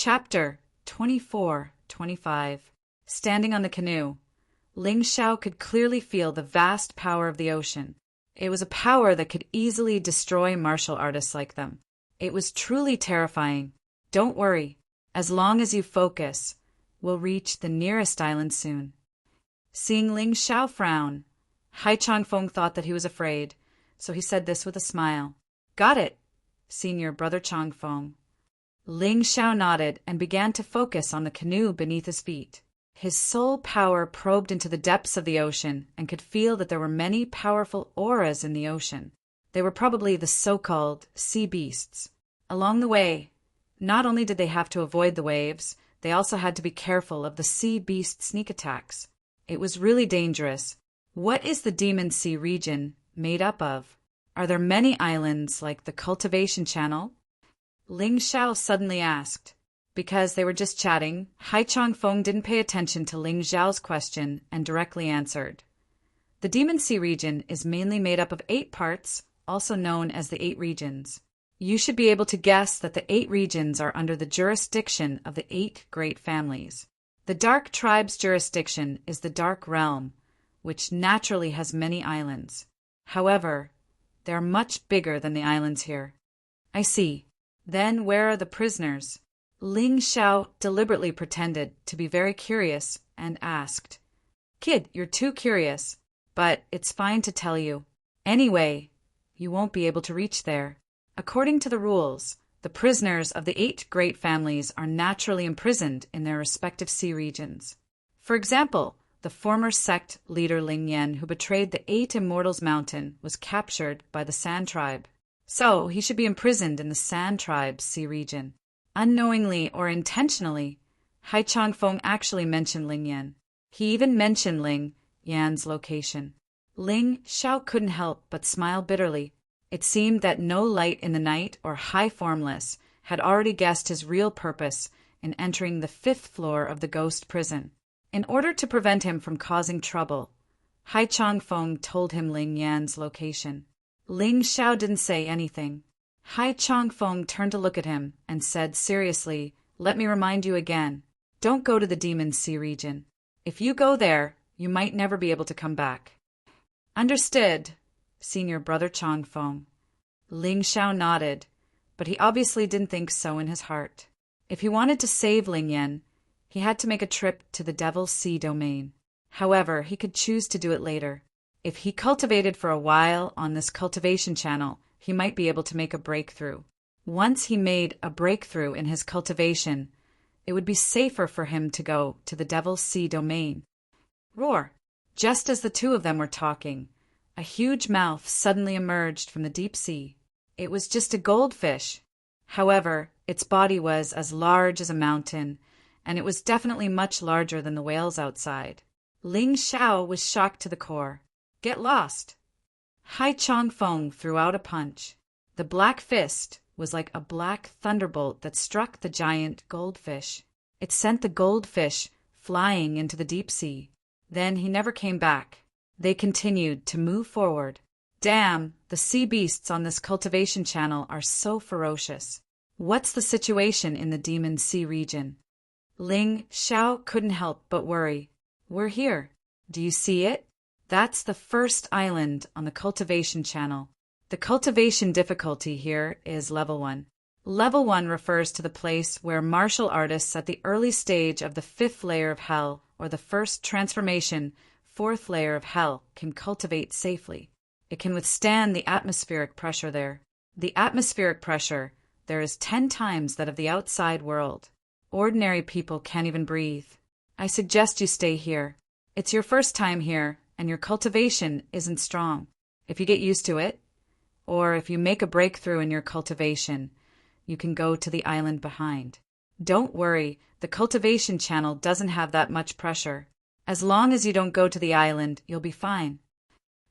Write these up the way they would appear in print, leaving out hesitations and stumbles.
Chapter 24-25. Standing on the canoe, Ling Xiao could clearly feel the vast power of the ocean. It was a power that could easily destroy martial artists like them. It was truly terrifying. Don't worry. As long as you focus, we'll reach the nearest island soon. Seeing Ling Xiao frown, Hai Changfeng thought that he was afraid, so he said this with a smile. Got it, Senior Brother Changfeng. Ling Xiao nodded and began to focus on the canoe beneath his feet. His soul power probed into the depths of the ocean and could feel that there were many powerful auras in the ocean. They were probably the so-called sea beasts. Along the way, not only did they have to avoid the waves, they also had to be careful of the sea beast sneak attacks. It was really dangerous. What is the Demon Sea region made up of? Are there many islands like the Cultivation Channel? Ling Xiao suddenly asked. Because they were just chatting, Hai Changfeng didn't pay attention to Ling Xiao's question and directly answered. The Demon Sea region is mainly made up of 8 parts, also known as the 8 regions. You should be able to guess that the 8 regions are under the jurisdiction of the 8 great families. The Dark Tribe's jurisdiction is the Dark Realm, which naturally has many islands. However, they are much bigger than the islands here. I see. Then where are the prisoners? Ling Xiao deliberately pretended to be very curious and asked, Kid, you're too curious, but it's fine to tell you. Anyway, you won't be able to reach there. According to the rules, the prisoners of the 8 great families are naturally imprisoned in their respective sea regions. For example, the former sect leader Ling Yan, who betrayed the 8 Immortals Mountain, was captured by the Sand Tribe. So he should be imprisoned in the Sand Tribe's sea region. Unknowingly or intentionally, Hai Changfeng actually mentioned Ling Yan. He even mentioned Ling Yan's location. Ling Xiao couldn't help but smile bitterly. It seemed that no light in the night or high formless had already guessed his real purpose in entering the 5th floor of the ghost prison. In order to prevent him from causing trouble, Hai Changfeng told him Ling Yan's location. Ling Xiao didn't say anything. Hai Changfeng turned to look at him and said seriously, Let me remind you again, don't go to the Demon Sea region. If you go there, you might never be able to come back. Understood, Senior Brother Changfeng. Ling Xiao nodded, but he obviously didn't think so in his heart. If he wanted to save Ling Yan, he had to make a trip to the Devil's Sea domain. However, he could choose to do it later. If he cultivated for a while on this cultivation channel, he might be able to make a breakthrough. Once he made a breakthrough in his cultivation, it would be safer for him to go to the Devil's Sea domain. Roar! Just as the two of them were talking, a huge mouth suddenly emerged from the deep sea. It was just a goldfish. However, its body was as large as a mountain, and it was definitely much larger than the whales outside. Ling Xiao was shocked to the core. Get lost! Hai Changfeng threw out a punch. The black fist was like a black thunderbolt that struck the giant goldfish. It sent the goldfish flying into the deep sea. Then he never came back. They continued to move forward. Damn, the sea beasts on this cultivation channel are so ferocious. What's the situation in the Demon Sea region? Ling Xiao couldn't help but worry. We're here. Do you see it? That's the first island on the cultivation channel. The cultivation difficulty here is level 1. Level 1 refers to the place where martial artists at the early stage of the 5th layer of hell or the first transformation, 4th layer of hell, can cultivate safely. It can withstand the atmospheric pressure there. The atmospheric pressure there is 10 times that of the outside world. Ordinary people can't even breathe. I suggest you stay here. It's your first time here, and your cultivation isn't strong. If you get used to it, or if you make a breakthrough in your cultivation, you can go to the island behind. Don't worry, the cultivation channel doesn't have that much pressure. As long as you don't go to the island, you'll be fine.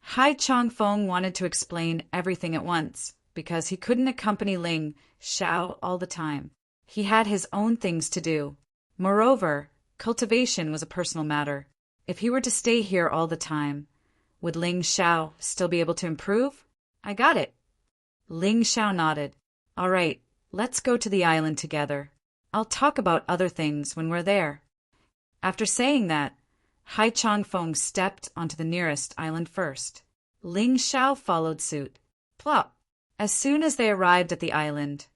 Hai Changfeng wanted to explain everything at once, because he couldn't accompany Ling Xiao all the time. He had his own things to do. Moreover, cultivation was a personal matter. If he were to stay here all the time, would Ling Xiao still be able to improve? I got it. Ling Xiao nodded. All right, let's go to the island together. I'll talk about other things when we're there." After saying that, Hai Changfeng stepped onto the nearest island first. Ling Xiao followed suit. Plop! As soon as they arrived at the island,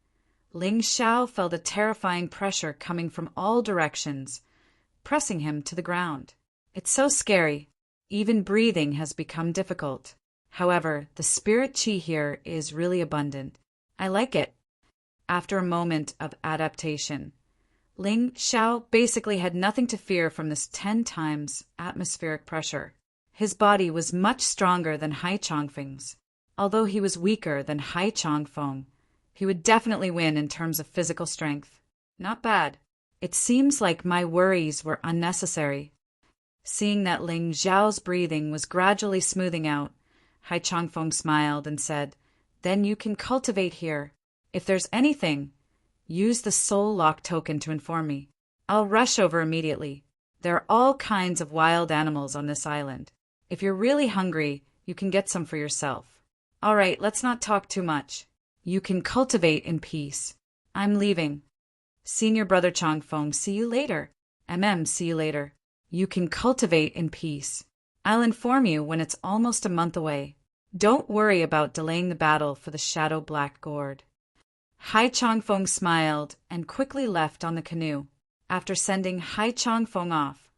Ling Xiao felt a terrifying pressure coming from all directions, pressing him to the ground. It's so scary. Even breathing has become difficult. However, the spirit chi here is really abundant. I like it. After a moment of adaptation, Ling Xiao basically had nothing to fear from this 10 times atmospheric pressure. His body was much stronger than Hai Changfeng's. Although he was weaker than Hai Changfeng, he would definitely win in terms of physical strength. Not bad. It seems like my worries were unnecessary. Seeing that Ling Xiao's breathing was gradually smoothing out, Hai Changfeng smiled and said, "Then you can cultivate here. If there's anything, use the soul lock token to inform me. I'll rush over immediately. There are all kinds of wild animals on this island. If you're really hungry, you can get some for yourself. All right, let's not talk too much. You can cultivate in peace. I'm leaving. Senior Brother Changfeng, see you later. See you later. You can cultivate in peace. I'll inform you when it's almost a month away. Don't worry about delaying the battle for the Shadow Black Gourd." Hai Changfeng smiled and quickly left on the canoe. After sending Hai Changfeng off,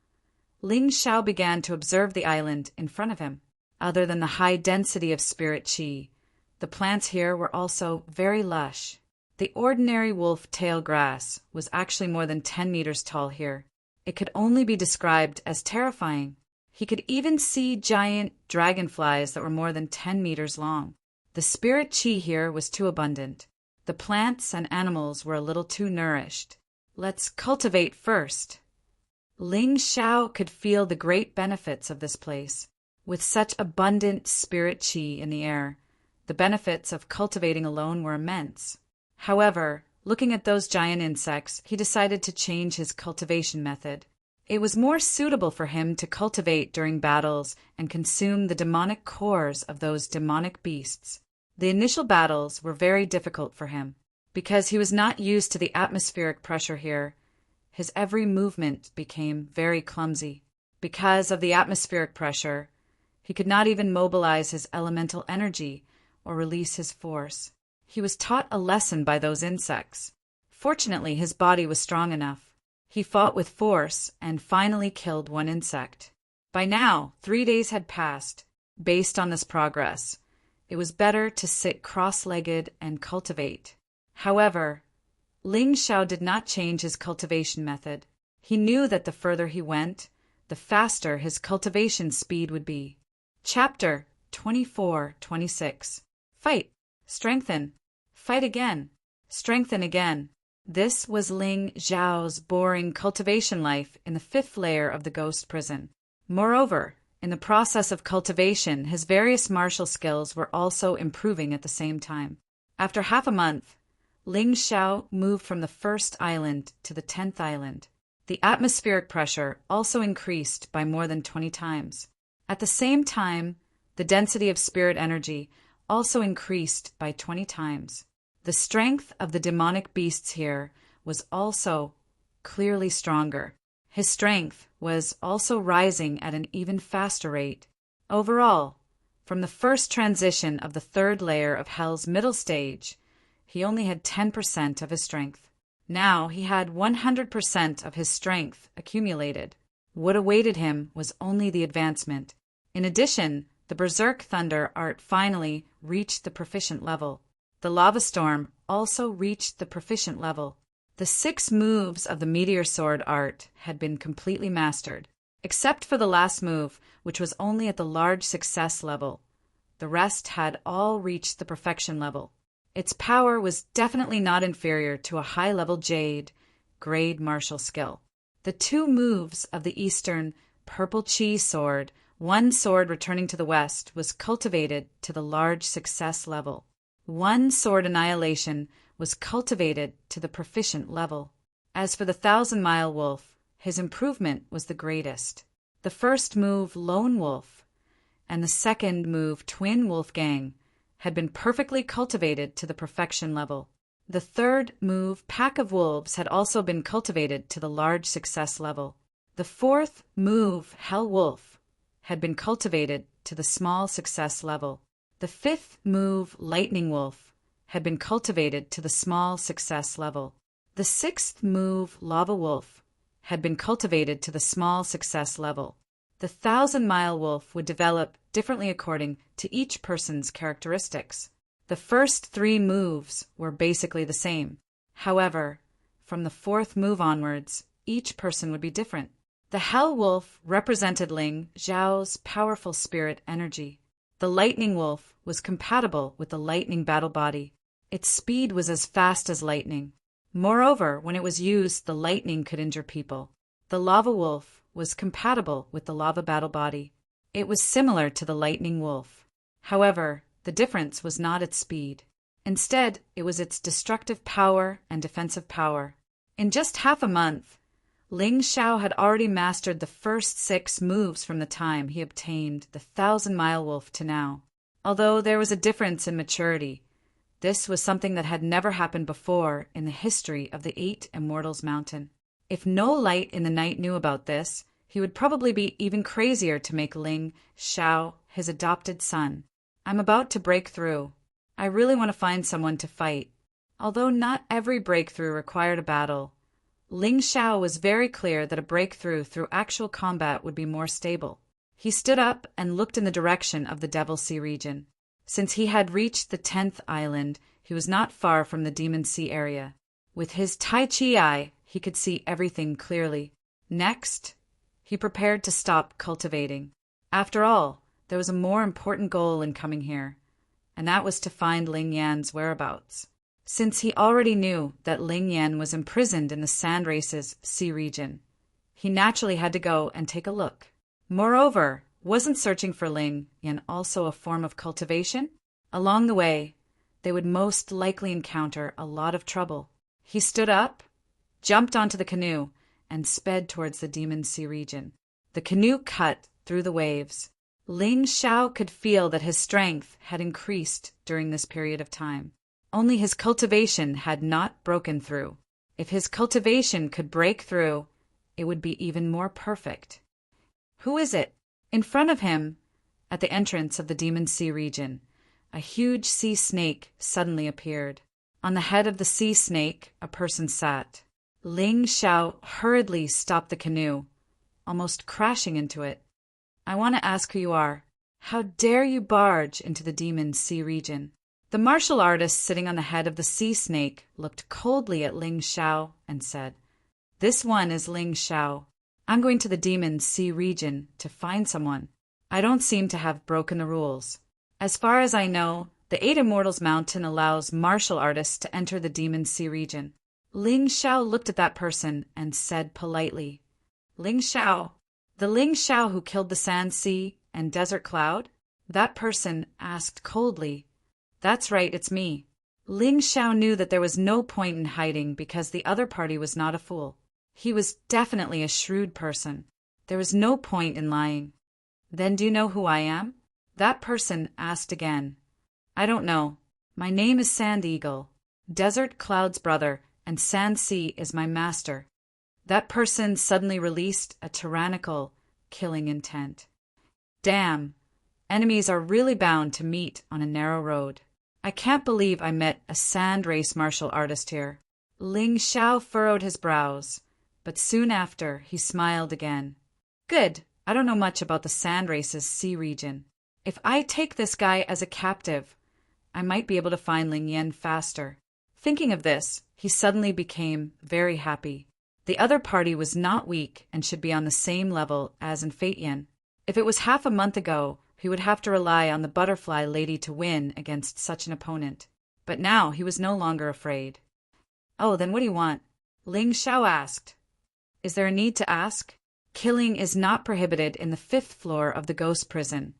Ling Xiao began to observe the island in front of him. Other than the high density of spirit chi, the plants here were also very lush. The ordinary wolf tail grass was actually more than 10 meters tall here. It could only be described as terrifying. He could even see giant dragonflies that were more than 10 meters long. The spirit chi here was too abundant. The plants and animals were a little too nourished. Let's cultivate first. Ling Xiao could feel the great benefits of this place. With such abundant spirit chi in the air, the benefits of cultivating alone were immense. However, looking at those giant insects, he decided to change his cultivation method. It was more suitable for him to cultivate during battles and consume the demonic cores of those demonic beasts. The initial battles were very difficult for him. Because he was not used to the atmospheric pressure here, his every movement became very clumsy. Because of the atmospheric pressure, he could not even mobilize his elemental energy or release his force. He was taught a lesson by those insects. Fortunately, his body was strong enough. He fought with force and finally killed one insect. By now, 3 days had passed. Based on this progress, it was better to sit cross-legged and cultivate. However, Ling Xiao did not change his cultivation method. He knew that the further he went, the faster his cultivation speed would be. Chapter 24-26. Fight. Strengthen. Fight again. Strengthen again. This was Ling Xiao's boring cultivation life in the 5th layer of the ghost prison. Moreover, in the process of cultivation, his various martial skills were also improving at the same time. After half a month, Ling Xiao moved from the 1st island to the 10th island. The atmospheric pressure also increased by more than 20 times. At the same time, the density of spirit energy also increased by 20 times. The strength of the demonic beasts here was also clearly stronger. His strength was also rising at an even faster rate. Overall, from the first transition of the 3rd layer of Hell's middle stage, he only had 10% of his strength. Now he had 100% of his strength accumulated. What awaited him was only the advancement. In addition, the Berserk Thunder art finally reached the proficient level. The Lava Storm also reached the proficient level. The 6 moves of the Meteor Sword art had been completely mastered, except for the last move, which was only at the large success level. The rest had all reached the perfection level. Its power was definitely not inferior to a high-level Jade grade martial skill. The 2 moves of the Eastern Purple Chi Sword, one sword returning to the west, was cultivated to the large success level. One sword Annihilation was cultivated to the proficient level. As for the 1,000-Mile Wolf, his improvement was the greatest. The first move, Lone Wolf, and the second move, Twin Wolfgang, had been perfectly cultivated to the perfection level. The third move, Pack of Wolves, had also been cultivated to the large success level. The fourth move, Hell Wolf, had been cultivated to the small success level. The fifth move, Lightning Wolf, had been cultivated to the small success level. The sixth move, Lava Wolf, had been cultivated to the small success level. The 1,000-Mile Wolf would develop differently according to each person's characteristics. The first 3 moves were basically the same. However, from the 4th move onwards, each person would be different. The Hell Wolf represented Ling Xiao's powerful spirit energy. The Lightning Wolf was compatible with the lightning battle body. Its speed was as fast as lightning. Moreover, when it was used, the lightning could injure people. The Lava Wolf was compatible with the lava battle body. It was similar to the Lightning Wolf. However, the difference was not its speed. Instead, it was its destructive power and defensive power. In just half a month, Ling Xiao had already mastered the first 6 moves from the time he obtained the 1,000-Mile Wolf to now. Although there was a difference in maturity, this was something that had never happened before in the history of the 8 Immortals Mountain. If no light in the night knew about this, he would probably be even crazier to make Ling Xiao his adopted son. I'm about to break through. I really want to find someone to fight. Although not every breakthrough required a battle, Ling Xiao was very clear that a breakthrough through actual combat would be more stable. He stood up and looked in the direction of the Devil Sea region. Since he had reached the 10th island, he was not far from the Demon Sea area. With his Tai Chi eye, he could see everything clearly. Next, he prepared to stop cultivating. After all, there was a more important goal in coming here, and that was to find Ling Yan's whereabouts. Since he already knew that Ling Yan was imprisoned in the Sand Race's sea region, he naturally had to go and take a look. Moreover, wasn't searching for Ling Yan also a form of cultivation? Along the way, they would most likely encounter a lot of trouble. He stood up, jumped onto the canoe, and sped towards the Demon Sea region. The canoe cut through the waves. Ling Xiao could feel that his strength had increased during this period of time. Only his cultivation had not broken through. If his cultivation could break through, it would be even more perfect. Who is it? In front of him, at the entrance of the Demon Sea region, a huge sea snake suddenly appeared. On the head of the sea snake, a person sat. Ling Xiao hurriedly stopped the canoe, almost crashing into it. I want to ask who you are. How dare you barge into the Demon Sea region? The martial artist sitting on the head of the sea snake looked coldly at Ling Xiao and said, "This one is Ling Xiao. I'm going to the Demon Sea region to find someone. I don't seem to have broken the rules. As far as I know, the 8 Immortals Mountain allows martial artists to enter the Demon Sea region." Ling Xiao looked at that person and said politely, "Ling Xiao, the Ling Xiao who killed the Sand Sea and Desert Cloud?" That person asked coldly, "That's right, it's me." Ling Xiao knew that there was no point in hiding because the other party was not a fool. He was definitely a shrewd person. There was no point in lying. "Then do you know who I am?" That person asked again. "I don't know. My name is Sand Eagle, Desert Cloud's brother, and Sand Sea is my master." That person suddenly released a tyrannical, killing intent. Damn, enemies are really bound to meet on a narrow road. I can't believe I met a Sand Race martial artist here. Ling Xiao furrowed his brows, but soon after he smiled again. Good, I don't know much about the Sand Race's sea region. If I take this guy as a captive, I might be able to find Ling Yan faster. Thinking of this, he suddenly became very happy. The other party was not weak and should be on the same level as in Fate Yin. If it was half a month ago, he would have to rely on the butterfly lady to win against such an opponent. But now he was no longer afraid. "Oh, then what do you want?" Ling Xiao asked. "Is there a need to ask? Killing is not prohibited in the 5th floor of the ghost prison,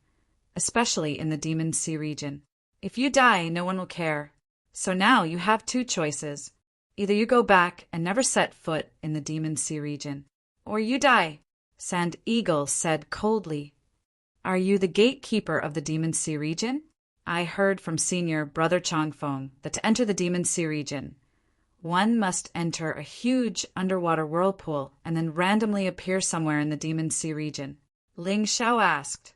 especially in the Demon Sea region. If you die, no one will care. So now you have 2 choices. Either you go back and never set foot in the Demon Sea region, or you die," Sand Eagle said coldly. "Are you the gatekeeper of the Demon Sea region?" I heard from Senior Brother Changfeng that to enter the Demon Sea region, one must enter a huge underwater whirlpool and then randomly appear somewhere in the Demon Sea region. Ling Xiao asked,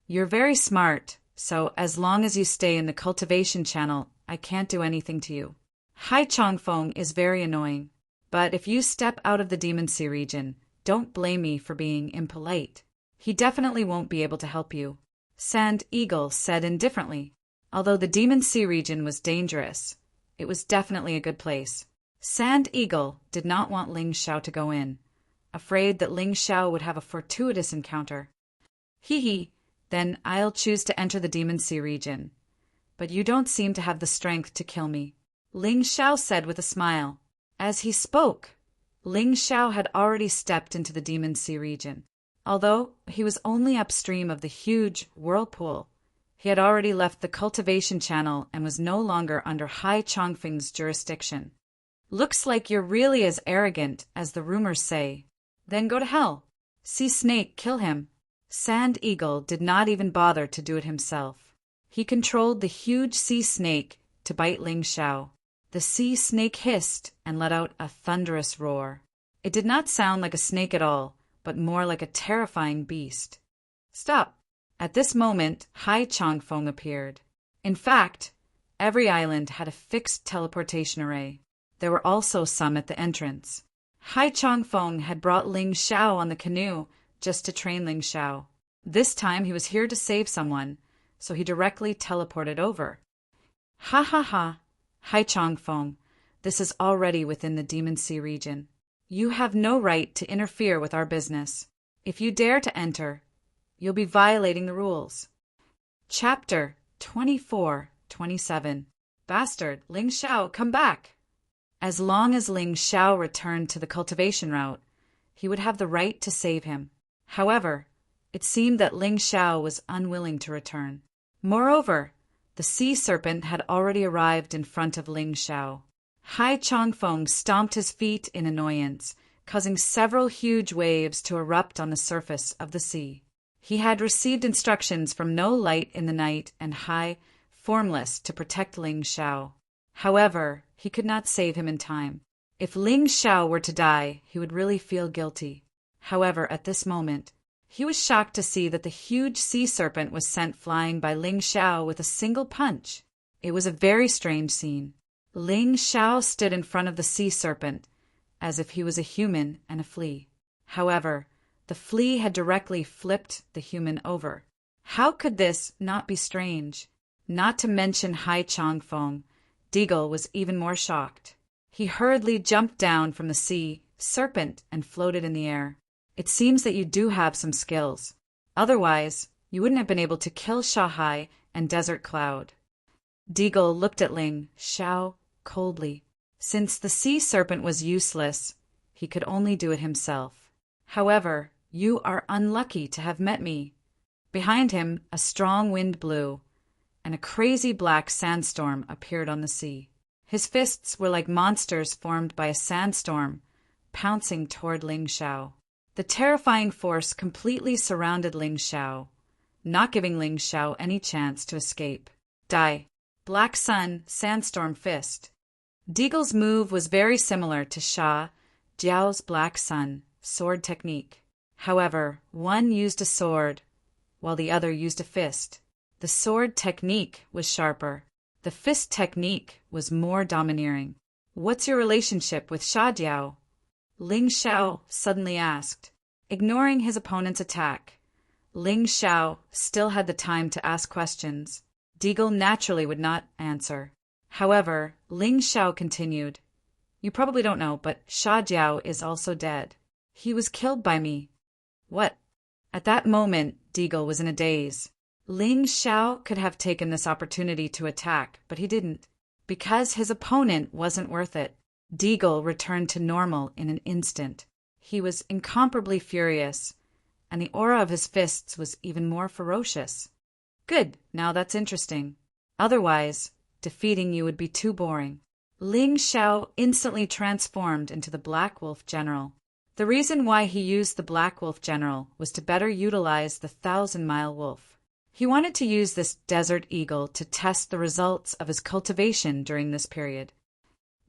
"You're very smart, so as long as you stay in the cultivation channel, I can't do anything to you. Hai Changfeng is very annoying, but if you step out of the Demon Sea region, don't blame me for being impolite. He definitely won't be able to help you." Sand Eagle said indifferently. Although the Demon Sea region was dangerous, it was definitely a good place. Sand Eagle did not want Ling Xiao to go in, afraid that Ling Xiao would have a fortuitous encounter. "Hee, then I'll choose to enter the Demon Sea region. But you don't seem to have the strength to kill me," Ling Xiao said with a smile. As he spoke, Ling Xiao had already stepped into the Demon Sea region. Although he was only upstream of the huge whirlpool, he had already left the cultivation channel and was no longer under Hai Changfeng's jurisdiction. "Looks like you're really as arrogant as the rumors say. Then go to hell. Sea Snake, kill him." Sand Eagle did not even bother to do it himself. He controlled the huge sea snake to bite Ling Xiao. The sea snake hissed and let out a thunderous roar. It did not sound like a snake at all, but more like a terrifying beast. "Stop." At this moment, Hai Changfeng appeared. In fact, every island had a fixed teleportation array. There were also some at the entrance. Hai Changfeng had brought Ling Xiao on the canoe just to train Ling Xiao. This time he was here to save someone, so he directly teleported over. "Ha ha ha, Hai Changfeng, this is already within the Demon Sea region. You have no right to interfere with our business. If you dare to enter, you'll be violating the rules." Chapter 24-27. Bastard, Ling Xiao, come back! As long as Ling Xiao returned to the cultivation route, he would have the right to save him. However, it seemed that Ling Xiao was unwilling to return. Moreover, the sea serpent had already arrived in front of Ling Xiao. Hai Changfeng stomped his feet in annoyance, causing several huge waves to erupt on the surface of the sea. He had received instructions from No Light in the Night and Hai Formless to protect Ling Xiao. However, he could not save him in time. If Ling Xiao were to die, he would really feel guilty. However, at this moment, he was shocked to see that the huge sea serpent was sent flying by Ling Xiao with a single punch. It was a very strange scene. Ling Xiao stood in front of the sea serpent, as if he was a human and a flea. However, the flea had directly flipped the human over. How could this not be strange? Not to mention Hai Changfeng, Deagle was even more shocked. He hurriedly jumped down from the sea serpent and floated in the air. "It seems that you do have some skills. Otherwise, you wouldn't have been able to kill Shahai and Desert Cloud." Deagle looked at Ling Xiao coldly. Since the sea serpent was useless, he could only do it himself. "However, you are unlucky to have met me." Behind him, a strong wind blew, and a crazy black sandstorm appeared on the sea. His fists were like monsters formed by a sandstorm, pouncing toward Ling Xiao. The terrifying force completely surrounded Ling Xiao, not giving Ling Xiao any chance to escape. "Die." Black Sun, Sandstorm Fist. Deagle's move was very similar to Sha Jiao's Black Sun sword technique. However, one used a sword, while the other used a fist. The sword technique was sharper. The fist technique was more domineering. "What's your relationship with Sha Jiao?" Ling Xiao suddenly asked. Ignoring his opponent's attack, Ling Xiao still had the time to ask questions. Deagle naturally would not answer. However, Ling Xiao continued, "You probably don't know, but Sha Jiao is also dead. He was killed by me." "What?" At that moment, Deagle was in a daze. Ling Xiao could have taken this opportunity to attack, but he didn't. Because his opponent wasn't worth it. Deagle returned to normal in an instant. He was incomparably furious, and the aura of his fists was even more ferocious. "Good, now that's interesting. Otherwise, defeating you would be too boring." Ling Xiao instantly transformed into the Black Wolf General. The reason why he used the Black Wolf General was to better utilize the 1,000-mile wolf. He wanted to use this desert eagle to test the results of his cultivation during this period.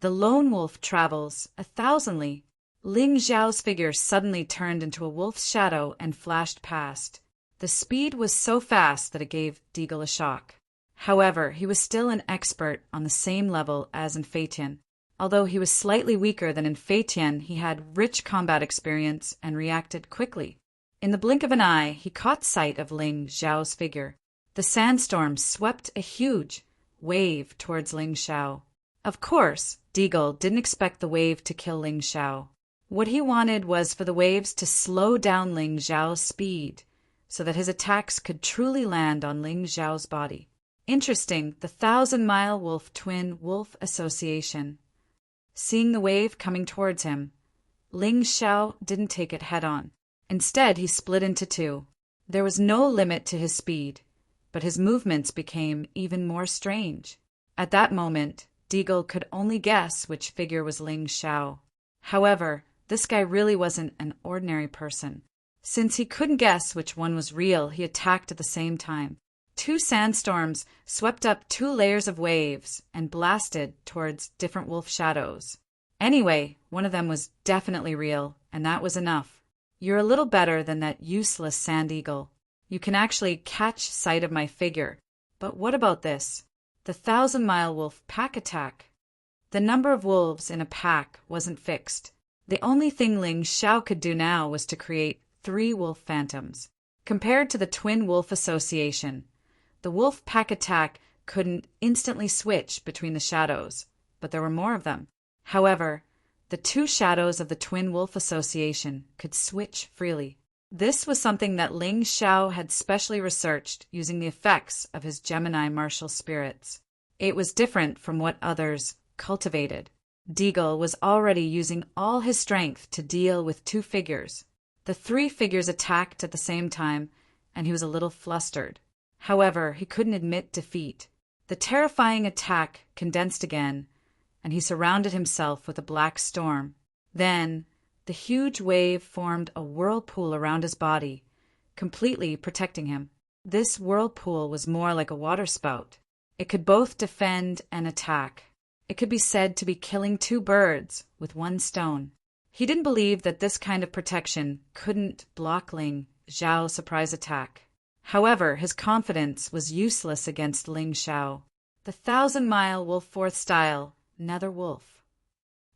The lone wolf travels 1,000 li. Ling Xiao's figure suddenly turned into a wolf's shadow and flashed past. The speed was so fast that it gave Deagle a shock. However, he was still an expert on the same level as in Feitian. Although he was slightly weaker than in Feitian, he had rich combat experience and reacted quickly. In the blink of an eye, he caught sight of Ling Xiao's figure. The sandstorm swept a huge wave towards Ling Xiao. Of course, Deagle didn't expect the wave to kill Ling Xiao. What he wanted was for the waves to slow down Ling Xiao's speed, so that his attacks could truly land on Ling Xiao's body. Interesting, the 1,000-mile wolf twin wolf association. Seeing the wave coming towards him, Ling Xiao didn't take it head-on. Instead, he split into two. There was no limit to his speed, but his movements became even more strange. At that moment, Deagle could only guess which figure was Ling Xiao. However, this guy really wasn't an ordinary person. Since he couldn't guess which one was real, he attacked at the same time. 2 sandstorms swept up 2 layers of waves and blasted towards different wolf shadows. Anyway, one of them was definitely real, and that was enough. You're a little better than that useless sand eagle. You can actually catch sight of my figure. But what about this? The 1,000-mile wolf pack attack. The number of wolves in a pack wasn't fixed. The only thing Ling Xiao could do now was to create 3 wolf phantoms. Compared to the twin wolf association, the wolf pack attack couldn't instantly switch between the shadows, but there were more of them. However, the 2 shadows of the twin wolf association could switch freely. This was something that Ling Xiao had specially researched using the effects of his Gemini martial spirits. It was different from what others cultivated. Deagle was already using all his strength to deal with 2 figures. The 3 figures attacked at the same time, and he was a little flustered. However, he couldn't admit defeat. The terrifying attack condensed again, and he surrounded himself with a black storm. Then, the huge wave formed a whirlpool around his body, completely protecting him. This whirlpool was more like a waterspout. It could both defend and attack. It could be said to be killing 2 birds with 1 stone. He didn't believe that this kind of protection couldn't block Ling Xiao's surprise attack. However, his confidence was useless against Ling Xiao. The 1,000-mile wolf fourth style, nether wolf.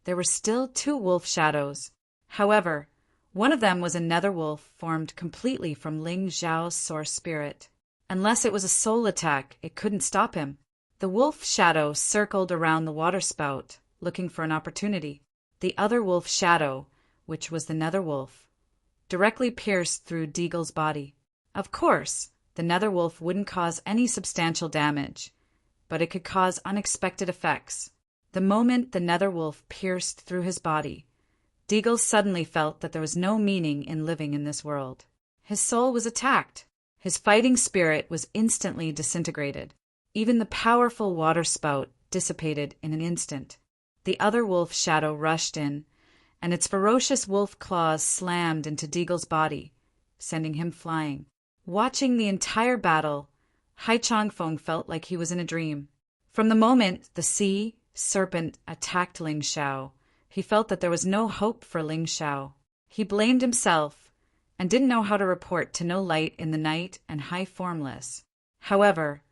There were still 2 wolf shadows. However, one of them was a nether wolf formed completely from Ling Xiao's source spirit. Unless it was a soul attack, it couldn't stop him. The wolf shadow circled around the waterspout, looking for an opportunity. The other wolf shadow, which was the nether wolf, directly pierced through Deagle's body. Of course, the nether wolf wouldn't cause any substantial damage, but it could cause unexpected effects. The moment the nether wolf pierced through his body, Deagle suddenly felt that there was no meaning in living in this world. His soul was attacked. His fighting spirit was instantly disintegrated. Even the powerful waterspout dissipated in an instant. The other wolf shadow rushed in, and its ferocious wolf claws slammed into Deagle's body, sending him flying. Watching the entire battle, Hai Changfeng felt like he was in a dream. From the moment the sea serpent attacked Ling Xiao, he felt that there was no hope for Ling Xiao. He blamed himself and didn't know how to report to no light in the night and high formless. However,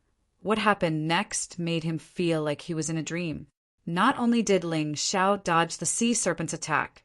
what happened next made him feel like he was in a dream. Not only did Ling Xiao dodge the sea serpent's attack,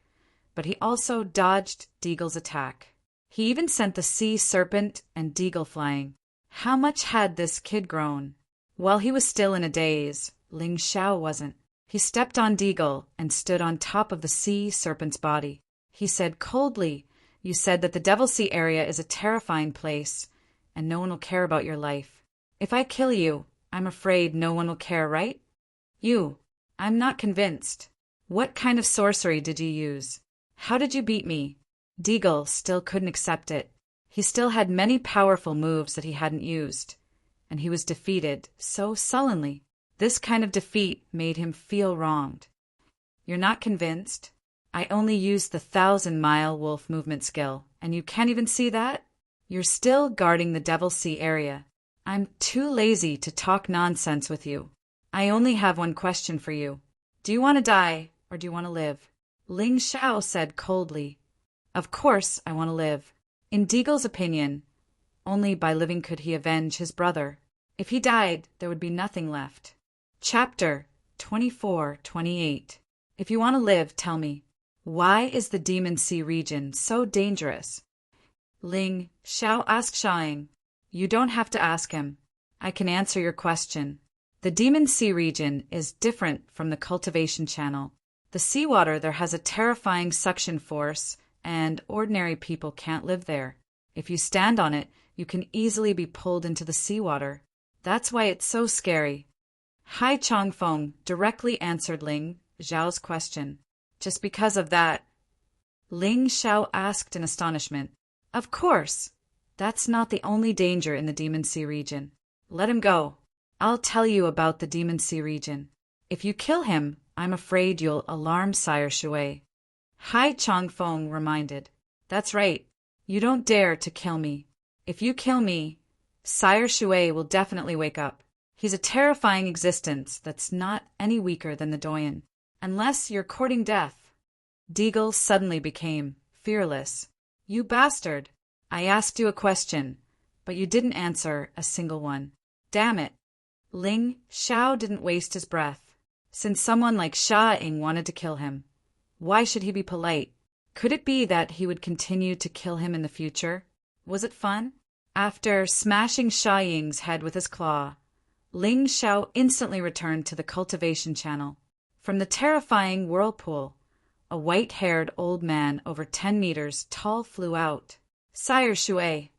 but he also dodged Deagle's attack. He even sent the sea serpent and Deagle flying. How much had this kid grown? While he was still in a daze, Ling Xiao wasn't. He stepped on Deagle and stood on top of the sea serpent's body. He said coldly, "You said that the Devil Sea area is a terrifying place, and no one will care about your life. If I kill you, I'm afraid no one will care, right? I'm not convinced. What kind of sorcery did you use? How did you beat me?" Deagle still couldn't accept it. He still had many powerful moves that he hadn't used, and he was defeated so sullenly. This kind of defeat made him feel wronged. "You're not convinced? I only used the 1,000-mile wolf movement skill, and you can't even see that? You're still guarding the Devil Sea area. I'm too lazy to talk nonsense with you. I only have one question for you. Do you want to die, or do you want to live? Ling Xiao said coldly. Of course I want to live. In Deagle's opinion, only by living could he avenge his brother. If he died, there would be nothing left. Chapter 24-28. If you want to live, tell me, why is the Demon Sea region so dangerous? Ling Xiao asked Xiaoying. You don't have to ask him. I can answer your question. The Demon Sea region is different from the cultivation channel. The seawater there has a terrifying suction force, and ordinary people can't live there. If you stand on it, you can easily be pulled into the seawater. That's why it's so scary. Hai Chongfeng directly answered Ling Xiao's question. Just because of that? Ling Xiao asked in astonishment. Of course. That's not the only danger in the Demon Sea region. Let him go. I'll tell you about the Demon Sea region. If you kill him, I'm afraid you'll alarm Sire Shui. Hai Chongfeng reminded. That's right. You don't dare to kill me. If you kill me, Sire Shui will definitely wake up. He's a terrifying existence that's not any weaker than the Doyen. Unless you're courting death. Deagle suddenly became fearless. You bastard. I asked you a question, but you didn't answer a single one. Damn it. Ling Xiao didn't waste his breath. Since someone like Xiaoying wanted to kill him, why should he be polite? Could it be that he would continue to kill him in the future? Was it fun? After smashing Xiaoying's head with his claw, Ling Xiao instantly returned to the cultivation channel. From the terrifying whirlpool, a white-haired old man over 10 meters tall flew out. Sire Shui.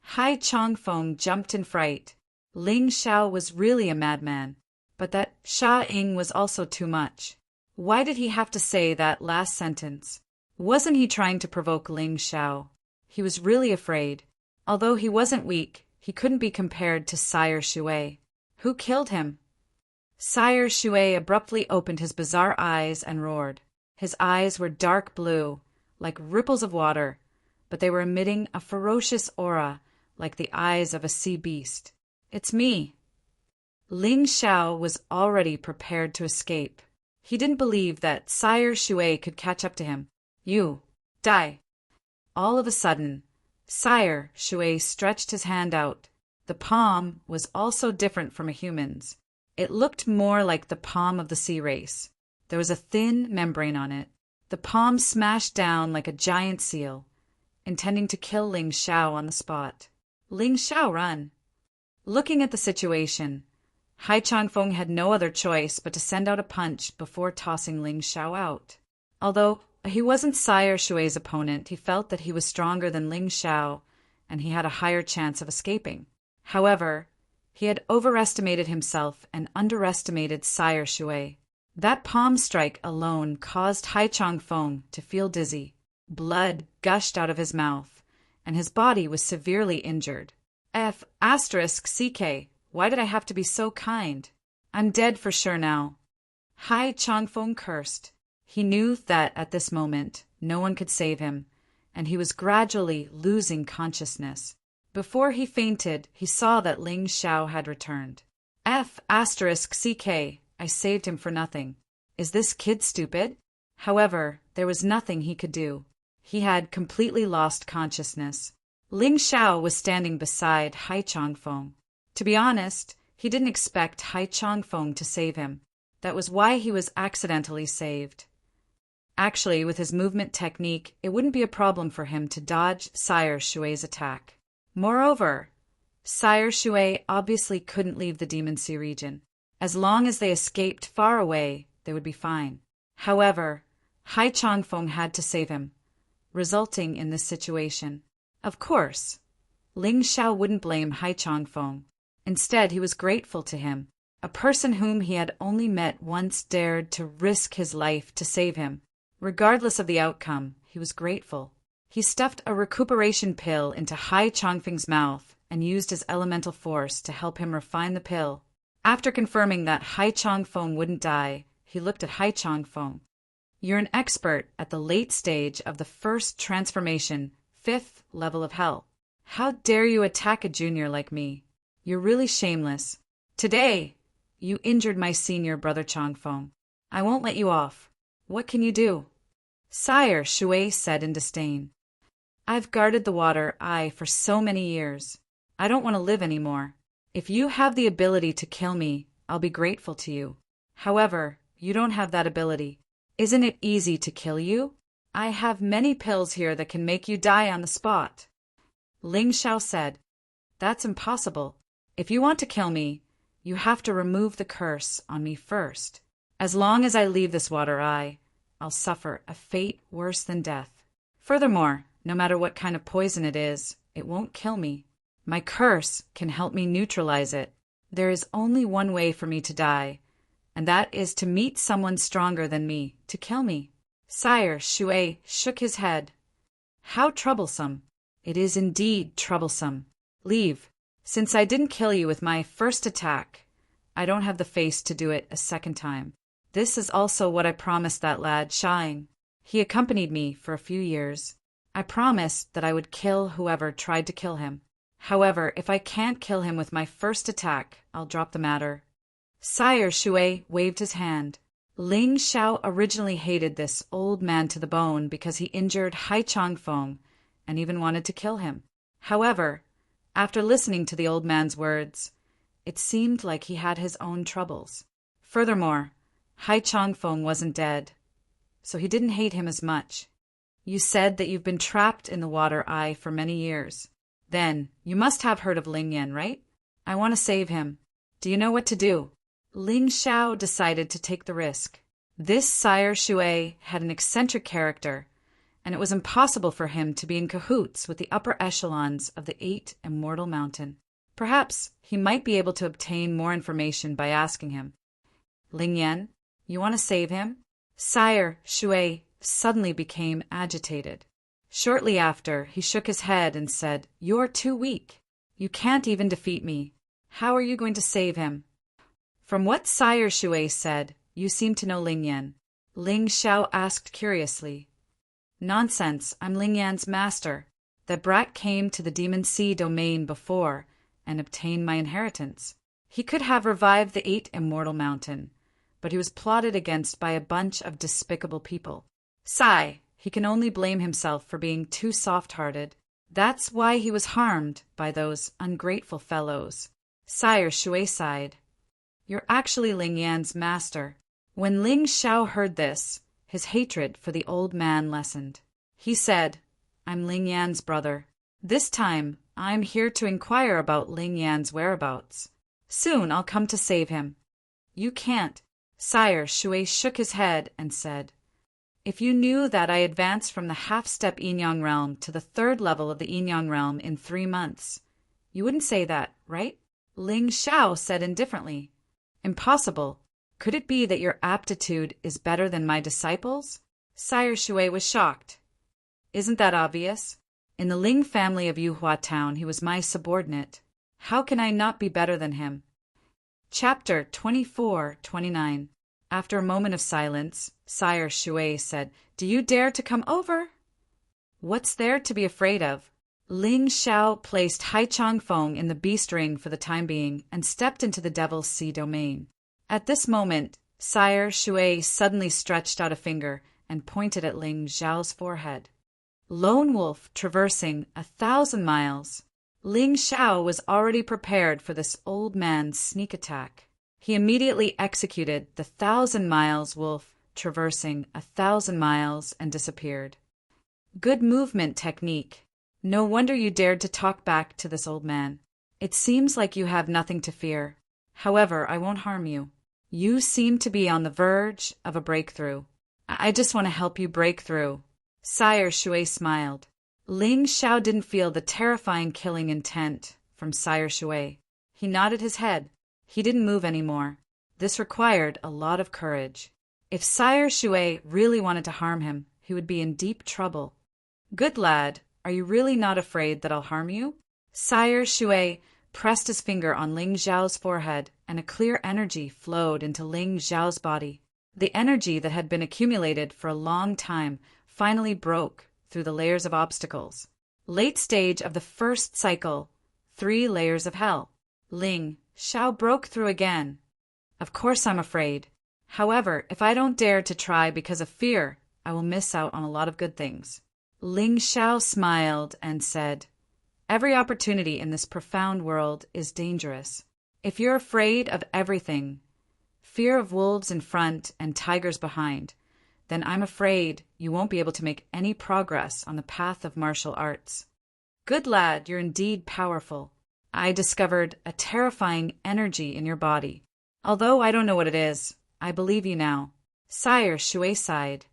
Hai Chongfeng jumped in fright. Ling Xiao was really a madman, but that Xiaoying was also too much. Why did he have to say that last sentence? Wasn't he trying to provoke Ling Xiao? He was really afraid. Although he wasn't weak, he couldn't be compared to Sire Shui. Who killed him? Sire Shui abruptly opened his bizarre eyes and roared. His eyes were dark blue, like ripples of water, but they were emitting a ferocious aura, like the eyes of a sea beast. It's me. Ling Xiao was already prepared to escape. He didn't believe that Sire Shui could catch up to him. You, die. All of a sudden, Sire Shui stretched his hand out. The palm was also different from a human's. It looked more like the palm of the sea race. There was a thin membrane on it. The palm smashed down like a giant seal, intending to kill Ling Xiao on the spot. Ling Xiao, run! Looking at the situation, Hai Chongfeng had no other choice but to send out a punch before tossing Ling Xiao out. Although he wasn't Sire Shui's opponent, he felt that he was stronger than Ling Xiao, and he had a higher chance of escaping. However, he had overestimated himself and underestimated Sire Shui. That palm strike alone caused Hai Chongfeng to feel dizzy. Blood gushed out of his mouth, and his body was severely injured. *CK, why did I have to be so kind? I'm dead for sure now. Hai Chongfeng cursed. He knew that at this moment no one could save him, and he was gradually losing consciousness. Before he fainted, he saw that Ling Xiao had returned. *CK, I saved him for nothing. Is this kid stupid? However, there was nothing he could do. He had completely lost consciousness. Ling Xiao was standing beside Hai Chongfeng. To be honest, he didn't expect Hai Chongfeng to save him. That was why he was accidentally saved. Actually, with his movement technique, it wouldn't be a problem for him to dodge Sire Shui's attack. Moreover, Sire Shui obviously couldn't leave the Demon Sea region. As long as they escaped far away, they would be fine. However, Hai Chongfeng had to save him, resulting in this situation. Of course, Ling Xiao wouldn't blame Hai Chongfeng. Instead, he was grateful to him. A person whom he had only met once dared to risk his life to save him. Regardless of the outcome, he was grateful. He stuffed a recuperation pill into Hai Chongfeng's mouth and used his elemental force to help him refine the pill. After confirming that Hai Chongfeng wouldn't die, he looked at Hai Chongfeng. You're an expert at the late stage of the first transformation, 5th level of hell. How dare you attack a junior like me? You're really shameless. Today, you injured my senior brother Changfeng. I won't let you off. What can you do? Sire, Shui said in disdain. I've guarded the water eye for so many years. I don't want to live anymore. If you have the ability to kill me, I'll be grateful to you. However, you don't have that ability. Isn't it easy to kill you? I have many pills here that can make you die on the spot. Ling Xiao said, That's impossible. If you want to kill me, you have to remove the curse on me first. As long as I leave this water eye, I'll suffer a fate worse than death. Furthermore, no matter what kind of poison it is, it won't kill me. My curse can help me neutralize it. There is only one way for me to die, and that is to meet someone stronger than me to kill me. Sire, Shui shook his head. How troublesome. It is indeed troublesome. Leave. Since I didn't kill you with my first attack, I don't have the face to do it a second time. This is also what I promised that lad, Shine. He accompanied me for a few years. I promised that I would kill whoever tried to kill him. However, if I can't kill him with my first attack, I'll drop the matter. Sire, Shui waved his hand. Ling Xiao originally hated this old man to the bone because he injured Hai Changfeng and even wanted to kill him. However, after listening to the old man's words, it seemed like he had his own troubles. Furthermore, Hai Changfeng wasn't dead, so he didn't hate him as much. You said that you've been trapped in the water eye for many years. Then, you must have heard of Ling Yan, right? I want to save him. Do you know what to do? Ling Xiao decided to take the risk. This Sire Shui had an eccentric character, and it was impossible for him to be in cahoots with the upper echelons of the 8 Immortal Mountain. Perhaps he might be able to obtain more information by asking him. Ling Yan, you want to save him? Sire Shui suddenly became agitated. Shortly after, he shook his head and said, You're too weak. You can't even defeat me. How are you going to save him? From what Sire Shui said, you seem to know Ling Yan. Ling Xiao asked curiously. Nonsense, I'm Ling Yan's master. That brat came to the Demon Sea domain before and obtained my inheritance. He could have revived the 8 Immortal Mountain, but he was plotted against by a bunch of despicable people. Sigh. He can only blame himself for being too soft-hearted. That's why he was harmed by those ungrateful fellows. Sire Shui sighed. You're actually Ling Yan's master. When Ling Xiao heard this, his hatred for the old man lessened. He said, I'm Ling Yan's brother. This time, I'm here to inquire about Ling Yan's whereabouts. Soon I'll come to save him. You can't. Sire Shui shook his head and said, If you knew that I advanced from the half-step Yin-Yang realm to the 3rd level of the Yin-Yang realm in 3 months, you wouldn't say that, right? Ling Xiao said indifferently. Impossible. Could it be that your aptitude is better than my disciples? Sire Shui was shocked. Isn't that obvious? In the Ling family of Yuhua Town, he was my subordinate. How can I not be better than him? Chapter 24-29. After a moment of silence, Sire Shui said, Do you dare to come over? What's there to be afraid of? Ling Xiao placed Hai Changfeng in the beast ring for the time being and stepped into the Devil's Sea domain. At this moment, Sire Shui suddenly stretched out a finger and pointed at Ling Xiao's forehead. Lone wolf traversing 1,000 miles. Ling Xiao was already prepared for this old man's sneak attack. He immediately executed the 1,000 miles wolf traversing 1,000 miles and disappeared. Good movement technique. No wonder you dared to talk back to this old man. It seems like you have nothing to fear. However, I won't harm you. You seem to be on the verge of a breakthrough. I just want to help you break through. Sire Shui smiled. Ling Xiao didn't feel the terrifying killing intent from Sire Shui. He nodded his head. He didn't move anymore. This required a lot of courage. If Sire Shui really wanted to harm him, he would be in deep trouble. Good lad, are you really not afraid that I'll harm you? Sire Shui pressed his finger on Ling Xiao's forehead, and a clear energy flowed into Ling Xiao's body. The energy that had been accumulated for a long time finally broke through the layers of obstacles. Late stage of the first cycle, 3 layers of hell. Ling Xiao broke through again. Of course I'm afraid. However, if I don't dare to try because of fear, I will miss out on a lot of good things. Ling Xiao smiled and said, every opportunity in this profound world is dangerous. If you're afraid of everything, fear of wolves in front and tigers behind, then I'm afraid you won't be able to make any progress on the path of martial arts. Good lad, you're indeed powerful. I discovered a terrifying energy in your body. Although I don't know what it is, I believe you now. Sire Shui sighed.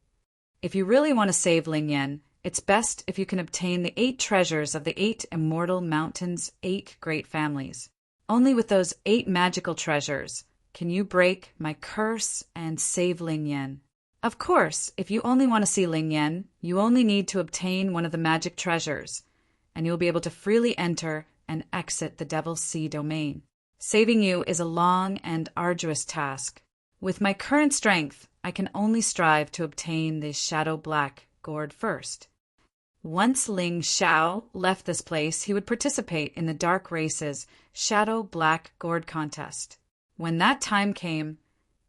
If you really want to save Ling Yan, it's best if you can obtain the 8 treasures of the 8 immortal mountains' 8 great families. Only with those 8 magical treasures can you break my curse and save Ling Yan. Of course, if you only want to see Ling Yan, you only need to obtain one of the magic treasures, and you'll be able to freely enter and exit the Devil's Sea domain. Saving you is a long and arduous task. With my current strength, I can only strive to obtain the Shadow Black gourd first. Once Ling Xiao left this place, he would participate in the Dark Race's Shadow Black gourd contest. When that time came,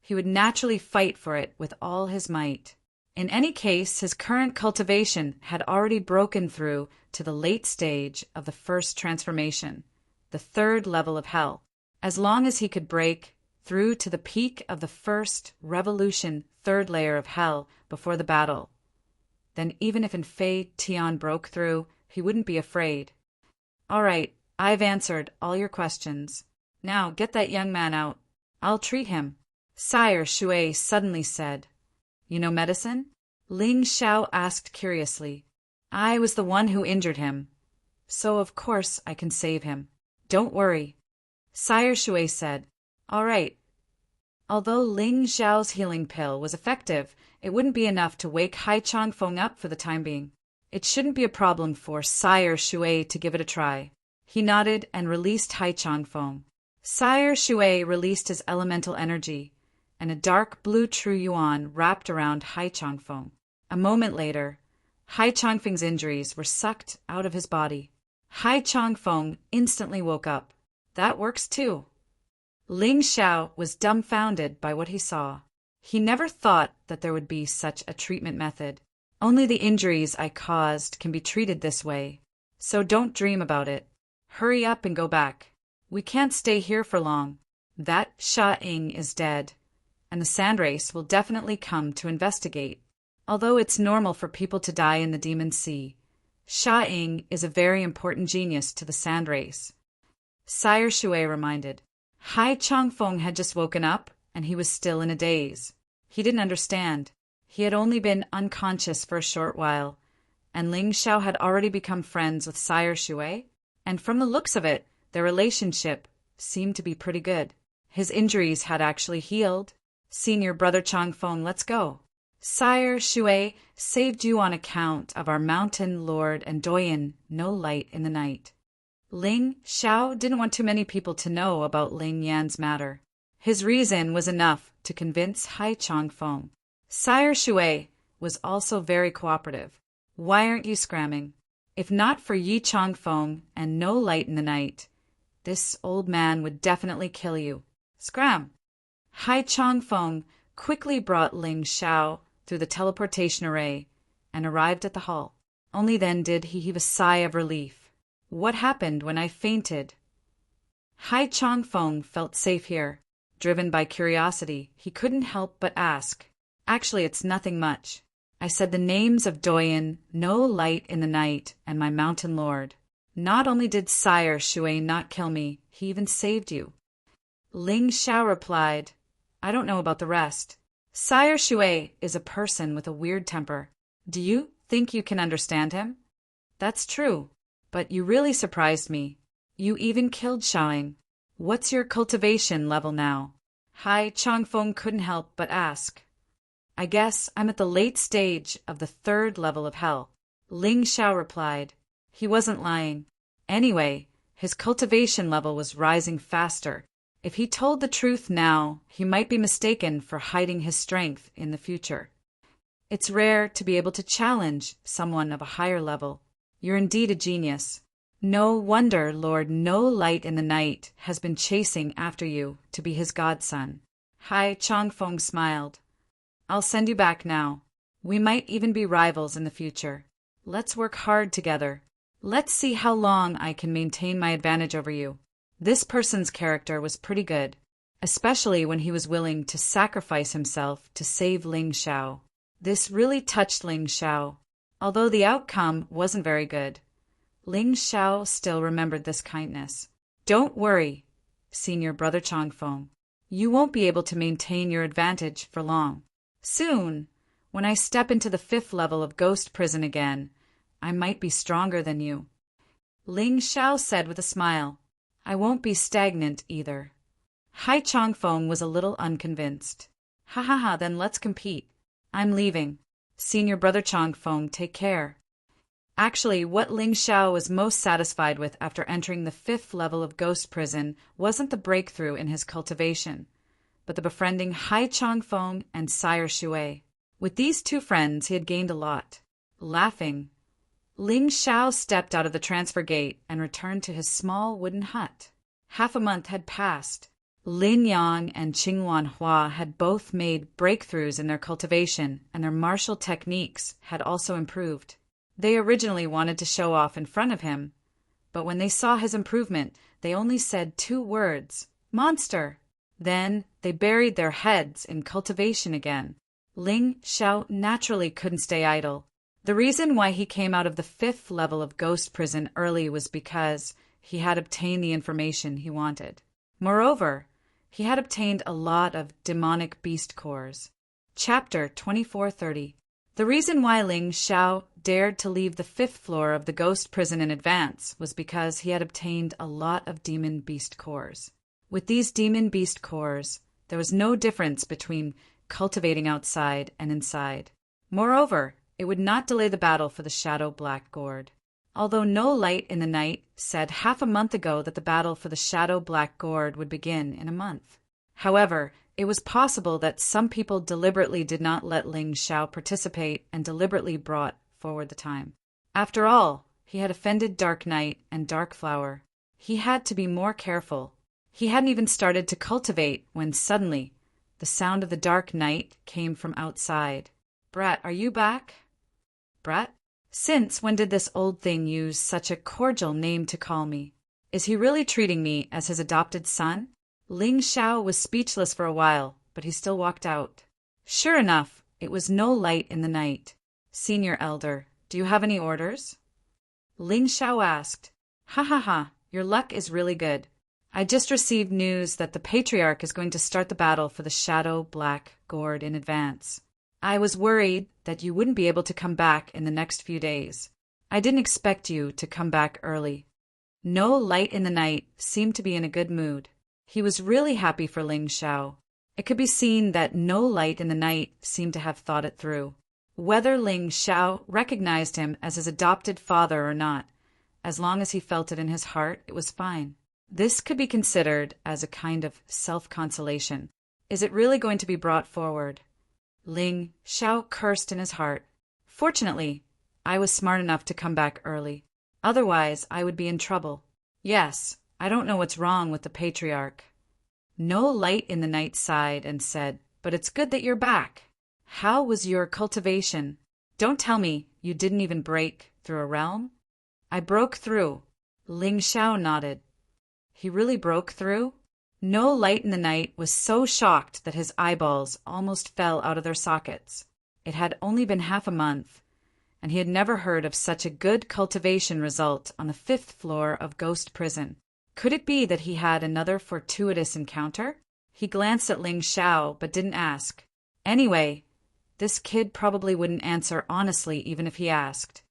he would naturally fight for it with all his might. In any case, his current cultivation had already broken through to the late stage of the first transformation, the 3rd level of hell. As long as he could break through to the peak of the first revolution 3rd layer of hell before the battle, then even if in Fei Tian broke through, he wouldn't be afraid. All right, I've answered all your questions. Now get that young man out. I'll treat him. Sire Shui suddenly said. You know medicine? Ling Xiao asked curiously. I was the one who injured him, so of course I can save him. Don't worry. Sire Shui said. All right. Although Ling Xiao's healing pill was effective, it wouldn't be enough to wake Hai Changfeng up for the time being. It shouldn't be a problem for Sire Shui to give it a try. He nodded and released Hai Changfeng. Sire Shui released his elemental energy, and a dark blue true yuan wrapped around Hai Changfeng. A moment later, Hai Changfeng's injuries were sucked out of his body. Hai Changfeng instantly woke up. That works too. Ling Xiao was dumbfounded by what he saw. He never thought that there would be such a treatment method. Only the injuries I caused can be treated this way. So don't dream about it. Hurry up and go back. We can't stay here for long. That Sha Ying is dead, and the sand race will definitely come to investigate. Although it's normal for people to die in the Demon Sea, Sha Ying is a very important genius to the sand race. Sire Shui reminded. Hai Changfeng had just woken up, and he was still in a daze. He didn't understand. He had only been unconscious for a short while, and Ling Xiao had already become friends with Sire Shui, and from the looks of it, their relationship seemed to be pretty good. His injuries had actually healed. Senior Brother Changfeng, let's go. Sire Shui saved you on account of our mountain lord and Doyen, no light in the night. Ling Xiao didn't want too many people to know about Ling Yan's matter. His reason was enough to convince Hai Changfeng. Sire Shui was also very cooperative. Why aren't you scramming? If not for Yi Changfeng and no light in the night, this old man would definitely kill you. Scram! Hai Changfeng quickly brought Ling Xiao through the teleportation array and arrived at the hall. Only then did he heave a sigh of relief. What happened when I fainted? Hai Changfeng felt safe here. Driven by curiosity, he couldn't help but ask. Actually, it's nothing much. I said the names of Doyen, no light in the night, and my mountain lord. Not only did Sire Shui not kill me, he even saved you. Ling Xiao replied, I don't know about the rest. Sire Shui is a person with a weird temper. Do you think you can understand him? That's true. But you really surprised me. You even killed Xiaoying. What's your cultivation level now? Hai Changfeng couldn't help but ask. I guess I'm at the late stage of the 3rd level of hell. Ling Xiao replied. He wasn't lying. Anyway, his cultivation level was rising faster. If he told the truth now, he might be mistaken for hiding his strength in the future. It's rare to be able to challenge someone of a higher level. You're indeed a genius. No wonder Lord No Light in the Night has been chasing after you to be his godson. Hai Chongfeng smiled. I'll send you back now. We might even be rivals in the future. Let's work hard together. Let's see how long I can maintain my advantage over you. This person's character was pretty good, especially when he was willing to sacrifice himself to save Ling Xiao. This really touched Ling Xiao. Although the outcome wasn't very good, Ling Xiao still remembered this kindness. Don't worry, Senior Brother Chongfeng. You won't be able to maintain your advantage for long. Soon, when I step into the 5th level of Ghost Prison again, I might be stronger than you. Ling Xiao said with a smile. I won't be stagnant either. Hai Chongfeng was a little unconvinced. Ha ha ha, then let's compete. I'm leaving. Senior Brother Chongfeng, take care. Actually, what Ling Xiao was most satisfied with after entering the 5th level of Ghost Prison wasn't the breakthrough in his cultivation, but the befriending Hai Chongfeng and Sire Shui. With these two friends, he had gained a lot. Laughing, Ling Xiao stepped out of the transfer gate and returned to his small wooden hut. Half a month had passed. Lin Yang and Qingwan Hua had both made breakthroughs in their cultivation, and their martial techniques had also improved. They originally wanted to show off in front of him, but when they saw his improvement, they only said 2 words, "Monster!" Then they buried their heads in cultivation again. Ling Xiao naturally couldn't stay idle. The reason why he came out of the 5th level of Ghost Prison early was because he had obtained the information he wanted. Moreover, he had obtained a lot of demonic beast cores. Chapter 2430. The reason why Ling Xiao dared to leave the 5th floor of the Ghost Prison in advance was because he had obtained a lot of demon beast cores. With these demon beast cores, there was no difference between cultivating outside and inside. Moreover, it would not delay the battle for the Shadow Black Gourd. Although No Light in the Night said half a month ago that the battle for the Shadow Black Gourd would begin in a month. However, it was possible that some people deliberately did not let Ling Xiao participate and deliberately brought forward the time. After all, he had offended Dark Knight and Dark Flower. He had to be more careful. He hadn't even started to cultivate when suddenly the sound of the Dark Knight came from outside. Brat, are you back? Brat? Since when did this old thing use such a cordial name to call me? Is he really treating me as his adopted son? Ling Xiao was speechless for a while, but he still walked out. Sure enough, it was No Light in the Night. Senior Elder, do you have any orders? Ling Xiao asked. Ha ha ha, your luck is really good. I just received news that the Patriarch is going to start the battle for the Shadow Black Gourd in advance. I was worried that you wouldn't be able to come back in the next few days. I didn't expect you to come back early. No Light in the Night seemed to be in a good mood. He was really happy for Ling Xiao. It could be seen that No Light in the Night seemed to have thought it through. Whether Ling Xiao recognized him as his adopted father or not, as long as he felt it in his heart, it was fine. This could be considered as a kind of self-consolation. Is it really going to be brought forward? Ling Xiao cursed in his heart. Fortunately, I was smart enough to come back early. Otherwise, I would be in trouble. Yes, I don't know what's wrong with the Patriarch. No Light in the Night sighed and said, but it's good that you're back. How was your cultivation? Don't tell me you didn't even break through a realm? I broke through. Ling Xiao nodded. He really broke through? No Light in the Night was so shocked that his eyeballs almost fell out of their sockets. It had only been half a month, and he had never heard of such a good cultivation result on the 5th floor of Ghost Prison. Could it be that he had another fortuitous encounter? He glanced at Ling Xiao, but didn't ask. Anyway, this kid probably wouldn't answer honestly even if he asked.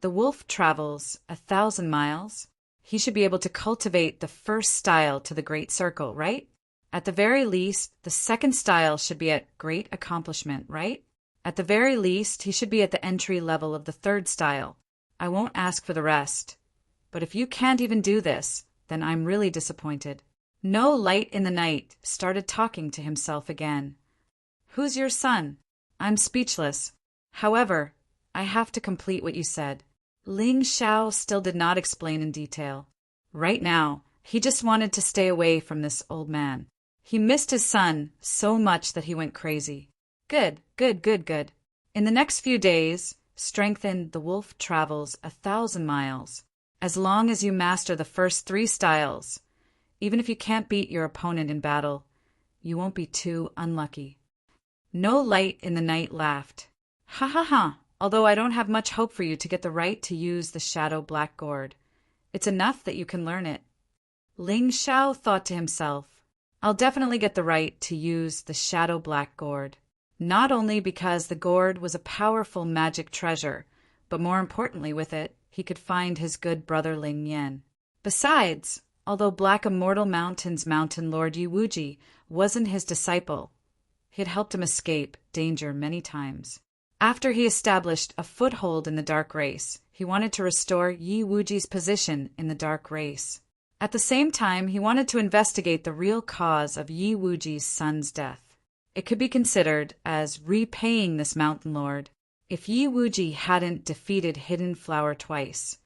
The wolf travels 1,000 miles. He should be able to cultivate the first style to the Great Circle, right? At the very least, the second style should be at Great Accomplishment, right? At the very least, he should be at the entry level of the third style. I won't ask for the rest. But if you can't even do this, then I'm really disappointed. No Light in the Night started talking to himself again. Who's your son? I'm speechless. However, I have to complete what you said. Ling Xiao still did not explain in detail. Right now, he just wanted to stay away from this old man. He missed his son so much that he went crazy. Good. In the next few days, strengthen the wolf travels 1,000 miles. As long as you master the first 3 styles, even if you can't beat your opponent in battle, you won't be too unlucky. No Light in the Night laughed. Ha ha ha, although I don't have much hope for you to get the right to use the Shadow Black Gourd. It's enough that you can learn it. Ling Xiao thought to himself, I'll definitely get the right to use the Shadow Black Gourd. Not only because the gourd was a powerful magic treasure, but more importantly with it, he could find his good brother Ling Yan. Besides, although Black Immortal Mountain's Mountain Lord Yi Wuji wasn't his disciple, he had helped him escape danger many times. After he established a foothold in the dark race, he wanted to restore Yi Wuji's position in the dark race. At the same time, he wanted to investigate the real cause of Yi Wuji's son's death. It could be considered as repaying this mountain lord. If Yi Wuji hadn't defeated Hidden Flower twice,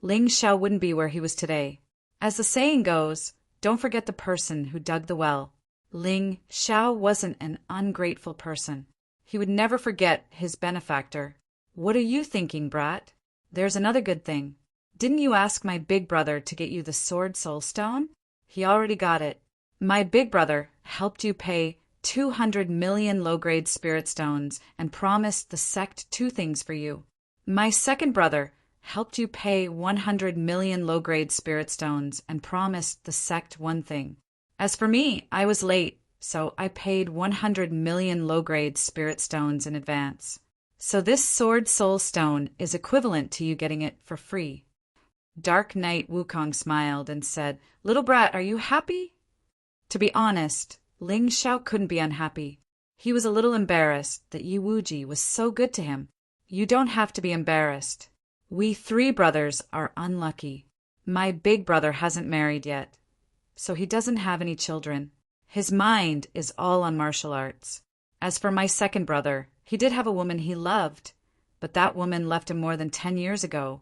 Ling Xiao wouldn't be where he was today. As the saying goes, don't forget the person who dug the well. Ling Xiao wasn't an ungrateful person. He would never forget his benefactor. What are you thinking, brat? There's another good thing. Didn't you ask my big brother to get you the Sword Soul Stone? He already got it. My big brother helped you pay 200 million low-grade spirit stones and promised the sect 2 things for you. My second brother helped you pay 100 million low-grade spirit stones and promised the sect 1 thing. As for me, I was late, so I paid 100 million low-grade spirit stones in advance. So this Sword Soul Stone is equivalent to you getting it for free. Dark Knight Wukong smiled and said, Little brat, are you happy? To be honest, Ling Xiao couldn't be unhappy. He was a little embarrassed that Yi Wuji was so good to him. You don't have to be embarrassed. We 3 brothers are unlucky. My big brother hasn't married yet, so he doesn't have any children. His mind is all on martial arts. As for my second brother, he did have a woman he loved, but that woman left him more than 10 years ago,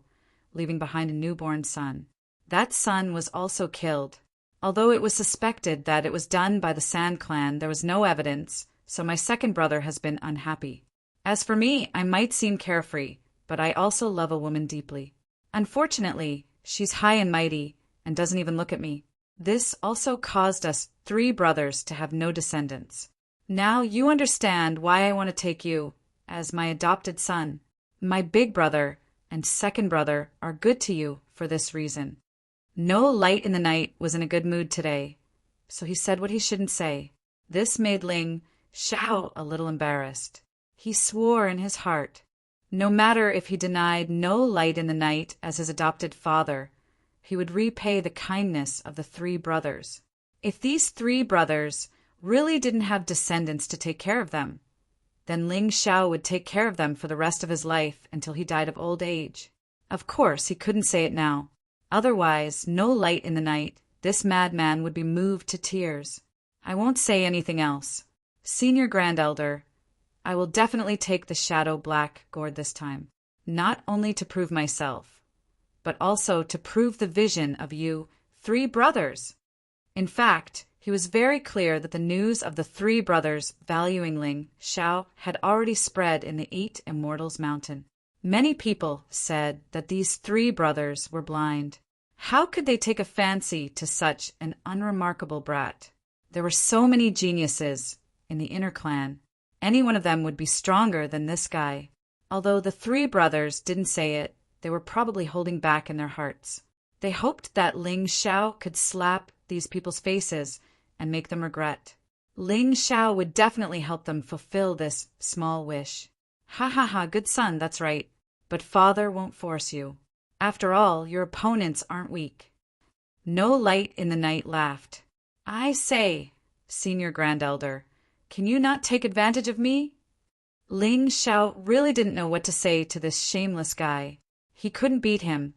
leaving behind a newborn son. That son was also killed. Although it was suspected that it was done by the Sand Clan, there was no evidence, so my second brother has been unhappy. As for me, I might seem carefree, but I also love a woman deeply. Unfortunately, she's high and mighty and doesn't even look at me. This also caused us 3 brothers to have no descendants. Now you understand why I want to take you as my adopted son. My big brother and second brother are good to you for this reason. No Light in the Night was in a good mood today, so he said what he shouldn't say. This made Ling Xiao a little embarrassed. He swore in his heart. No matter if he denied No Light in the Night as his adopted father, he would repay the kindness of the 3 brothers. If these 3 brothers really didn't have descendants to take care of them, then Ling Xiao would take care of them for the rest of his life until he died of old age. Of course, he couldn't say it now. Otherwise, No Light in the Night, this madman would be moved to tears. I won't say anything else. Senior Grand Elder, I will definitely take the Shadow Black Gourd this time, not only to prove myself, but also to prove the vision of you 3 brothers. In fact, he was very clear that the news of the 3 brothers valuing Ling Xiao had already spread in the 8 Immortals Mountain. Many people said that these 3 brothers were blind. How could they take a fancy to such an unremarkable brat? There were so many geniuses in the inner clan. Any one of them would be stronger than this guy. Although the 3 brothers didn't say it, they were probably holding back in their hearts. They hoped that Ling Xiao could slap these people's faces and make them regret. Ling Xiao would definitely help them fulfill this small wish. Ha ha ha, good son, that's right. But father won't force you. After all, your opponents aren't weak. No Light in the Night laughed. I say, Senior Grand Elder, can you not take advantage of me? Ling Xiao really didn't know what to say to this shameless guy. He couldn't beat him,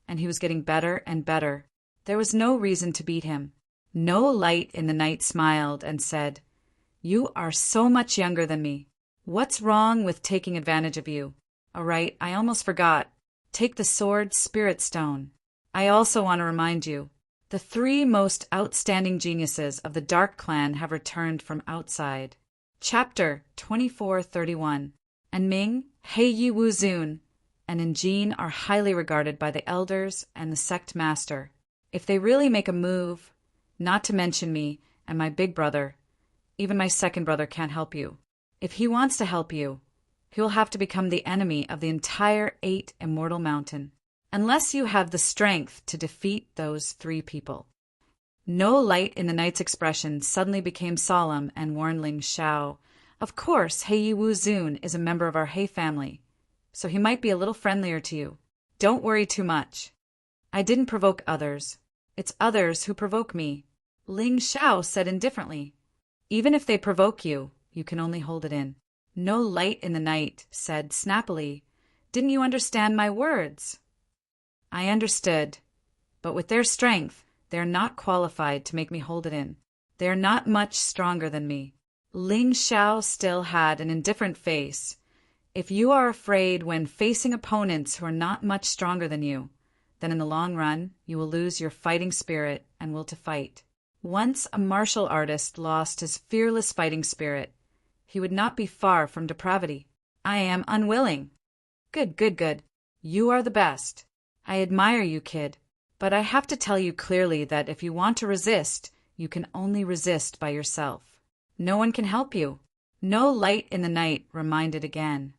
and he was getting better and better. There was no reason to beat him. No Light in the Night smiled and said, You are so much younger than me. What's wrong with taking advantage of you? All right, I almost forgot. Take the sword Spirit Stone. I also want to remind you, the 3 most outstanding geniuses of the Dark Clan have returned from outside. Chapter 2431. And Ming, Heiyi Wuzun, and Njin are highly regarded by the elders and the sect master. If they really make a move, not to mention me and my big brother, even my second brother can't help you. If he wants to help you, he will have to become the enemy of the entire 8 Immortal Mountain, unless you have the strength to defeat those 3 people. No light in the knight's expression suddenly became solemn and warned Ling Xiao. Of course, Heiyi Wuzun is a member of our Hei family, so he might be a little friendlier to you. Don't worry too much. I didn't provoke others. It's others who provoke me. Ling Xiao said indifferently. Even if they provoke you, you can only hold it in. No light in the night said snappily, Didn't you understand my words? I understood, but with their strength, they are not qualified to make me hold it in. They are not much stronger than me. Ling Xiao still had an indifferent face. If you are afraid when facing opponents who are not much stronger than you, then in the long run, you will lose your fighting spirit and will to fight. Once a martial artist lost his fearless fighting spirit, he would not be far from depravity. I am unwilling. Good. You are the best. I admire you, kid. But I have to tell you clearly that if you want to resist, you can only resist by yourself. No one can help you. No light in the night reminded again.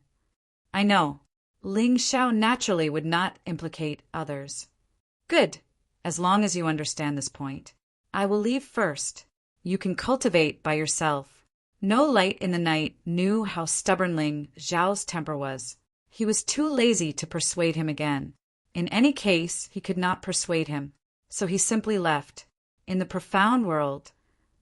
I know. Ling Xiao naturally would not implicate others. Good, as long as you understand this point. I will leave first. You can cultivate by yourself. No light in the night knew how stubborn Ling Xiao's temper was. He was too lazy to persuade him again. In any case, he could not persuade him, so he simply left. In the profound world,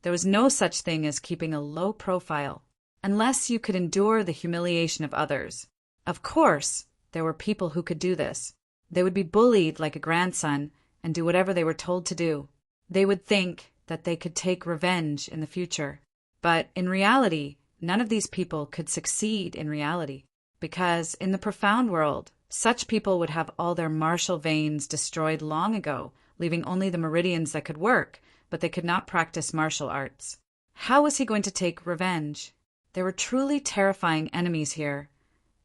there was no such thing as keeping a low profile, unless you could endure the humiliation of others. Of course, there were people who could do this. They would be bullied like a grandson and do whatever they were told to do. They would think that they could take revenge in the future. But in reality, none of these people could succeed in reality, because in the profound world, such people would have all their martial veins destroyed long ago, leaving only the meridians that could work, but they could not practice martial arts. How was he going to take revenge? There were truly terrifying enemies here,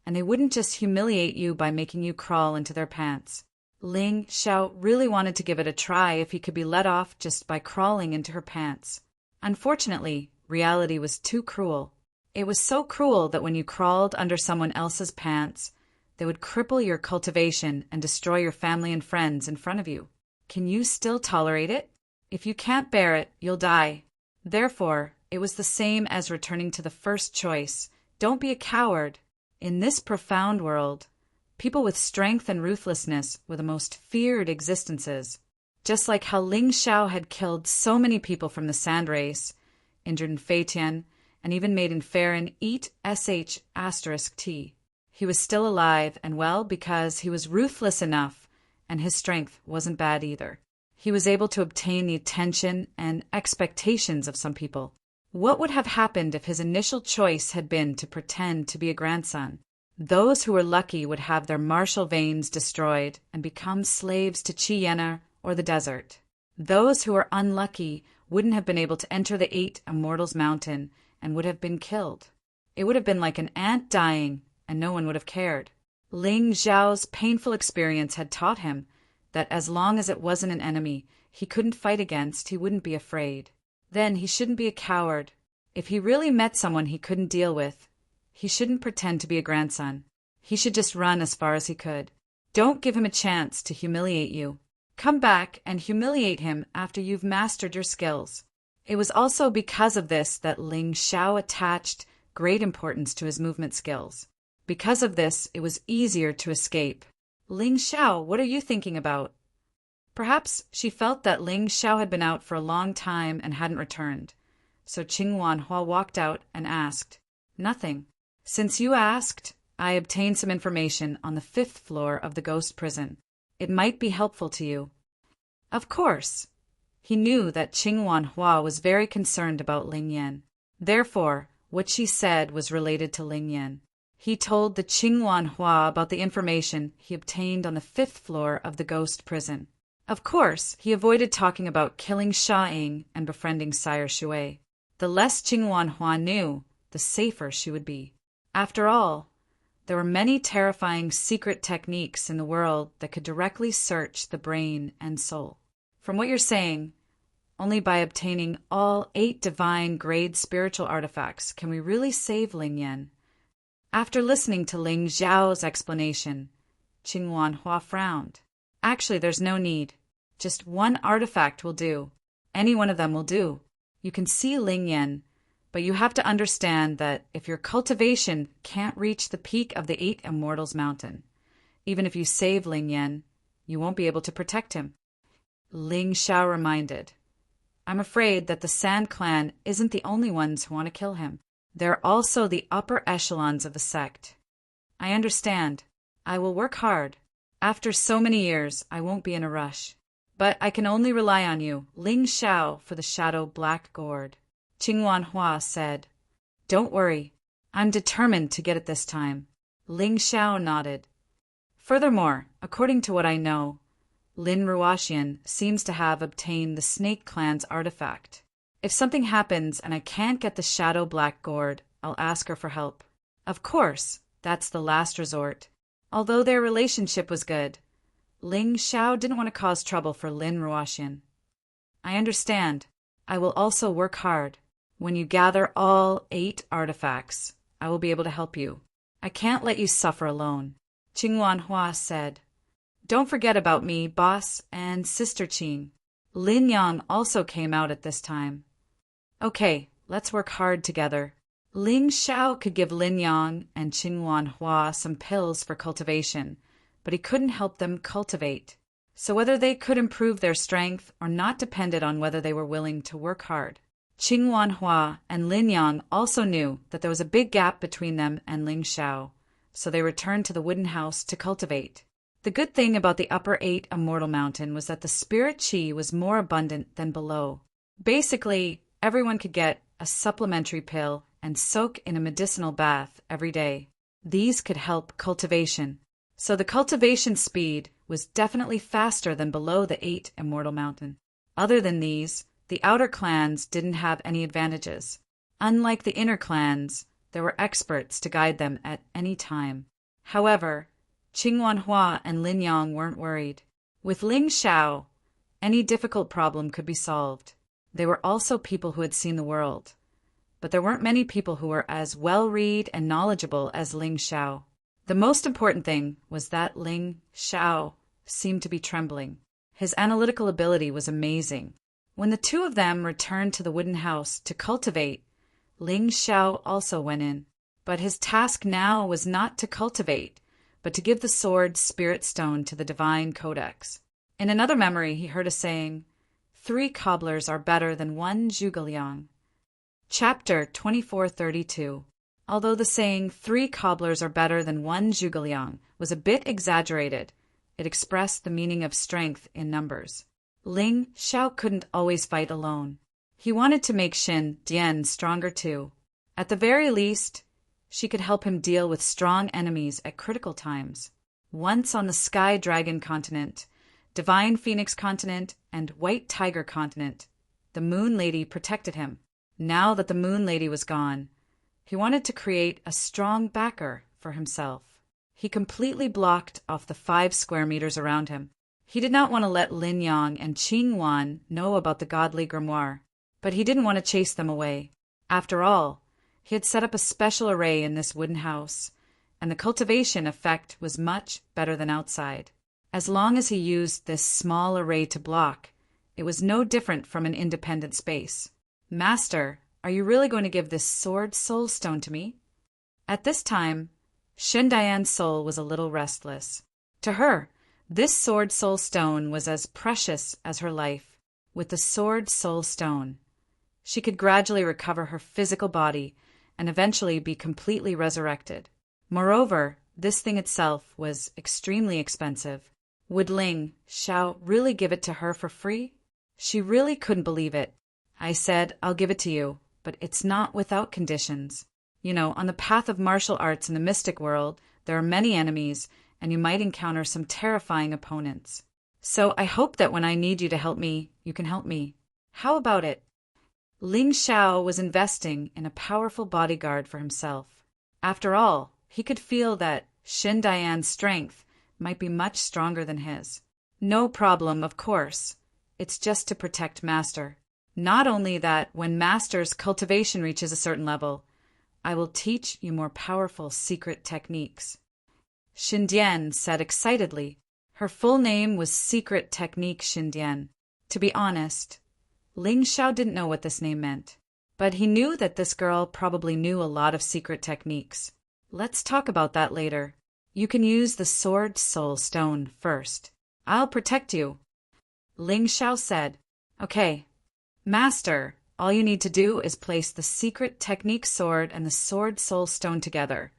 and they wouldn't just humiliate you by making you crawl into their pants. Ling Xiao really wanted to give it a try if he could be let off just by crawling into her pants. Unfortunately, reality was too cruel. It was so cruel that when you crawled under someone else's pants, they would cripple your cultivation and destroy your family and friends in front of you. Can you still tolerate it? If you can't bear it, you'll die. Therefore, it was the same as returning to the first choice. Don't be a coward. In this profound world, people with strength and ruthlessness were the most feared existences. Just like how Ling Xiao had killed so many people from the sand race, injured in Feitian, and even made in Farron eat **T. He was still alive and well because he was ruthless enough, and his strength wasn't bad either. He was able to obtain the attention and expectations of some people. What would have happened if his initial choice had been to pretend to be a grandson? Those who were lucky would have their martial veins destroyed and become slaves to Chiyena or the desert. Those who were unlucky wouldn't have been able to enter the 8 Immortals Mountain and would have been killed. It would have been like an ant dying, and no one would have cared. Ling Xiao's painful experience had taught him that as long as it wasn't an enemy he couldn't fight against, he wouldn't be afraid. Then he shouldn't be a coward. If he really met someone he couldn't deal with, he shouldn't pretend to be a grandson. He should just run as far as he could. Don't give him a chance to humiliate you. Come back and humiliate him after you've mastered your skills. It was also because of this that Ling Xiao attached great importance to his movement skills. Because of this, it was easier to escape. Ling Xiao, what are you thinking about? Perhaps she felt that Ling Xiao had been out for a long time and hadn't returned. So Qing Wanhua walked out and asked, Nothing. Since you asked, I obtained some information on the 5th floor of the ghost prison. It might be helpful to you. Of course. He knew that Qing Wanhua was very concerned about Ling Yan. Therefore, what she said was related to Ling Yan. He told the Qingwan Hua about the information he obtained on the 5th floor of the ghost prison. Of course, he avoided talking about killing Sha Ying and befriending Sire Shui. The less Qingwan Hua knew, the safer she would be. After all, there were many terrifying secret techniques in the world that could directly search the brain and soul. From what you're saying, only by obtaining all 8 divine-grade spiritual artifacts can we really save Ling Yan. After listening to Ling Xiao's explanation, Qingwan Hua frowned. Actually, there's no need. Just one artifact will do. Any one of them will do. You can see Ling Yan, but you have to understand that if your cultivation can't reach the peak of the 8 Immortals Mountain, even if you save Ling Yan, you won't be able to protect him. Ling Xiao reminded, I'm afraid that the Sand Clan isn't the only ones who want to kill him. They're also the upper echelons of the sect. I understand. I will work hard. After so many years, I won't be in a rush. But I can only rely on you, Ling Xiao, for the Shadow Black Gourd. Qingwan Hua said, Don't worry. I'm determined to get it this time. Ling Xiao nodded. Furthermore, according to what I know, Lin Ruoxian seems to have obtained the Snake Clan's artifact. If something happens and I can't get the Shadow Black Gourd, I'll ask her for help. Of course, that's the last resort. Although their relationship was good, Ling Xiao didn't want to cause trouble for Lin Ruoxian. I understand. I will also work hard. When you gather all 8 artifacts, I will be able to help you. I can't let you suffer alone. Qingwan Hua said, Don't forget about me, boss, and Sister Qing. Lin Yang also came out at this time. Okay, let's work hard together. Ling Xiao could give Lin Yang and Qingwan Hua some pills for cultivation, but he couldn't help them cultivate. So whether they could improve their strength or not depended on whether they were willing to work hard. Qingwan Hua and Lin Yang also knew that there was a big gap between them and Ling Xiao, so they returned to the wooden house to cultivate. The good thing about the upper 8 Immortal Mountain was that the spirit qi was more abundant than below. Basically, everyone could get a supplementary pill and soak in a medicinal bath every day. These could help cultivation. So the cultivation speed was definitely faster than below the 8 Immortal Mountain. Other than these, the outer clans didn't have any advantages. Unlike the inner clans, there were experts to guide them at any time. However, Qingwan Hua and Lin Yang weren't worried. With Ling Xiao, any difficult problem could be solved. They were also people who had seen the world. But there weren't many people who were as well-read and knowledgeable as Ling Xiao. The most important thing was that Ling Xiao seemed to be trembling. His analytical ability was amazing. When the two of them returned to the wooden house to cultivate, Ling Xiao also went in. But his task now was not to cultivate, but to give the sword Spirit Stone to the Divine Codex. In another memory, he heard a saying, 3 cobblers are better than 1 zhuge-liang. Chapter 2432. Although the saying 3 cobblers are better than 1 zhuge-liang was a bit exaggerated, it expressed the meaning of strength in numbers. Ling Xiao couldn't always fight alone. He wanted to make Xin Dian stronger too. At the very least, she could help him deal with strong enemies at critical times. Once on the Sky Dragon continent, Divine Phoenix continent, and White Tiger continent, the Moon Lady protected him. Now that the Moon Lady was gone, he wanted to create a strong backer for himself. He completely blocked off the 5 square meters around him. He did not want to let Lin Yang and Qing Wan know about the godly grimoire, but he didn't want to chase them away. After all, he had set up a special array in this wooden house, and the cultivation effect was much better than outside. As long as he used this small array to block, it was no different from an independent space. Master, are you really going to give this sword soul stone to me? At this time, Shen Dian's soul was a little restless. To her, this sword soul stone was as precious as her life. With the sword soul stone, she could gradually recover her physical body and eventually be completely resurrected. Moreover, this thing itself was extremely expensive. Would Ling Xiao really give it to her for free? She really couldn't believe it. I said, I'll give it to you, but it's not without conditions. On the path of martial arts in the mystic world, there are many enemies, and you might encounter some terrifying opponents. So I hope that when I need you to help me, you can help me. How about it? Ling Xiao was investing in a powerful bodyguard for himself. After all, he could feel that Xin Dian's strength might be much stronger than his. No problem, of course. It's just to protect Master. Not only that, when Master's cultivation reaches a certain level, I will teach you more powerful secret techniques. Xindian said excitedly. Her full name was Secret Technique Xindian. To be honest, Ling Xiao didn't know what this name meant, but he knew that this girl probably knew a lot of secret techniques. Let's talk about that later. You can use the Sword Soul Stone first. I'll protect you. Ling Xiao said. Okay, Master, all you need to do is place the Secret Technique Sword and the Sword Soul Stone together,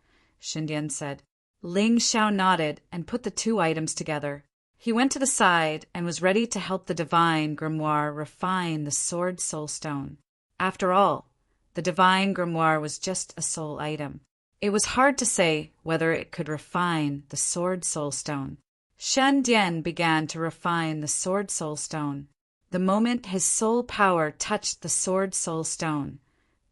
Xindian said. Ling Xiao nodded and put the two items together. He went to the side and was ready to help the divine grimoire refine the Sword Soul Stone. After all, the divine grimoire was just a soul item. It was hard to say whether it could refine the Sword Soul Stone. Shen Dian began to refine the Sword Soul Stone. The moment his soul power touched the Sword Soul Stone,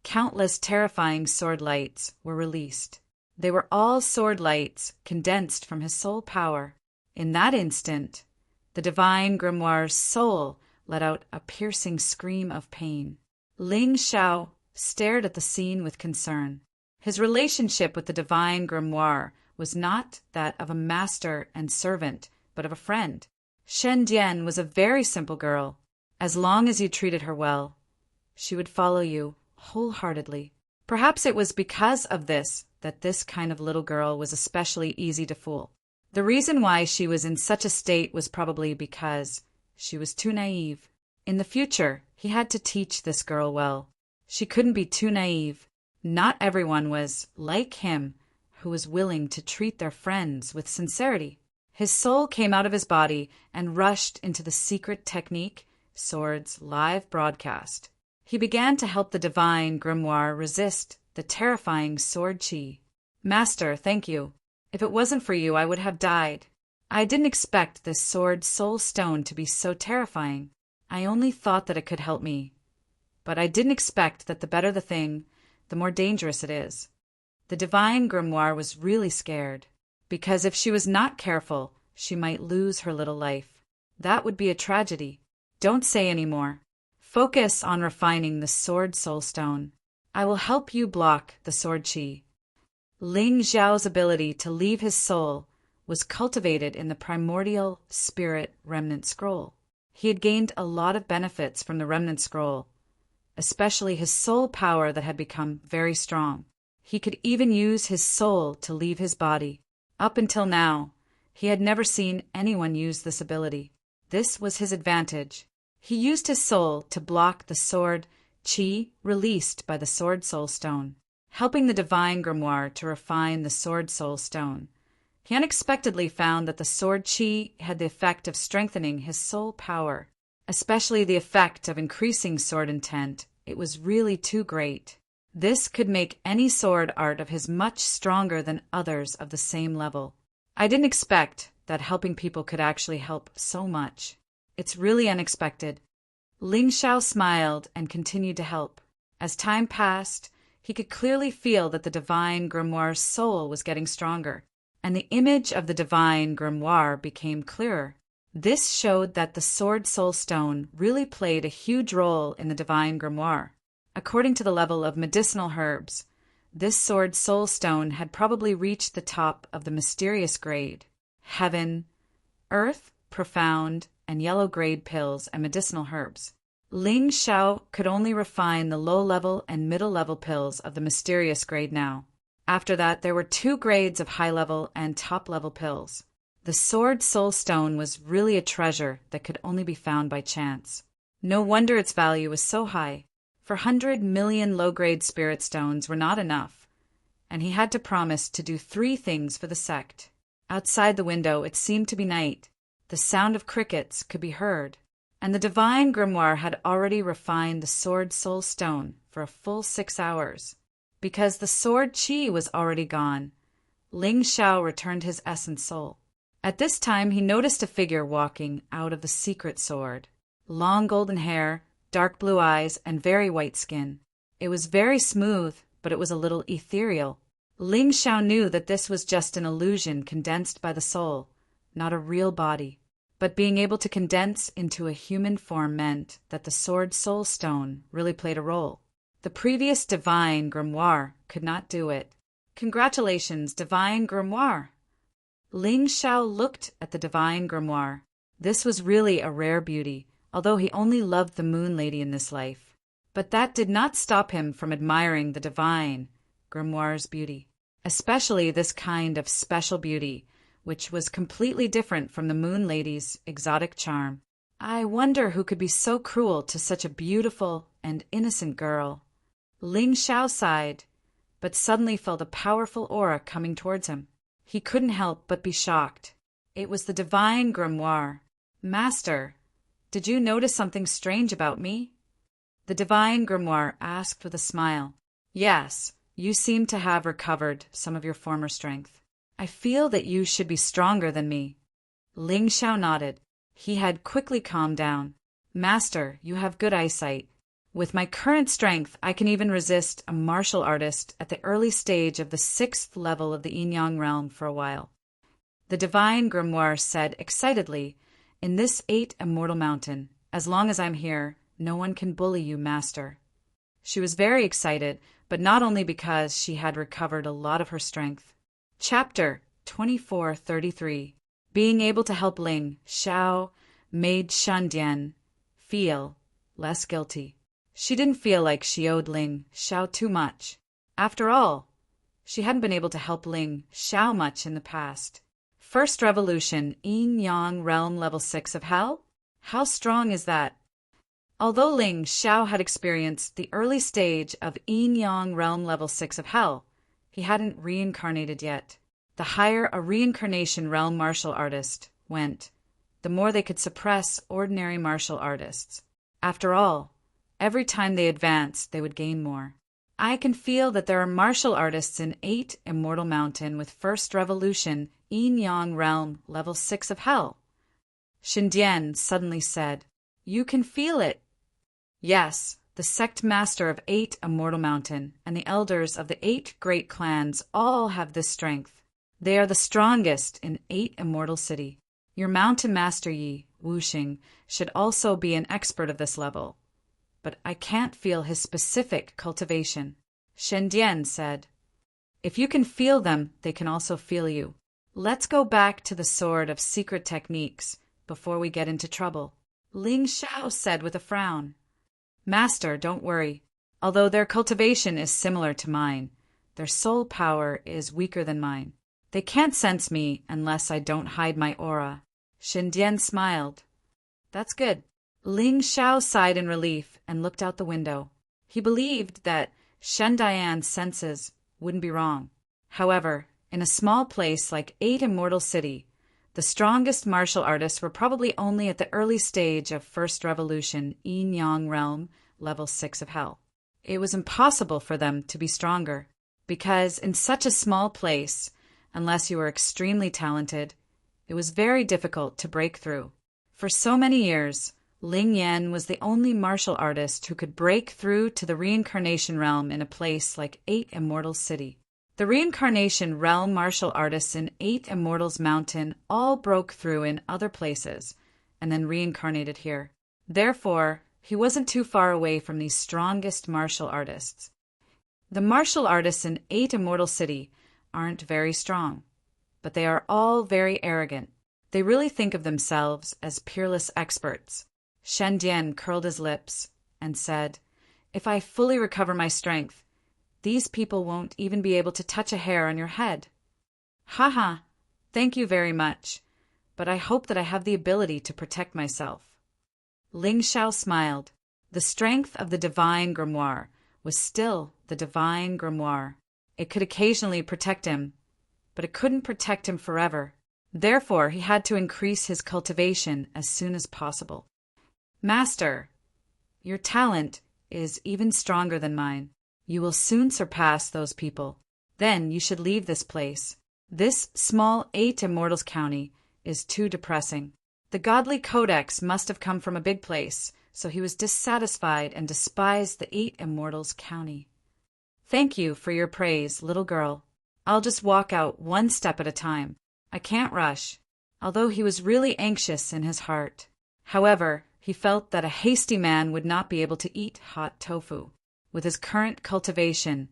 countless terrifying sword lights were released. They were all sword lights condensed from his soul power. In that instant, the divine grimoire's soul let out a piercing scream of pain. Ling Xiao stared at the scene with concern. His relationship with the divine grimoire was not that of a master and servant, but of a friend. Shen Dian was a very simple girl. As long as you treated her well, she would follow you wholeheartedly. Perhaps it was because of this that this kind of little girl was especially easy to fool. The reason why she was in such a state was probably because she was too naive. In the future, he had to teach this girl well. She couldn't be too naive. Not everyone was, like him, who was willing to treat their friends with sincerity. His soul came out of his body and rushed into the secret technique, Sword's live broadcast. He began to help the divine grimoire resist the terrifying sword chi. Master, thank you. If it wasn't for you, I would have died. I didn't expect this Sword Soul Stone to be so terrifying. I only thought that it could help me. But I didn't expect that the better the thing, the more dangerous it is. The divine grimoire was really scared, because if she was not careful, she might lose her little life. That would be a tragedy. Don't say any more. Focus on refining the Sword Soul Stone. I will help you block the sword chi. Ling Xiao's ability to leave his soul was cultivated in the primordial spirit remnant scroll. He had gained a lot of benefits from the remnant scroll, especially his soul power that had become very strong. He could even use his soul to leave his body. Up until now, he had never seen anyone use this ability. This was his advantage. He used his soul to block the sword chi released by the Sword Soul Stone, helping the divine grimoire to refine the Sword Soul Stone. He unexpectedly found that the sword chi had the effect of strengthening his soul power, especially the effect of increasing sword intent. It was really too great. This could make any sword art of his much stronger than others of the same level. I didn't expect that helping people could actually help so much. It's really unexpected. Ling Xiao smiled and continued to help. As time passed, he could clearly feel that the divine grimoire's soul was getting stronger, and the image of the divine grimoire became clearer. This showed that the Sword Soul Stone really played a huge role in the divine grimoire. According to the level of medicinal herbs, this Sword Soul Stone had probably reached the top of the mysterious grade. Heaven, Earth, Profound, and yellow grade pills and medicinal herbs. Ling Xiao could only refine the low-level and middle-level pills of the mysterious grade now. After that, there were 2 grades of high-level and top-level pills. The Sword Soul Stone was really a treasure that could only be found by chance. No wonder its value was so high. 400 million low-grade spirit stones were not enough, and he had to promise to do 3 things for the sect. Outside the window, it seemed to be night. The sound of crickets could be heard, and the divine grimoire had already refined the Sword Soul Stone for a full 6 hours. because the sword qi was already gone. Ling Xiao returned his essence soul. At this time, he noticed a figure walking out of the secret sword. Long golden hair, dark blue eyes, and very white skin. It was very smooth, but it was a little ethereal. Ling Xiao knew that this was just an illusion condensed by the soul, not a real body. But being able to condense into a human form meant that the sword soul stone really played a role. The previous divine grimoire could not do it. Congratulations, divine grimoire! Ling Xiao looked at the divine grimoire. This was really a rare beauty, although he only loved the Moon Lady in this life. But that did not stop him from admiring the divine grimoire's beauty, especially this kind of special beauty, which was completely different from the Moon Lady's exotic charm. I wonder who could be so cruel to such a beautiful and innocent girl. Ling Xiao sighed, but suddenly felt a powerful aura coming towards him. He couldn't help but be shocked. It was the divine grimoire. Master, did you notice something strange about me? The divine grimoire asked with a smile. Yes, you seem to have recovered some of your former strength. I feel that you should be stronger than me. Ling Xiao nodded. He had quickly calmed down. Master, you have good eyesight. With my current strength, I can even resist a martial artist at the early stage of the 6th level of the Yin-Yang realm for a while. The divine grimoire said excitedly, in this 8 immortal mountain, as long as I'm here, no one can bully you, master. She was very excited, but not only because she had recovered a lot of her strength. Chapter 2433. Being able to help Ling Xiao made Shandian feel less guilty. She didn't feel like she owed Ling Xiao too much. After all, she hadn't been able to help Ling Xiao much in the past. First Revolution, Yin-Yang Realm Level 6 of Hell? How strong is that? Although Ling Xiao had experienced the early stage of Yin-Yang Realm Level 6 of Hell, he hadn't reincarnated yet. The higher a reincarnation realm martial artist went, the more they could suppress ordinary martial artists. After all, every time they advanced, they would gain more. I can feel that there are martial artists in 8 Immortal Mountain with First Revolution, Yin-Yang Realm, Level 6 of Hell. Shindian suddenly said, You can feel it. Yes, the sect master of 8 Immortal Mountain and the elders of the 8 great clans all have this strength. They are the strongest in 8 Immortal City. Your mountain master Yi, Wuxing, should also be an expert of this level. But I can't feel his specific cultivation. Shendian said, If you can feel them, they can also feel you. Let's go back to the sword of secret techniques before we get into trouble. Ling Xiao said with a frown. Master, don't worry. Although their cultivation is similar to mine, their soul power is weaker than mine. They can't sense me unless I don't hide my aura. Shendian smiled. That's good. Ling Xiao sighed in relief and looked out the window. He believed that Shendian's senses wouldn't be wrong. However, in a small place like 8 Immortal City, the strongest martial artists were probably only at the early stage of First Revolution, Yin-Yang Realm, Level 6 of Hell. It was impossible for them to be stronger, because in such a small place, unless you were extremely talented, it was very difficult to break through. For so many years, Ling Yan was the only martial artist who could break through to the reincarnation realm in a place like 8 Immortal City. The reincarnation realm martial artists in 8 Immortals Mountain all broke through in other places and then reincarnated here. Therefore, he wasn't too far away from these strongest martial artists. The martial artists in 8 Immortal City aren't very strong, but they are all very arrogant. They really think of themselves as peerless experts. Shendian curled his lips and said, If I fully recover my strength, these people won't even be able to touch a hair on your head. Haha, thank you very much, but I hope that I have the ability to protect myself. Ling Xiao smiled. The strength of the divine grimoire was still the divine grimoire. It could occasionally protect him, but it couldn't protect him forever. Therefore, he had to increase his cultivation as soon as possible. Master, your talent is even stronger than mine. You will soon surpass those people. Then you should leave this place. This small 8 Immortals county is too depressing. The godly codex must have come from a big place, so he was dissatisfied and despised the 8 Immortals county. Thank you for your praise, little girl. I'll just walk out one step at a time. I can't rush. Although he was really anxious in his heart. However, he felt that a hasty man would not be able to eat hot tofu. With his current cultivation,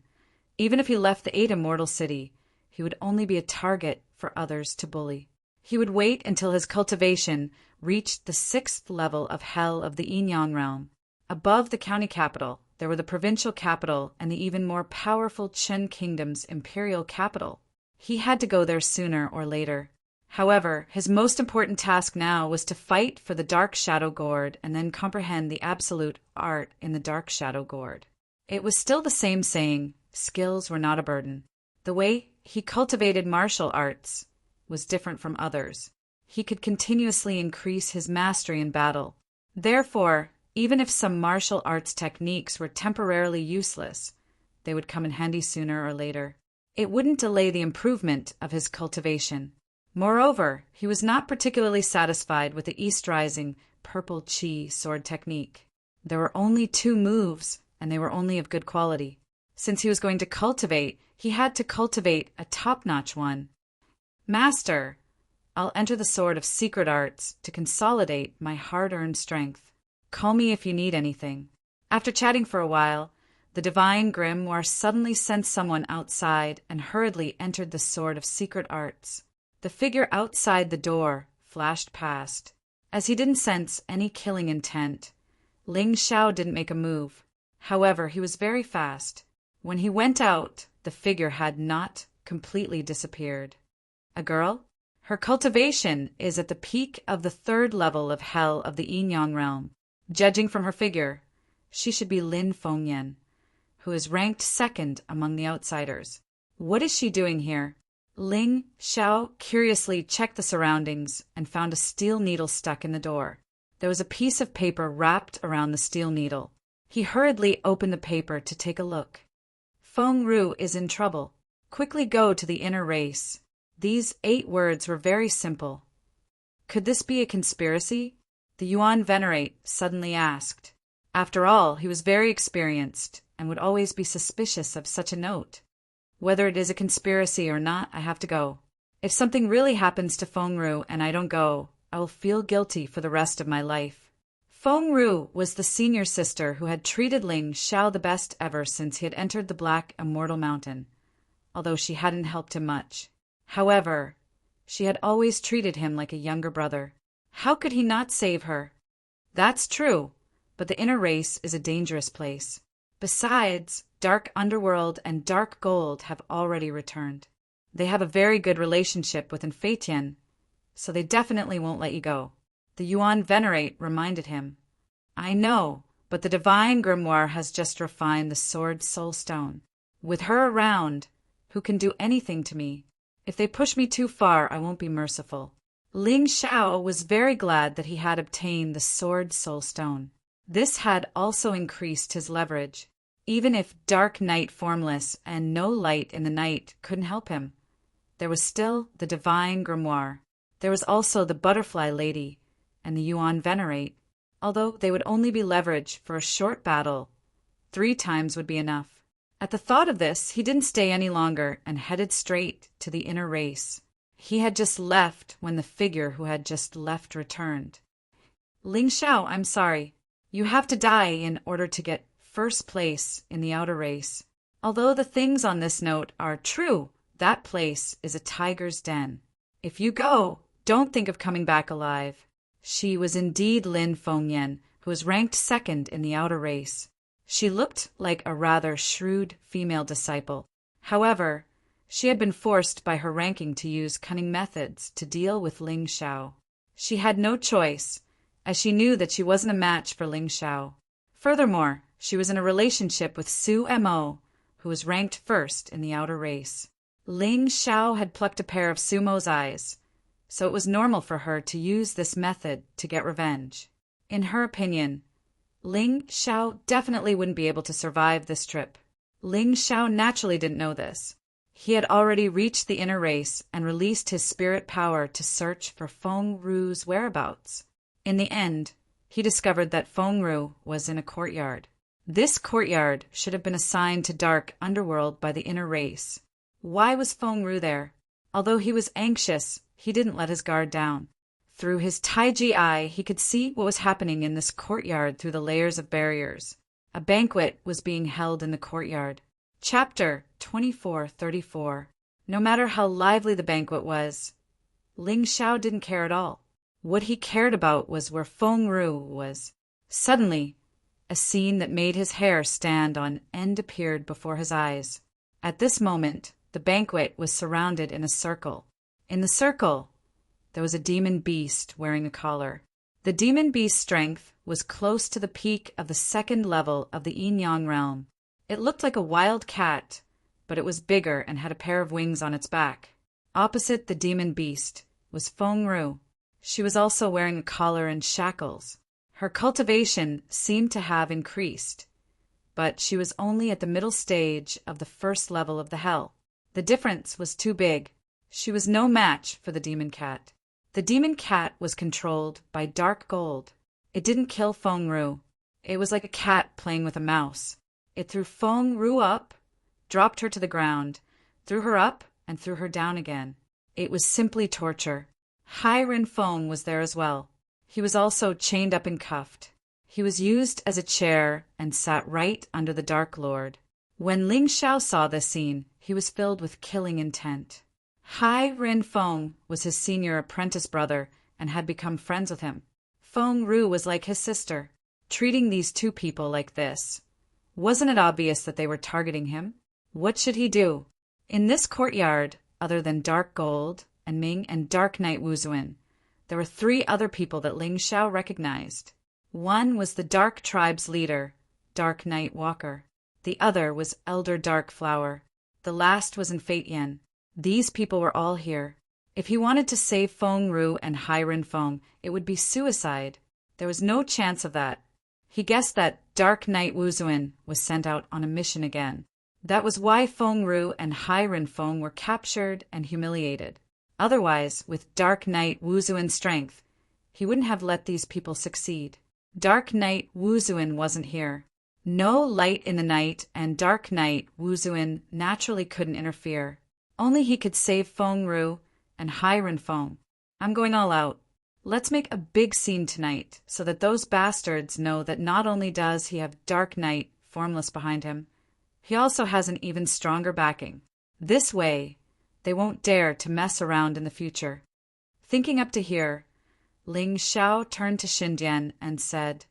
even if he left the 8 Immortal City, he would only be a target for others to bully. He would wait until his cultivation reached the 6th level of Hell of the Inyan realm. Above the county capital, there were the provincial capital and the even more powerful Chen Kingdom's imperial capital. He had to go there sooner or later. However, his most important task now was to fight for the Dark Shadow Gourd and then comprehend the absolute art in the Dark Shadow Gourd. It was still the same saying, skills were not a burden. The way he cultivated martial arts was different from others. He could continuously increase his mastery in battle. Therefore, even if some martial arts techniques were temporarily useless, they would come in handy sooner or later. It wouldn't delay the improvement of his cultivation. Moreover, he was not particularly satisfied with the East Rising Purple Chi sword technique. There were only 2 moves, and they were only of good quality. Since he was going to cultivate, he had to cultivate a top-notch one. Master, I'll enter the sword of secret arts to consolidate my hard-earned strength. Call me if you need anything. After chatting for a while, the divine grimoire suddenly sent someone outside and hurriedly entered the sword of secret arts. The figure outside the door flashed past. As he didn't sense any killing intent, Ling Xiao didn't make a move. However, he was very fast. When he went out, the figure had not completely disappeared. A girl? Her cultivation is at the peak of the 3rd level of Hell of the Inyan realm. Judging from her figure, she should be Lin Fengyan, who is ranked 2nd among the outsiders. What is she doing here? Ling Xiao curiously checked the surroundings and found a steel needle stuck in the door. There was a piece of paper wrapped around the steel needle. He hurriedly opened the paper to take a look. Feng Ru is in trouble. Quickly go to the inner race. These 8 words were very simple. Could this be a conspiracy? The Yuan Venerate suddenly asked. After all, he was very experienced and would always be suspicious of such a note. Whether it is a conspiracy or not, I have to go. If something really happens to Feng Ru and I don't go, I will feel guilty for the rest of my life. Feng Ru was the senior sister who had treated Ling Xiao the best ever since he had entered the Black Immortal Mountain, although she hadn't helped him much. However, she had always treated him like a younger brother. How could he not save her? That's true, but the inner race is a dangerous place. Besides, Dark Underworld and Dark Gold have already returned. They have a very good relationship with Infatian, so they definitely won't let you go. The Yuan Venerate reminded him. I know, but the Divine Grimoire has just refined the Sword Soul Stone. With her around, who can do anything to me? If they push me too far, I won't be merciful. Ling Xiao was very glad that he had obtained the Sword Soul Stone. This had also increased his leverage. Even if Dark Night Formless and no light in the night couldn't help him, there was still the Divine Grimoire. There was also the Butterfly Lady and the Yuan Venerate. Although they would only be leverage for a short battle, 3 times would be enough. At the thought of this, he didn't stay any longer and headed straight to the inner race. He had just left when the figure who had just left returned. Ling Xiao, I'm sorry. You have to die in order to get first place in the outer race. Although the things on this note are true, that place is a tiger's den. If you go, don't think of coming back alive. She was indeed Lin Fengyan, who was ranked 2nd in the outer race. She looked like a rather shrewd female disciple. However, she had been forced by her ranking to use cunning methods to deal with Ling Xiao. She had no choice, as she knew that she wasn't a match for Ling Xiao. Furthermore, she was in a relationship with Su Mo, who was ranked 1st in the outer race. Ling Xiao had plucked a pair of Sumo's eyes, so it was normal for her to use this method to get revenge. In her opinion, Ling Xiao definitely wouldn't be able to survive this trip. Ling Xiao naturally didn't know this. He had already reached the inner race and released his spirit power to search for Feng Ru's whereabouts. In the end, he discovered that Feng Ru was in a courtyard. This courtyard should have been assigned to dark underworld by the inner race. Why was Feng Ru there? Although he was anxious, he didn't let his guard down. Through his Taiji eye, he could see what was happening in this courtyard through the layers of barriers. A banquet was being held in the courtyard. Chapter 2434. No matter how lively the banquet was, Ling Xiao didn't care at all. What he cared about was where Feng Ru was. Suddenly, a scene that made his hair stand on end appeared before his eyes. At this moment, the banquet was surrounded in a circle. In the circle, there was a demon beast wearing a collar. The demon beast's strength was close to the peak of the second level of the yin-yang realm. It looked like a wild cat, but it was bigger and had a pair of wings on its back. Opposite the demon beast was Feng Ru. She was also wearing a collar and shackles. Her cultivation seemed to have increased, but she was only at the middle stage of the first level of the hell. The difference was too big. She was no match for the demon cat. The demon cat was controlled by dark gold. It didn't kill Feng Ru. It was like a cat playing with a mouse. It threw Feng Ru up, dropped her to the ground, threw her up, and threw her down again. It was simply torture. Hai Rin Feng was there as well. He was also chained up and cuffed. He was used as a chair and sat right under the Dark Lord. When Ling Xiao saw this scene, he was filled with killing intent. Hai Rin Feng was his senior apprentice brother and had become friends with him. Feng Ru was like his sister. Treating these two people like this, wasn't it obvious that they were targeting him? What should he do? In this courtyard, other than Dark Gold and Ming and Dark Knight Wuzuan, there were 3 other people that Ling Xiao recognized. One was the Dark Tribe's leader, Dark Knight Walker. The other was Elder Dark Flower. The last was in Fate Yen. These people were all here. If he wanted to save Feng Ru and Hai Rin Feng, it would be suicide. There was no chance of that. He guessed that Dark Knight Wuzuan was sent out on a mission again. That was why Feng Ru and Hai Rin Feng were captured and humiliated. Otherwise, with Dark Knight Wuzuan's strength, he wouldn't have let these people succeed. Dark Knight Wuzuan wasn't here. No light in the night, and Dark Knight Wuzuan naturally couldn't interfere. Only he could save Feng Ru and Hai Rin Feng. I'm going all out. Let's make a big scene tonight, so that those bastards know that not only does he have Dark Knight Formless behind him, he also has an even stronger backing. This way, they won't dare to mess around in the future. Thinking up to here, Ling Xiao turned to Shendian and said,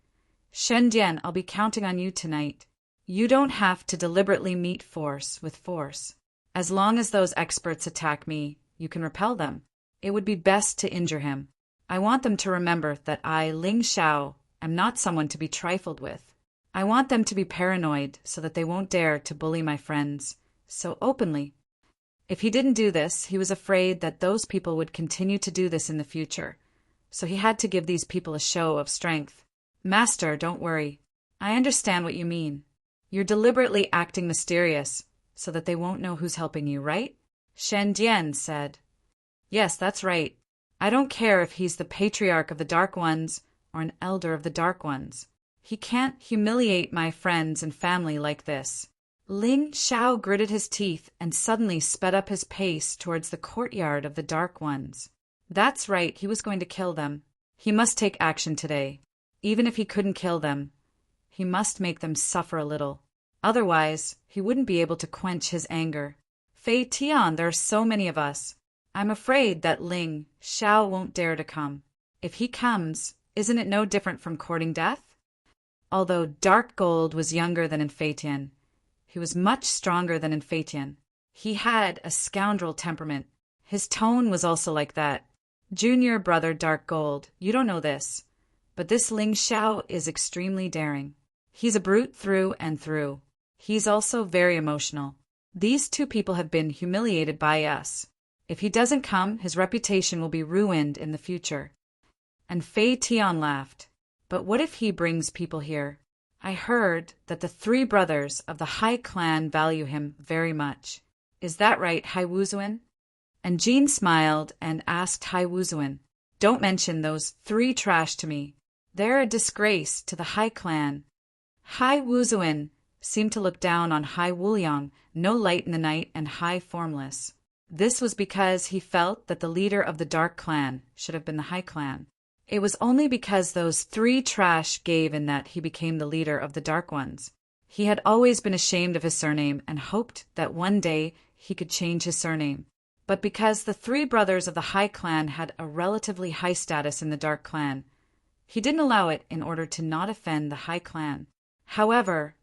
Shendian, I'll be counting on you tonight. You don't have to deliberately meet force with force. As long as those experts attack me, you can repel them. It would be best to injure him. I want them to remember that I, Ling Xiao, am not someone to be trifled with. I want them to be paranoid so that they won't dare to bully my friends so openly. If he didn't do this, he was afraid that those people would continue to do this in the future. So he had to give these people a show of strength. Master, don't worry. I understand what you mean. You're deliberately acting mysterious so that they won't know who's helping you, right? Shen Dian said. Yes, that's right. I don't care if he's the patriarch of the Dark Ones or an elder of the Dark Ones. He can't humiliate my friends and family like this. Ling Xiao gritted his teeth and suddenly sped up his pace towards the courtyard of the Dark Ones. That's right, he was going to kill them. He must take action today. Even if he couldn't kill them, he must make them suffer a little. Otherwise, he wouldn't be able to quench his anger. Fei Tian, there are so many of us. I'm afraid that Ling Xiao won't dare to come. If he comes, isn't it no different from courting death? Although Dark Gold was younger than in Fei Tian, he was much stronger than in Fei Tian. He had a scoundrel temperament. His tone was also like that. Junior brother Dark Gold, you don't know this, but this Ling Xiao is extremely daring. He's a brute through and through. He's also very emotional. These 2 people have been humiliated by us. If he doesn't come, his reputation will be ruined in the future. And Fei Tian laughed. But what if he brings people here? I heard that the three brothers of the Hai clan value him very much. Is that right, Hai Wuzuan? And Jean smiled and asked Hai Wuzuan, "Don't mention those three trash to me. They're a disgrace to the Hai clan." Hai Wuzuan seemed to look down on Hai Wuliang, no light in the night, and Hai Formless. This was because he felt that the leader of the Dark Clan should have been the Hai clan. It was only because those three trash gave in that he became the leader of the Dark Ones. He had always been ashamed of his surname and hoped that one day he could change his surname. But because the three brothers of the Hai clan had a relatively high status in the Dark Clan, he didn't allow it in order to not offend the Hai clan. However,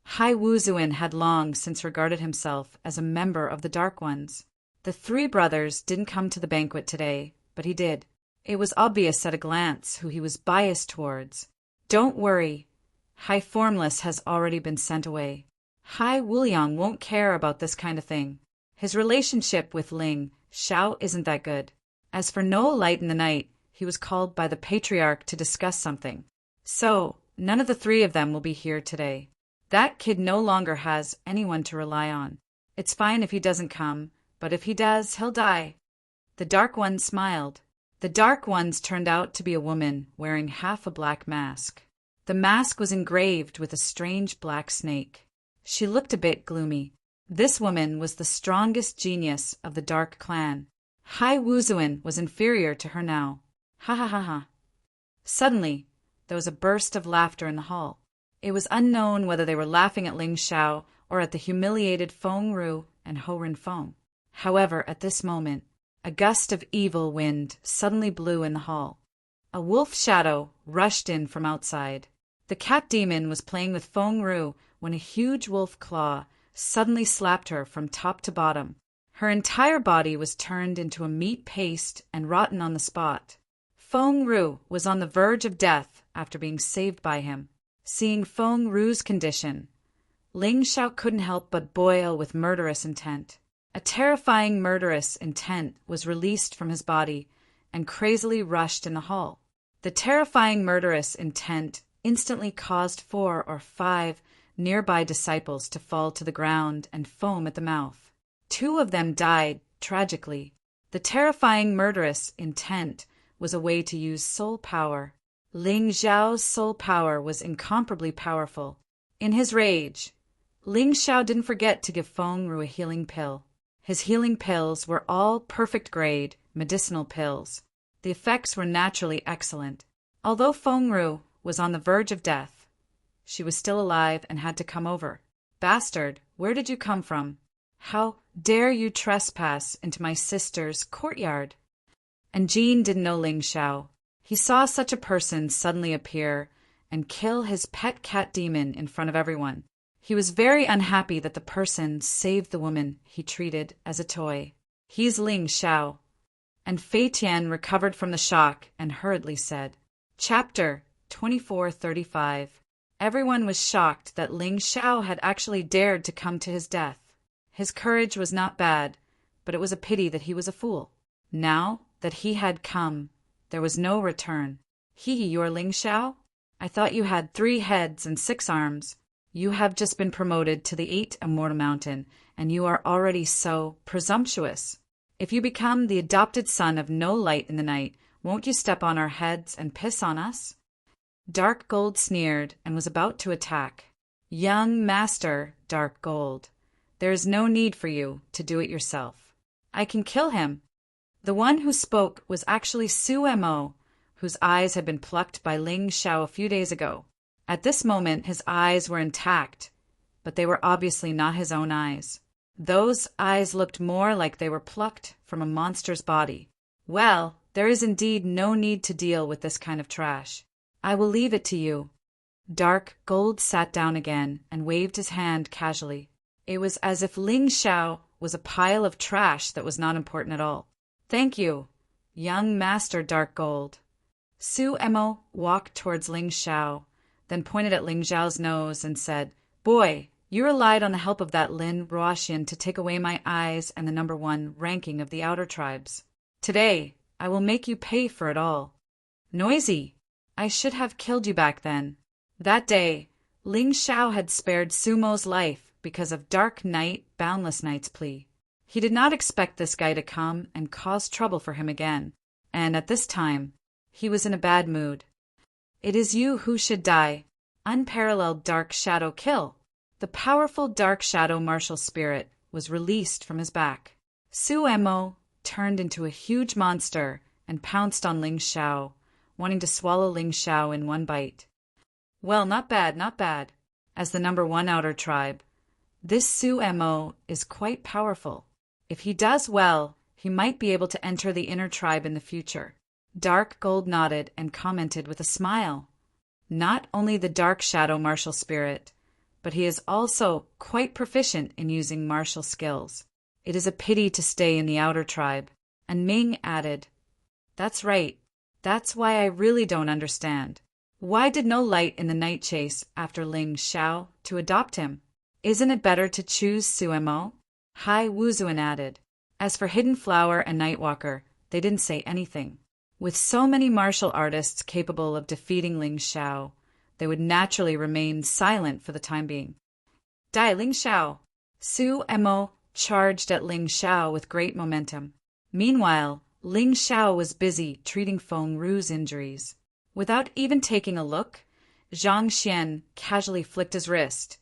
Hai Wuzuan had long since regarded himself as a member of the Dark Ones. The three brothers didn't come to the banquet today, but he did. It was obvious at a glance who he was biased towards. Don't worry, Hai Formless has already been sent away. Hai Wuliang won't care about this kind of thing. His relationship with Ling Xiao isn't that good. As for No Light in the Night, he was called by the Patriarch to discuss something. So, none of the three of them will be here today. That kid no longer has anyone to rely on. It's fine if he doesn't come, but if he does, he'll die. The Dark Ones smiled. The Dark Ones turned out to be a woman wearing half a black mask. The mask was engraved with a strange black snake. She looked a bit gloomy. This woman was the strongest genius of the Dark Clan. Hai Wuzuan was inferior to her now. Ha ha ha ha. Suddenly, there was a burst of laughter in the hall. It was unknown whether they were laughing at Ling Xiao or at the humiliated Feng Ru and Ho Rin Feng. However, at this moment, a gust of evil wind suddenly blew in the hall. A wolf shadow rushed in from outside. The cat demon was playing with Feng Ru when a huge wolf claw suddenly slapped her from top to bottom. Her entire body was turned into a meat paste and rotten on the spot. Feng Ru was on the verge of death after being saved by him. Seeing Feng Ru's condition, Ling Xiao couldn't help but boil with murderous intent. A terrifying murderous intent was released from his body and crazily rushed in the hall. The terrifying murderous intent instantly caused 4 or 5 nearby disciples to fall to the ground and foam at the mouth. 2 of them died tragically. The terrifying murderous intent was a way to use soul power. Ling Xiao's soul power was incomparably powerful. In his rage, Ling Xiao didn't forget to give Feng Ru a healing pill. His healing pills were all perfect-grade medicinal pills. The effects were naturally excellent. Although Feng Ru was on the verge of death, she was still alive and had to come over. "Bastard, where did you come from? How dare you trespass into my sister's courtyard?" And Jean didn't know Ling Xiao. He saw such a person suddenly appear and kill his pet cat demon in front of everyone. He was very unhappy that the person saved the woman he treated as a toy. "He's Ling Xiao." And Fei Tian recovered from the shock and hurriedly said, Chapter 2435. Everyone was shocked that Ling Xiao had actually dared to come to his death. His courage was not bad, but it was a pity that he was a fool. Now that he had come, there was no return. You're Ling Xiao? I thought you had 3 heads and 6 arms. You have just been promoted to the 8th Immortal Mountain, and you are already so presumptuous. If you become the adopted son of No Light in the Night, won't you step on our heads and piss on us? Dark Gold sneered and was about to attack. Young Master Dark Gold, there is no need for you to do it yourself. I can kill him. The one who spoke was actually Su Mo, whose eyes had been plucked by Ling Xiao a few days ago. At this moment his eyes were intact, but they were obviously not his own eyes. Those eyes looked more like they were plucked from a monster's body. Well, there is indeed no need to deal with this kind of trash. I will leave it to you. Dark Gold sat down again and waved his hand casually. It was as if Ling Xiao was a pile of trash that was not important at all. Thank you, young Master Dark Gold. Su Mo walked towards Ling Xiao, then pointed at Ling Xiao's nose and said, Boy, you relied on the help of that Lin Ruoxian to take away my eyes and the #1 ranking of the outer tribes. Today, I will make you pay for it all. Noisy! I should have killed you back then. That day, Ling Xiao had spared Sumo's life because of Dark Knight Boundless Knight's plea. He did not expect this guy to come and cause trouble for him again, and at this time, he was in a bad mood. It is you who should die. Unparalleled Dark Shadow kill. The powerful Dark Shadow martial spirit was released from his back. Su Emo turned into a huge monster and pounced on Ling Xiao, wanting to swallow Ling Xiao in one bite. Well, not bad, not bad. As the #1 outer tribe, this Su Emo is quite powerful. If he does well, he might be able to enter the inner tribe in the future. Dark Gold nodded and commented with a smile. Not only the Dark Shadow martial spirit, but he is also quite proficient in using martial skills. It is a pity to stay in the outer tribe. And Ming added, That's right. That's why I really don't understand. Why did no light in the night chase after Ling Xiao to adopt him? Isn't it better to choose Suemo? Hai Wuzuan added. As for Hidden Flower and Nightwalker, they didn't say anything. With so many martial artists capable of defeating Ling Xiao, they would naturally remain silent for the time being. Dai Ling Xiao! Su Emo charged at Ling Xiao with great momentum. Meanwhile, Ling Xiao was busy treating Feng Ru's injuries. Without even taking a look, Zhang Xian casually flicked his wrist,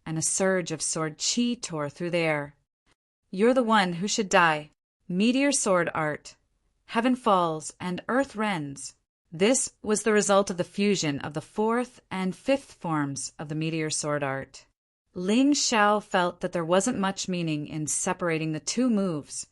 and a surge of sword qi tore through the air. You're the one who should die. Meteor sword art. Heaven falls and earth rends. This was the result of the fusion of the 4th and 5th forms of the meteor sword art. Ling Xiao felt that there wasn't much meaning in separating the two moves,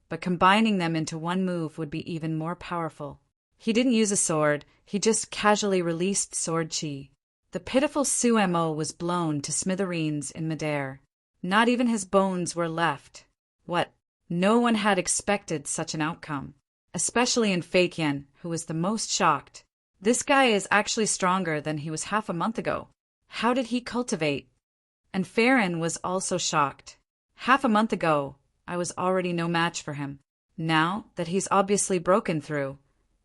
but combining them into one move would be even more powerful. He didn't use a sword, he just casually released sword qi. The pitiful Suemo was blown to smithereens in midair. Not even his bones were left. What? No one had expected such an outcome. Especially in Feiqian, who was the most shocked. This guy is actually stronger than he was half a month ago. How did he cultivate? And Farron was also shocked. Half a month ago, I was already no match for him. Now that he's obviously broken through,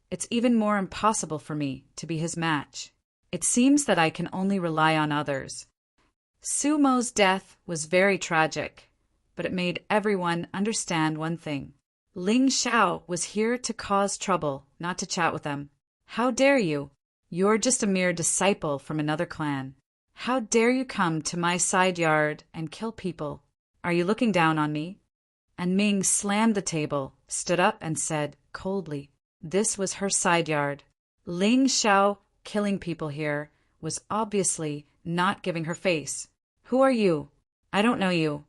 it's even more impossible for me to be his match. It seems that I can only rely on others. Sumo's death was very tragic, but it made everyone understand one thing. Ling Xiao was here to cause trouble, not to chat with them. How dare you? You're just a mere disciple from another clan. How dare you come to my side yard and kill people? Are you looking down on me? And Ming slammed the table, stood up and said coldly, this was her side yard. Ling Xiao killing people here was obviously not giving her face. Who are you? I don't know you.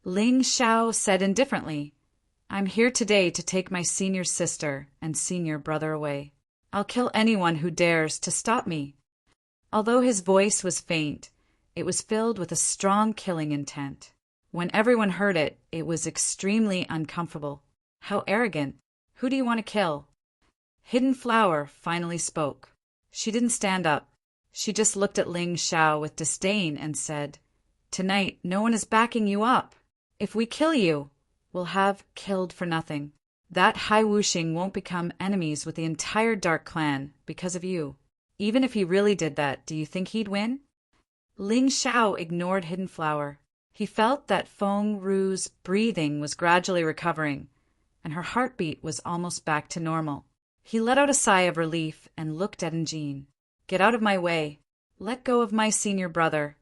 Ling Xiao said indifferently, I'm here today to take my senior sister and senior brother away. I'll kill anyone who dares to stop me. Although his voice was faint, it was filled with a strong killing intent. When everyone heard it, it was extremely uncomfortable. How arrogant. Who do you want to kill? Hidden Flower finally spoke. She didn't stand up. She just looked at Ling Xiao with disdain and said, Tonight, no one is backing you up. If we kill you, we'll have killed for nothing. That Hai Wuxing won't become enemies with the entire Dark Clan because of you. Even if he really did that, do you think he'd win? Ling Xiao ignored Hidden Flower. He felt that Feng Ru's breathing was gradually recovering, and her heartbeat was almost back to normal. He let out a sigh of relief and looked at Njin. Get out of my way. Let go of my senior brother.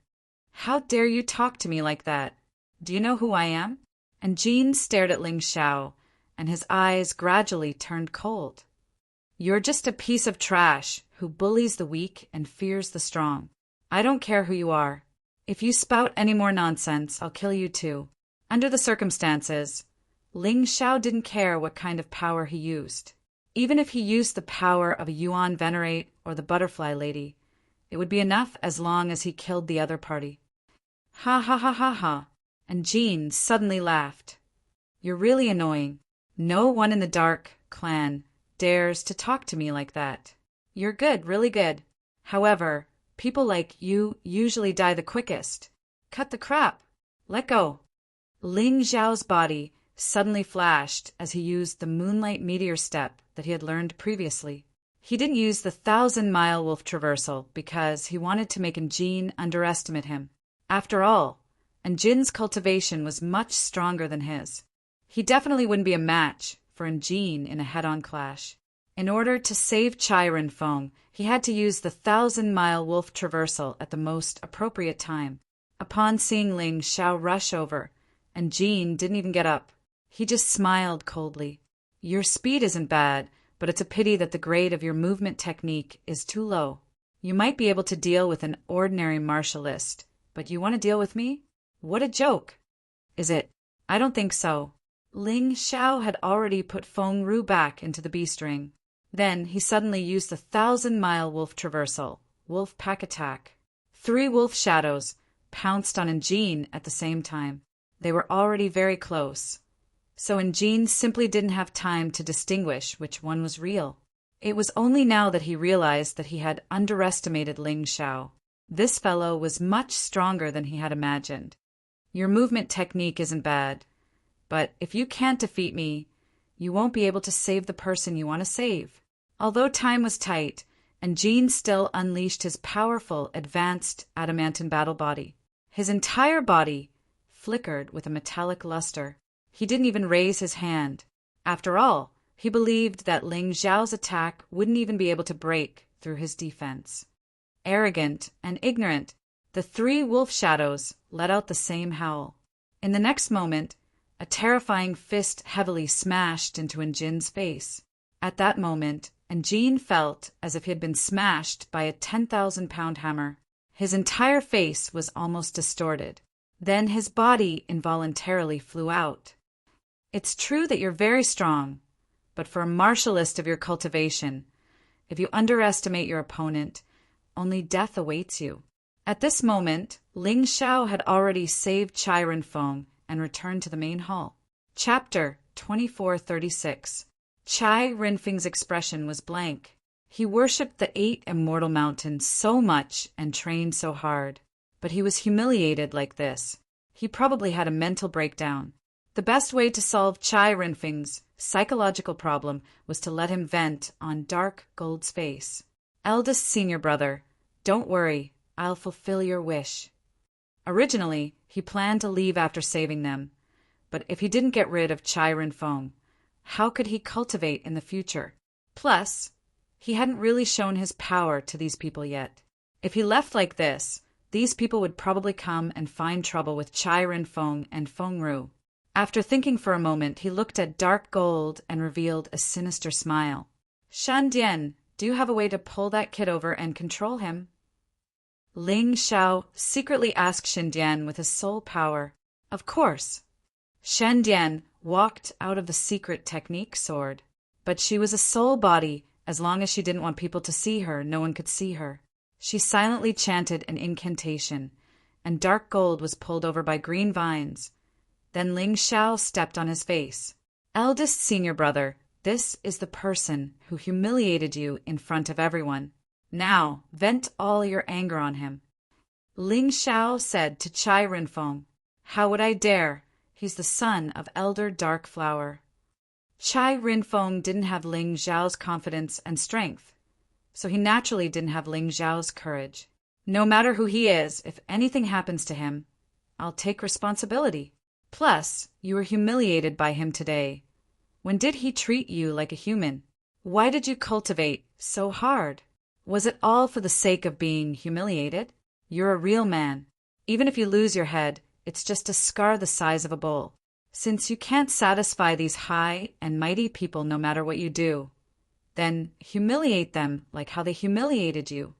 How dare you talk to me like that? Do you know who I am? And Njin stared at Ling Xiao, and his eyes gradually turned cold. You're just a piece of trash who bullies the weak and fears the strong. I don't care who you are. If you spout any more nonsense, I'll kill you too. Under the circumstances, Ling Xiao didn't care what kind of power he used. Even if he used the power of a Yuan Venerate or the Butterfly Lady, it would be enough as long as he killed the other party. Ha ha ha ha ha. And Jean suddenly laughed. You're really annoying. No one in the Dark Clan dares to talk to me like that. You're good, really good. However, people like you usually die the quickest. Cut the crap. Let go. Ling Xiao's body suddenly flashed as he used the Moonlight Meteor Step that he had learned previously. He didn't use the 1,000-mile wolf traversal because he wanted to make Njin underestimate him. After all, Njin's cultivation was much stronger than his. He definitely wouldn't be a match for Njin in a head-on clash. In order to save Chai Ren-Fong, he had to use the 1,000-mile wolf traversal at the most appropriate time. Upon seeing Ling Xiao rush over, Njin didn't even get up. He just smiled coldly. Your speed isn't bad, but it's a pity that the grade of your movement technique is too low. You might be able to deal with an ordinary martialist, but you want to deal with me? What a joke! Is it? I don't think so. Ling Xiao had already put Feng Ru back into the beast ring. Then he suddenly used the 1,000-mile wolf traversal, wolf pack attack. 3 wolf shadows pounced on Njin at the same time. They were already very close, so Njin simply didn't have time to distinguish which one was real. It was only now that he realized that he had underestimated Ling Xiao. This fellow was much stronger than he had imagined. Your movement technique isn't bad, but if you can't defeat me, you won't be able to save the person you want to save. Although time was tight, Njin still unleashed his powerful, advanced adamantine battle body. His entire body flickered with a metallic luster. He didn't even raise his hand. After all, he believed that Ling Xiao's attack wouldn't even be able to break through his defense. Arrogant and ignorant, the 3 wolf shadows let out the same howl. In the next moment, a terrifying fist heavily smashed into Njin's face. At that moment, Njin felt as if he had been smashed by a 10,000-pound hammer. His entire face was almost distorted. Then his body involuntarily flew out. It's true that you're very strong, but for a martialist of your cultivation, if you underestimate your opponent, only death awaits you. At this moment, Ling Xiao had already saved Chai Ren-Fong and returned to the main hall. Chapter 2436. Chai Ren-Feng's expression was blank. He worshipped the 8 immortal mountains so much and trained so hard, but he was humiliated like this. He probably had a mental breakdown. The best way to solve Chai Ren-Feng's psychological problem was to let him vent on Dark Gold's face. Eldest senior brother, don't worry, I'll fulfill your wish. Originally, he planned to leave after saving them, but if he didn't get rid of Chai Ren-Fong, how could he cultivate in the future? Plus, he hadn't really shown his power to these people yet. If he left like this, these people would probably come and find trouble with Chai Ren-Fong and Feng Ru. After thinking for a moment, he looked at Dark Gold and revealed a sinister smile. Shan Dian, do you have a way to pull that kid over and control him? Ling Xiao secretly asked Shan Dian with his soul power. Of course. Shan Dian walked out of the secret technique sword. But she was a soul body. As long as she didn't want people to see her, no one could see her. She silently chanted an incantation, and Dark Gold was pulled over by green vines. Then Ling Xiao stepped on his face. Eldest senior brother, this is the person who humiliated you in front of everyone. Now, vent all your anger on him. Ling Xiao said to Chai Ren-Fong, how would I dare? He's the son of Elder Dark Flower. Chai Ren-Fong didn't have Ling Xiao's confidence and strength, so he naturally didn't have Ling Xiao's courage. No matter who he is, if anything happens to him, I'll take responsibility. Plus, you were humiliated by him today. When did he treat you like a human? Why did you cultivate so hard? Was it all for the sake of being humiliated? You're a real man. Even if you lose your head, it's just a scar the size of a bowl. Since you can't satisfy these high and mighty people no matter what you do, then humiliate them like how they humiliated you.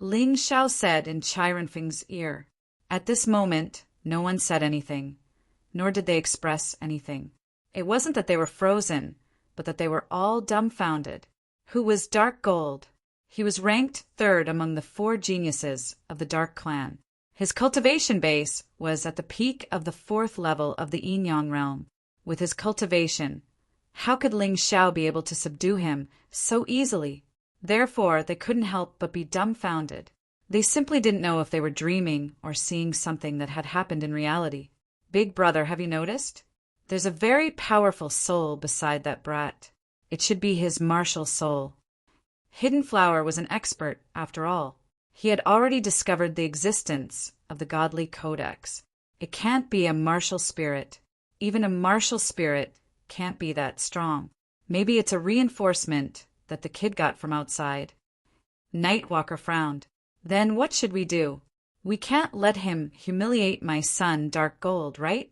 Ling Xiao said in Chai Ren-Feng's ear. At this moment, no one said anything, nor did they express anything. It wasn't that they were frozen, but that they were all dumbfounded. Who was Dark Gold? He was ranked 3rd among the 4 geniuses of the Dark Clan. His cultivation base was at the peak of the 4th level of the Yin-Yang realm. With his cultivation, how could Ling Xiao be able to subdue him so easily? Therefore, they couldn't help but be dumbfounded. They simply didn't know if they were dreaming or seeing something that had happened in reality. Big brother, have you noticed? There's a very powerful soul beside that brat. It should be his martial soul. Hidden Flower was an expert, after all. He had already discovered the existence of the godly codex. It can't be a martial spirit. Even a martial spirit can't be that strong. Maybe it's a reinforcement that the kid got from outside. Nightwalker frowned. Then what should we do? We can't let him humiliate my son, Dark Gold, right?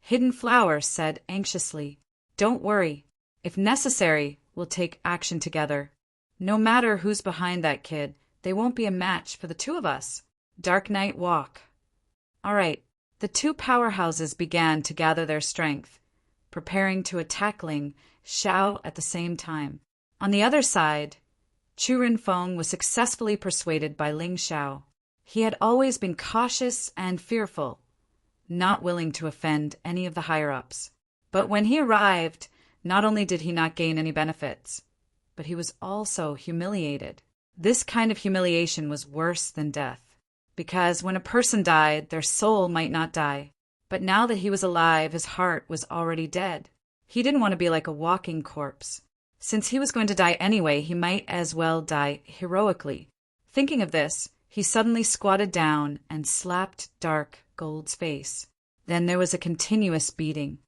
Hidden Flower said anxiously. Don't worry. If necessary, we'll take action together. No matter who's behind that kid, they won't be a match for the two of us. Dark Night Walk. All right. The two powerhouses began to gather their strength, preparing to attack Ling Xiao at the same time. On the other side, Chu Rinfeng was successfully persuaded by Ling Xiao. He had always been cautious and fearful, not willing to offend any of the higher-ups. But when he arrived, not only did he not gain any benefits, but he was also humiliated. This kind of humiliation was worse than death, because when a person died, their soul might not die. But now that he was alive, his heart was already dead. He didn't want to be like a walking corpse. Since he was going to die anyway, he might as well die heroically. Thinking of this, he suddenly squatted down and slapped Dark Gold's face. Then there was a continuous beating.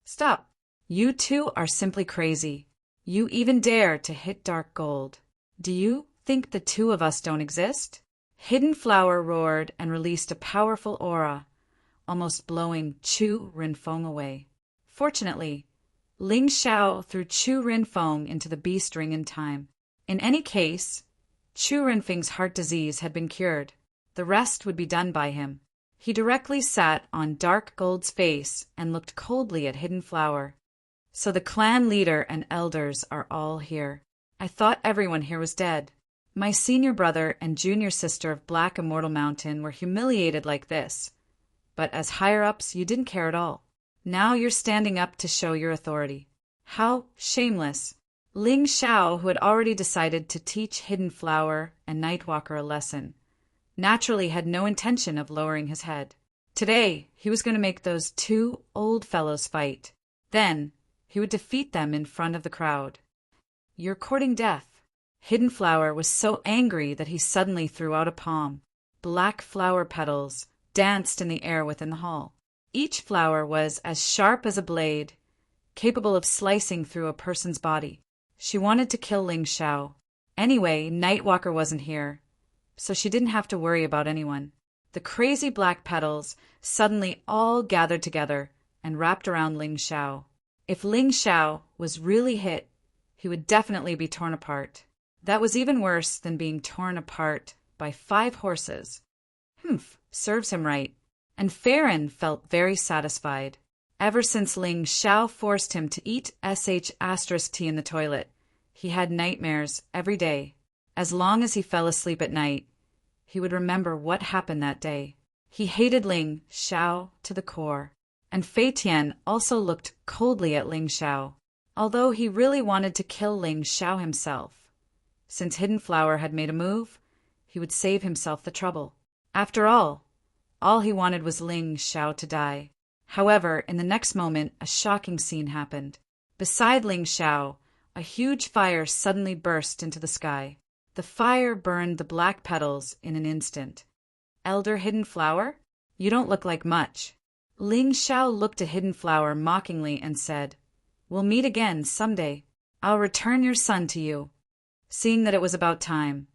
Stop. You two are simply crazy. You even dare to hit Dark Gold. Do you think the two of us don't exist? Hidden Flower roared and released a powerful aura, almost blowing Chu Rinfeng away. Fortunately, Ling Xiao threw Chu Rinfeng into the beast ring in time. In any case, Chu Rinfeng's heart disease had been cured. The rest would be done by him. He directly sat on Dark Gold's face and looked coldly at Hidden Flower. So the clan leader and elders are all here. I thought everyone here was dead. My senior brother and junior sister of Black Immortal Mountain were humiliated like this. But as higher-ups, you didn't care at all. Now you're standing up to show your authority. How shameless. Ling Xiao, who had already decided to teach Hidden Flower and Nightwalker a lesson, naturally had no intention of lowering his head. Today, he was going to make those two old fellows fight. Then, he would defeat them in front of the crowd. You're courting death. Hidden Flower was so angry that he suddenly threw out a palm. Black flower petals danced in the air within the hall. Each flower was as sharp as a blade, capable of slicing through a person's body. She wanted to kill Ling Xiao. Anyway, Nightwalker wasn't here, so she didn't have to worry about anyone. The crazy black petals suddenly all gathered together and wrapped around Ling Xiao. If Ling Xiao was really hit, he would definitely be torn apart. That was even worse than being torn apart by 5 horses. Serves him right. And Farron felt very satisfied. Ever since Ling Xiao forced him to eat sh*T in the toilet, he had nightmares every day. As long as he fell asleep at night, he would remember what happened that day. He hated Ling Xiao to the core. And Fei Tian also looked coldly at Ling Xiao, although he really wanted to kill Ling Xiao himself. Since Hidden Flower had made a move, he would save himself the trouble. After all he wanted was Ling Xiao to die. However, in the next moment, a shocking scene happened. Beside Ling Xiao, a huge fire suddenly burst into the sky. The fire burned the black petals in an instant. Elder Hidden Flower? You don't look like much. Ling Xiao looked at Hidden Flower mockingly and said, We'll meet again someday. I'll return your son to you. Seeing that it was about time,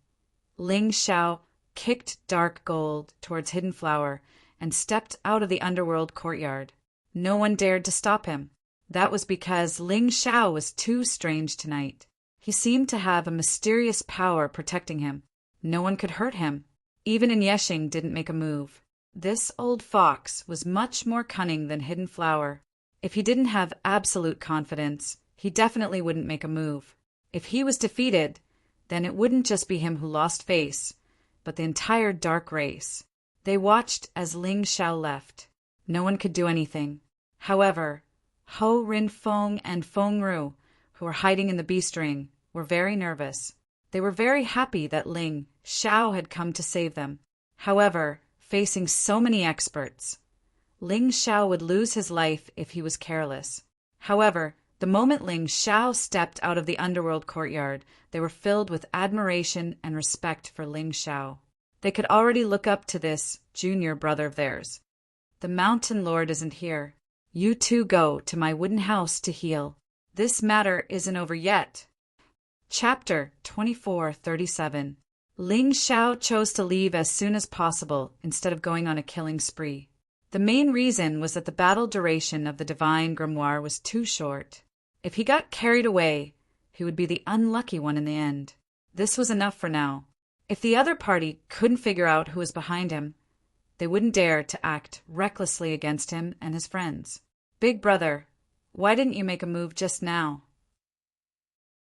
Ling Xiao kicked Dark Gold towards Hidden Flower and stepped out of the underworld courtyard. No one dared to stop him. That was because Ling Xiao was too strange tonight. He seemed to have a mysterious power protecting him. No one could hurt him. Even in Yeshing didn't make a move. This old fox was much more cunning than Hidden Flower. If he didn't have absolute confidence, he definitely wouldn't make a move. If he was defeated, then it wouldn't just be him who lost face, but the entire dark race. They watched as Ling Xiao left. No one could do anything. However, Ho Rinfeng and Feng Ru, who were hiding in the beast ring, were very nervous. They were very happy that Ling Xiao had come to save them. However, facing so many experts, Ling Xiao would lose his life if he was careless. However, The moment Ling Xiao stepped out of the underworld courtyard, they were filled with admiration and respect for Ling Xiao. They could already look up to this junior brother of theirs. The mountain lord isn't here. You two go to my wooden house to heal. This matter isn't over yet. Chapter 2437. Ling Xiao chose to leave as soon as possible instead of going on a killing spree. The main reason was that the battle duration of the divine grimoire was too short. If he got carried away, he would be the unlucky one in the end. This was enough for now. If the other party couldn't figure out who was behind him, they wouldn't dare to act recklessly against him and his friends. Big brother, why didn't you make a move just now?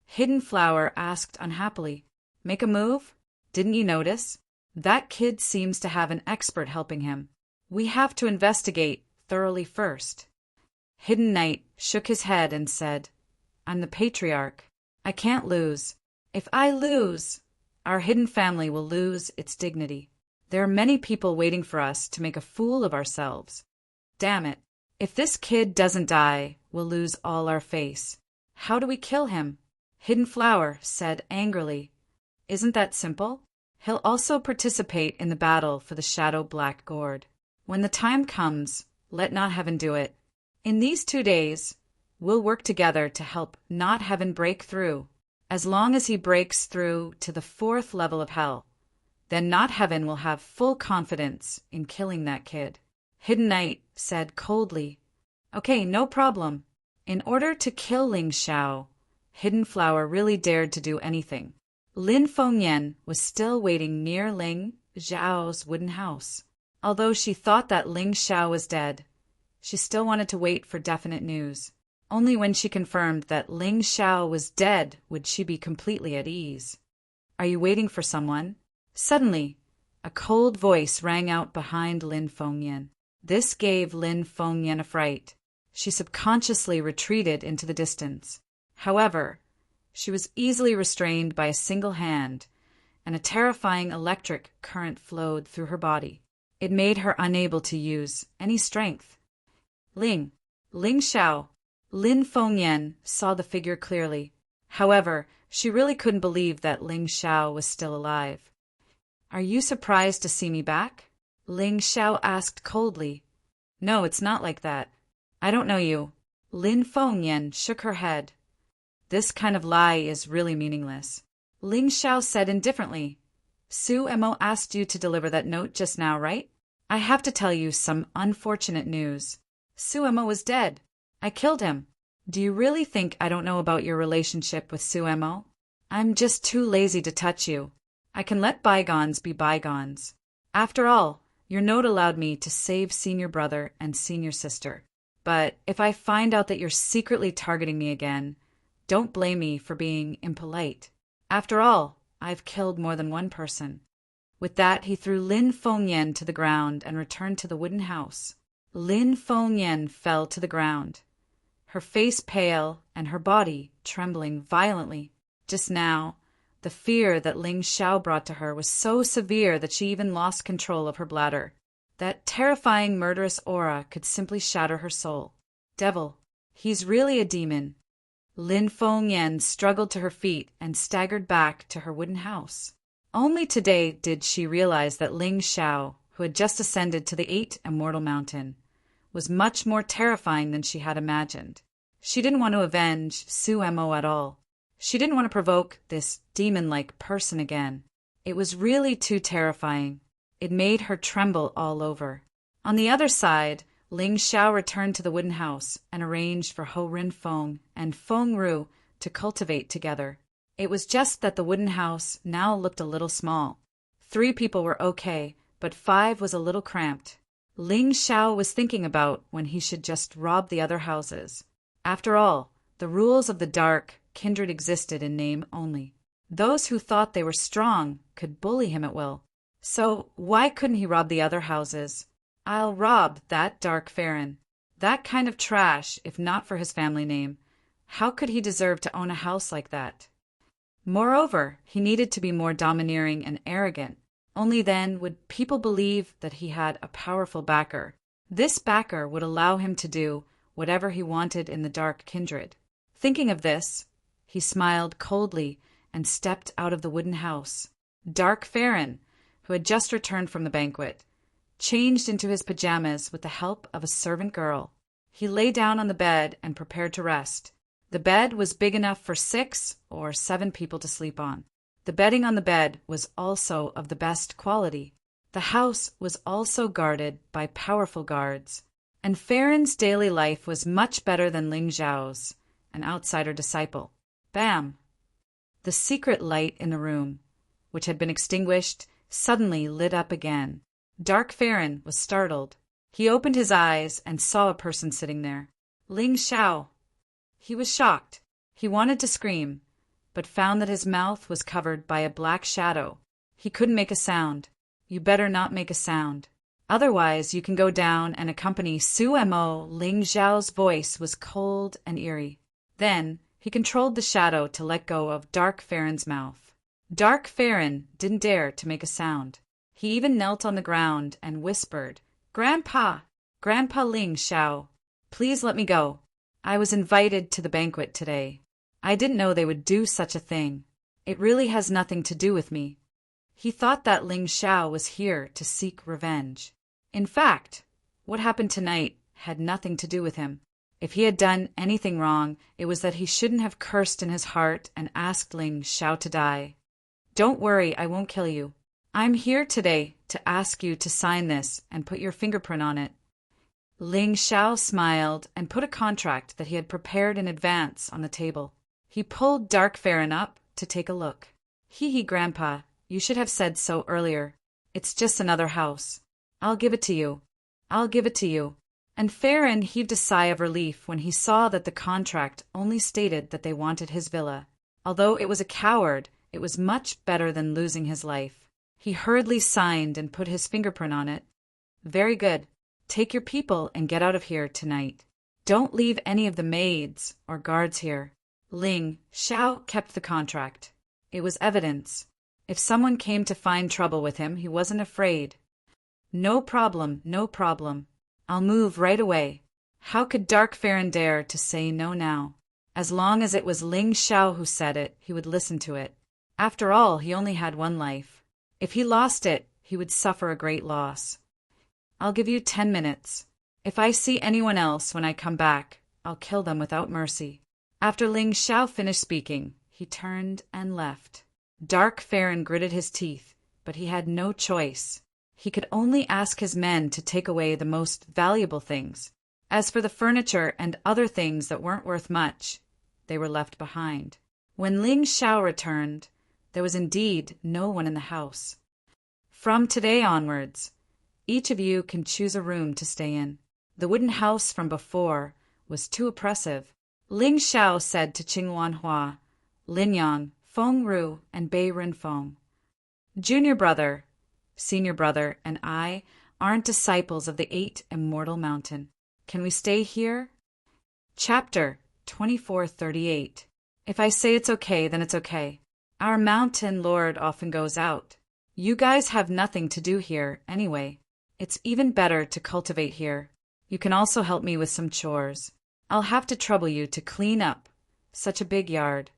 Hidden Flower asked unhappily. Make a move? Didn't you notice? That kid seems to have an expert helping him. We have to investigate thoroughly first. Hidden Knight shook his head and said, I'm the patriarch. I can't lose. If I lose, our hidden family will lose its dignity. There are many people waiting for us to make a fool of ourselves. Damn it. If this kid doesn't die, we'll lose all our face. How do we kill him? Hidden Flower said angrily. Isn't that simple? He'll also participate in the battle for the Shadow Black Gourd. When the time comes, let Not Heaven do it. In these 2 days, we'll work together to help Not Heaven break through. As long as he breaks through to the 4th level of hell, then Not Heaven will have full confidence in killing that kid. Hidden Knight said coldly, Okay, no problem. In order to kill Ling Xiao, Hidden Flower really dared to do anything. Lin Fengyan was still waiting near Ling Xiao's wooden house. Although she thought that Ling Xiao was dead, she still wanted to wait for definite news. Only when she confirmed that Ling Xiao was dead would she be completely at ease. Are you waiting for someone? Suddenly, a cold voice rang out behind Lin Fengyan. This gave Lin Fengyan a fright. She subconsciously retreated into the distance. However, she was easily restrained by a single hand, and a terrifying electric current flowed through her body. It made her unable to use any strength. Ling Xiao. Lin Fengyan saw the figure clearly. However, she really couldn't believe that Ling Xiao was still alive. Are you surprised to see me back? Ling Xiao asked coldly. No, it's not like that. I don't know you. Lin Fengyan shook her head. This kind of lie is really meaningless. Ling Xiao said indifferently. Su Emo asked you to deliver that note just now, right? I have to tell you some unfortunate news. Su Emo was dead. I killed him. Do you really think I don't know about your relationship with Su Emo? I'm just too lazy to touch you. I can let bygones be bygones. After all, your note allowed me to save senior brother and senior sister. But if I find out that you're secretly targeting me again, don't blame me for being impolite. After all, I've killed more than one person. With that, he threw Lin Fengyan to the ground and returned to the wooden house. Lin Fengyan fell to the ground, her face pale and her body trembling violently. Just now, the fear that Ling Xiao brought to her was so severe that she even lost control of her bladder. That terrifying murderous aura could simply shatter her soul. Devil, he's really a demon. Lin Fengyan struggled to her feet and staggered back to her wooden house. Only today did she realize that Ling Xiao, who had just ascended to the 8th Immortal Mountain, was much more terrifying than she had imagined. She didn't want to avenge Su Emo at all. She didn't want to provoke this demon-like person again. It was really too terrifying. It made her tremble all over. On the other side, Ling Xiao returned to the wooden house and arranged for Ho Rin Feng and Feng Ru to cultivate together. It was just that the wooden house now looked a little small. 3 people were okay, but 5 was a little cramped. Ling Xiao was thinking about when he should just rob the other houses. After all, the rules of the dark kindred existed in name only. Those who thought they were strong could bully him at will. So why couldn't he rob the other houses? I'll rob that dark Farron. That kind of trash, if not for his family name. How could he deserve to own a house like that? Moreover, he needed to be more domineering and arrogant. Only then would people believe that he had a powerful backer. This backer would allow him to do whatever he wanted in the dark kindred. Thinking of this, he smiled coldly and stepped out of the wooden house. Dark Farron, who had just returned from the banquet, changed into his pajamas with the help of a servant girl. He lay down on the bed and prepared to rest. The bed was big enough for 6 or 7 people to sleep on. The bedding on the bed was also of the best quality. The house was also guarded by powerful guards, and Farron's daily life was much better than Ling Zhao's, an outsider disciple. Bam! The secret light in the room, which had been extinguished, suddenly lit up again. Dark Farron was startled. He opened his eyes and saw a person sitting there. Ling Zhao. He was shocked. He wanted to scream, but found that his mouth was covered by a black shadow. He couldn't make a sound. You better not make a sound. Otherwise, you can go down and accompany Su Mo. Ling Zhao's voice was cold and eerie. Then, he controlled the shadow to let go of Dark Farron's mouth. Dark Farron didn't dare to make a sound. He even knelt on the ground and whispered, "Grandpa! Grandpa Ling Zhao, please let me go. I was invited to the banquet today. I didn't know they would do such a thing. It really has nothing to do with me." He thought that Ling Zhao was here to seek revenge. In fact, what happened tonight had nothing to do with him. If he had done anything wrong, it was that he shouldn't have cursed in his heart and asked Ling Zhao to die. "Don't worry, I won't kill you. I'm here today to ask you to sign this and put your fingerprint on it." Ling Zhao smiled and put a contract that he had prepared in advance on the table. He pulled Dark Farron up to take a look. "Hee, Grandpa, you should have said so earlier. It's just another house. I'll give it to you. I'll give it to you." And Farron heaved a sigh of relief when he saw that the contract only stated that they wanted his villa. Although it was a coward, it was much better than losing his life. He hurriedly signed and put his fingerprint on it. "Very good. Take your people and get out of here tonight. Don't leave any of the maids or guards here." Ling Zhao kept the contract. It was evidence. If someone came to find trouble with him, he wasn't afraid. "No problem, no problem. I'll move right away." How could Dark Farron dare to say no now? As long as it was Ling Zhao who said it, he would listen to it. After all, he only had one life. If he lost it, he would suffer a great loss. "I'll give you 10 minutes. If I see anyone else when I come back, I'll kill them without mercy." After Ling Zhao finished speaking, he turned and left. Dark Farron gritted his teeth, but he had no choice. He could only ask his men to take away the most valuable things. As for the furniture and other things that weren't worth much, they were left behind. When Ling Zhao returned, there was indeed no one in the house. "From today onwards, each of you can choose a room to stay in. The wooden house from before was too oppressive." Ling Zhao said to Qing Wanhua, Lin Yang, Feng Ru, and Bei Renfeng, "Junior brother, senior brother, and I aren't disciples of the 8 Immortal Mountain. Can we stay here?" Chapter 2438. If I say it's okay, then it's okay. Our mountain lord often goes out. You guys have nothing to do here, anyway. It's even better to cultivate here. You can also help me with some chores. I'll have to trouble you to clean up such a big yard."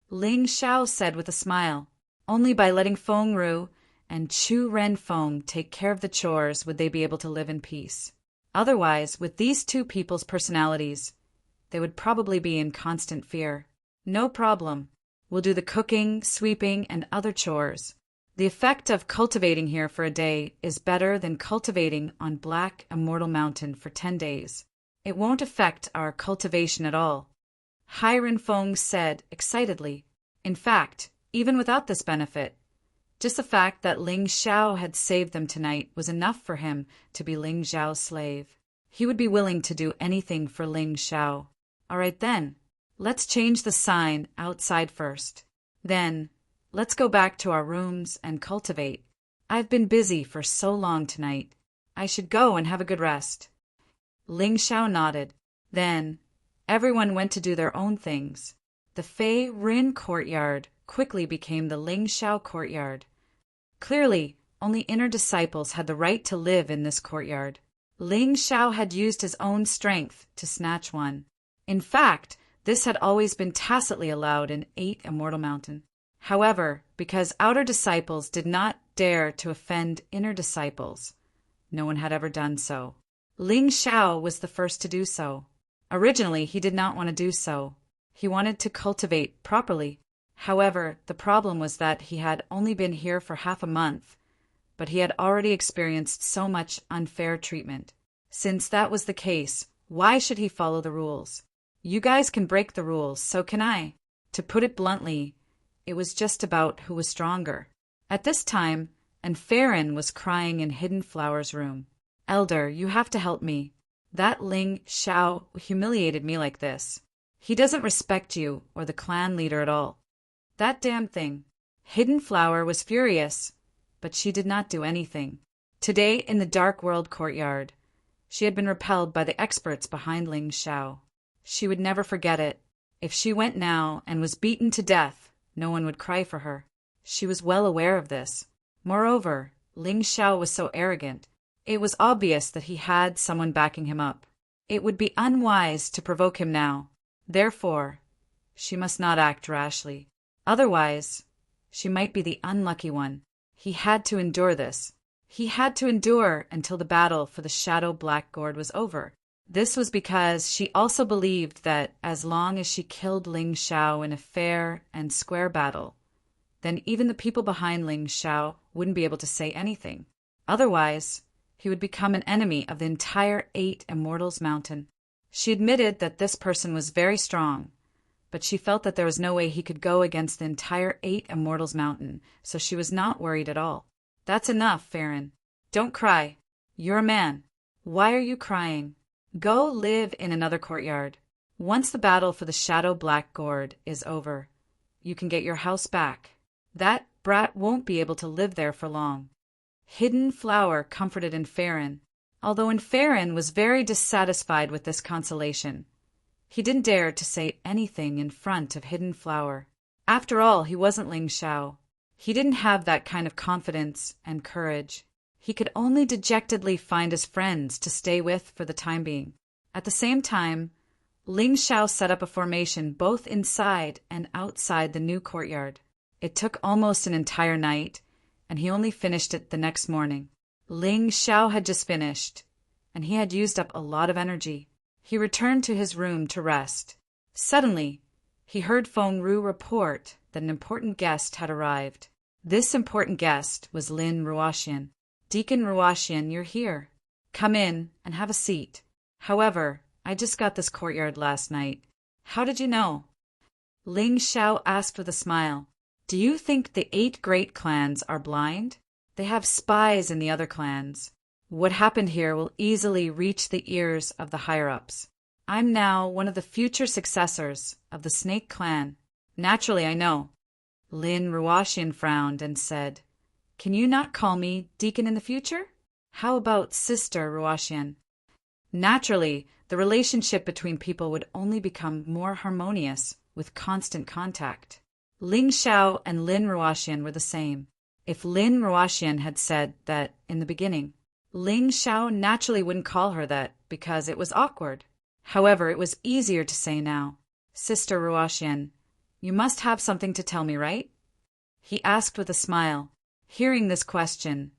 Ling Zhao said with a smile. Only by letting Feng Ru and Chu Renfeng take care of the chores would they be able to live in peace. Otherwise, with these two people's personalities, they would probably be in constant fear. "No problem. We'll do the cooking, sweeping, and other chores. The effect of cultivating here for a day is better than cultivating on Black Immortal Mountain for 10 days. It won't affect our cultivation at all," Hai Renfeng said excitedly. In fact, even without this benefit, just the fact that Ling Zhao had saved them tonight was enough for him to be Ling Zhao's slave. He would be willing to do anything for Ling Zhao. All right then, let's change the sign outside first. Then, let's go back to our rooms and cultivate. I've been busy for so long tonight. I should go and have a good rest. Ling Zhao nodded. Then, everyone went to do their own things. The Fei Rin courtyard quickly became the Ling Zhao courtyard. Clearly, only inner disciples had the right to live in this courtyard. Ling Zhao had used his own strength to snatch one. In fact, This had always been tacitly allowed in 8 Immortal Mountain. However, because outer disciples did not dare to offend inner disciples, no one had ever done so. Ling Xiao was the first to do so. Originally, he did not want to do so. He wanted to cultivate properly. However, the problem was that he had only been here for half a month, but he had already experienced so much unfair treatment. Since that was the case, why should he follow the rules? You guys can break the rules, so can I. To put it bluntly, it was just about who was stronger. At this time, Farron was crying in Hidden Flower's room. Elder, you have to help me. That Ling Xiao humiliated me like this. He doesn't respect you or the clan leader at all. That damn thing. Hidden Flower was furious, but she did not do anything. Today, in the Dark World courtyard, she had been repelled by the experts behind Ling Xiao. She would never forget it. If she went now and was beaten to death, no one would cry for her. She was well aware of this. Moreover, Ling Xiao was so arrogant. It was obvious that he had someone backing him up. It would be unwise to provoke him now. Therefore, she must not act rashly. Otherwise, she might be the unlucky one. He had to endure this. He had to endure until the battle for the Shadow Black Gourd was over. This was because she also believed that as long as she killed Ling Xiao in a fair and square battle, then even the people behind Ling Xiao wouldn't be able to say anything. Otherwise, he would become an enemy of the entire 8 Immortals Mountain. She admitted that this person was very strong, but she felt that there was no way he could go against the entire 8 Immortals Mountain, so she was not worried at all. That's enough, Farron. Don't cry. You're a man. Why are you crying? Go live in another courtyard. Once the battle for the Shadow Black Gourd is over, you can get your house back. That brat won't be able to live there for long. Hidden Flower comforted Farron, although Farron was very dissatisfied with this consolation. He didn't dare to say anything in front of Hidden Flower. After all, he wasn't Ling Xiao. He didn't have that kind of confidence and courage. He could only dejectedly find his friends to stay with for the time being. At the same time, Ling Xiao set up a formation both inside and outside the new courtyard. It took almost an entire night, and he only finished it the next morning. Ling Xiao had just finished, and he had used up a lot of energy. He returned to his room to rest. Suddenly, he heard Feng Ru report that an important guest had arrived. This important guest was Lin Ruoxian. Deacon Ruoxian, you're here. Come in and have a seat. However, I just got this courtyard last night. How did you know? Ling Xiao asked with a smile. Do you think the 8 great clans are blind? They have spies in the other clans. What happened here will easily reach the ears of the higher-ups. I'm now one of the future successors of the Snake Clan. Naturally, I know. Lin Ruoxian frowned and said, Can you not call me Deacon in the future? How about Sister Ruoxian? Naturally, the relationship between people would only become more harmonious with constant contact. Ling Xiao and Lin Ruoxian were the same. If Lin Ruoxian had said that in the beginning, Ling Xiao naturally wouldn't call her that because it was awkward. However, it was easier to say now. Sister Ruoxian, you must have something to tell me, right? He asked with a smile. Hearing this question,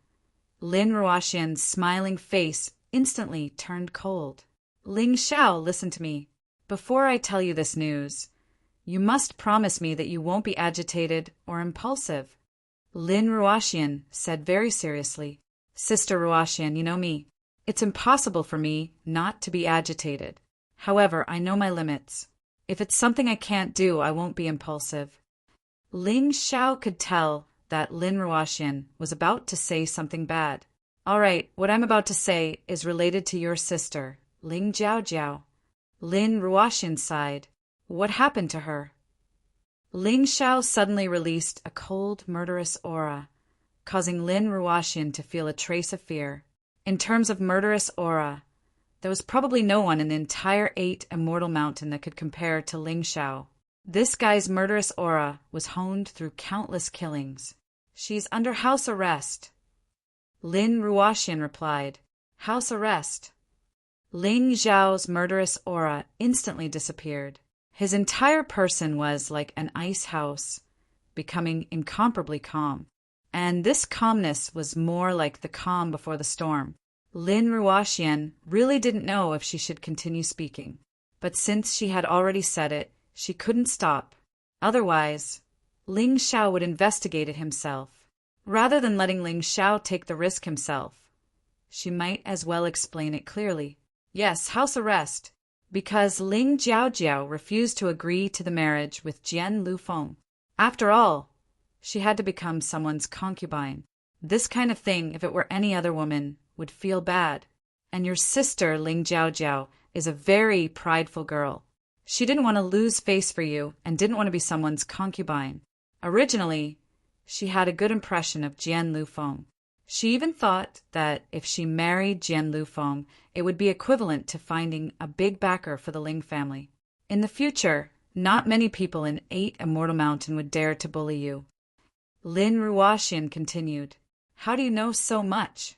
Lin Ruoxian's smiling face instantly turned cold. Ling Xiao, listen to me. Before I tell you this news, you must promise me that you won't be agitated or impulsive. Lin Ruoxian said very seriously. Sister Ruoxian, you know me. It's impossible for me not to be agitated. However, I know my limits. If it's something I can't do, I won't be impulsive. Ling Xiao could tell that Lin Ruoxian was about to say something bad. All right, what I'm about to say is related to your sister, Ling Jiaojiao. Lin Ruoxian sighed. What happened to her? Ling Xiao suddenly released a cold, murderous aura, causing Lin Ruoxian to feel a trace of fear. In terms of murderous aura, there was probably no one in the entire 8 Immortal Mountain that could compare to Ling Xiao. This guy's murderous aura was honed through countless killings. She's under house arrest. Lin Ruoxian replied, House arrest. Ling Zhao's murderous aura instantly disappeared. His entire person was like an ice house, becoming incomparably calm. And this calmness was more like the calm before the storm. Lin Ruoxian really didn't know if she should continue speaking. But since she had already said it, she couldn't stop. Otherwise, Ling Xiao would investigate it himself. Rather than letting Ling Xiao take the risk himself, she might as well explain it clearly. Yes, house arrest. Because Ling Jiaojiao refused to agree to the marriage with Jian Lufeng. After all, she had to become someone's concubine. This kind of thing, if it were any other woman, would feel bad. And your sister, Ling Jiaojiao, is a very prideful girl. She didn't want to lose face for you and didn't want to be someone's concubine. Originally, she had a good impression of Jian Lufeng. She even thought that if she married Jian Lufeng, it would be equivalent to finding a big backer for the Ling family. In the future, not many people in 8 Immortal Mountain would dare to bully you. Lin Ruoxian continued, "How do you know so much?"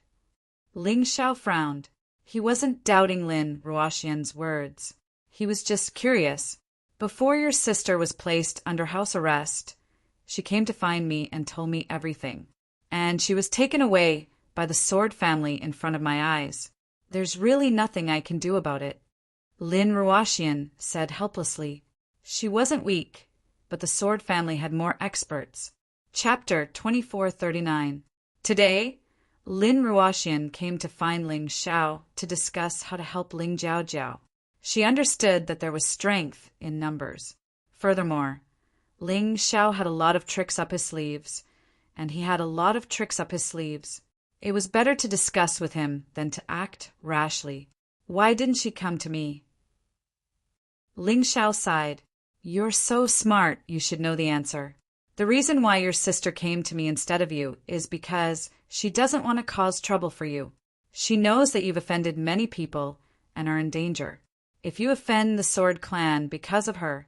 Ling Xiao frowned. He wasn't doubting Lin Ruoxian's words. He was just curious. Before your sister was placed under house arrest, she came to find me and told me everything. And she was taken away by the Sword family in front of my eyes. There's really nothing I can do about it. Lin Ruoxian said helplessly. She wasn't weak, but the Sword family had more experts. Chapter 2439. Today, Lin Ruoxian came to find Ling Xiao to discuss how to help Ling Jiaojiao. She understood that there was strength in numbers. Furthermore, Ling Xiao had a lot of tricks up his sleeves, and he had a lot of tricks up his sleeves. It was better to discuss with him than to act rashly. Why didn't she come to me? Ling Xiao sighed. You're so smart, you should know the answer. The reason why your sister came to me instead of you is because she doesn't want to cause trouble for you. She knows that you've offended many people and are in danger. If you offend the Sword clan because of her,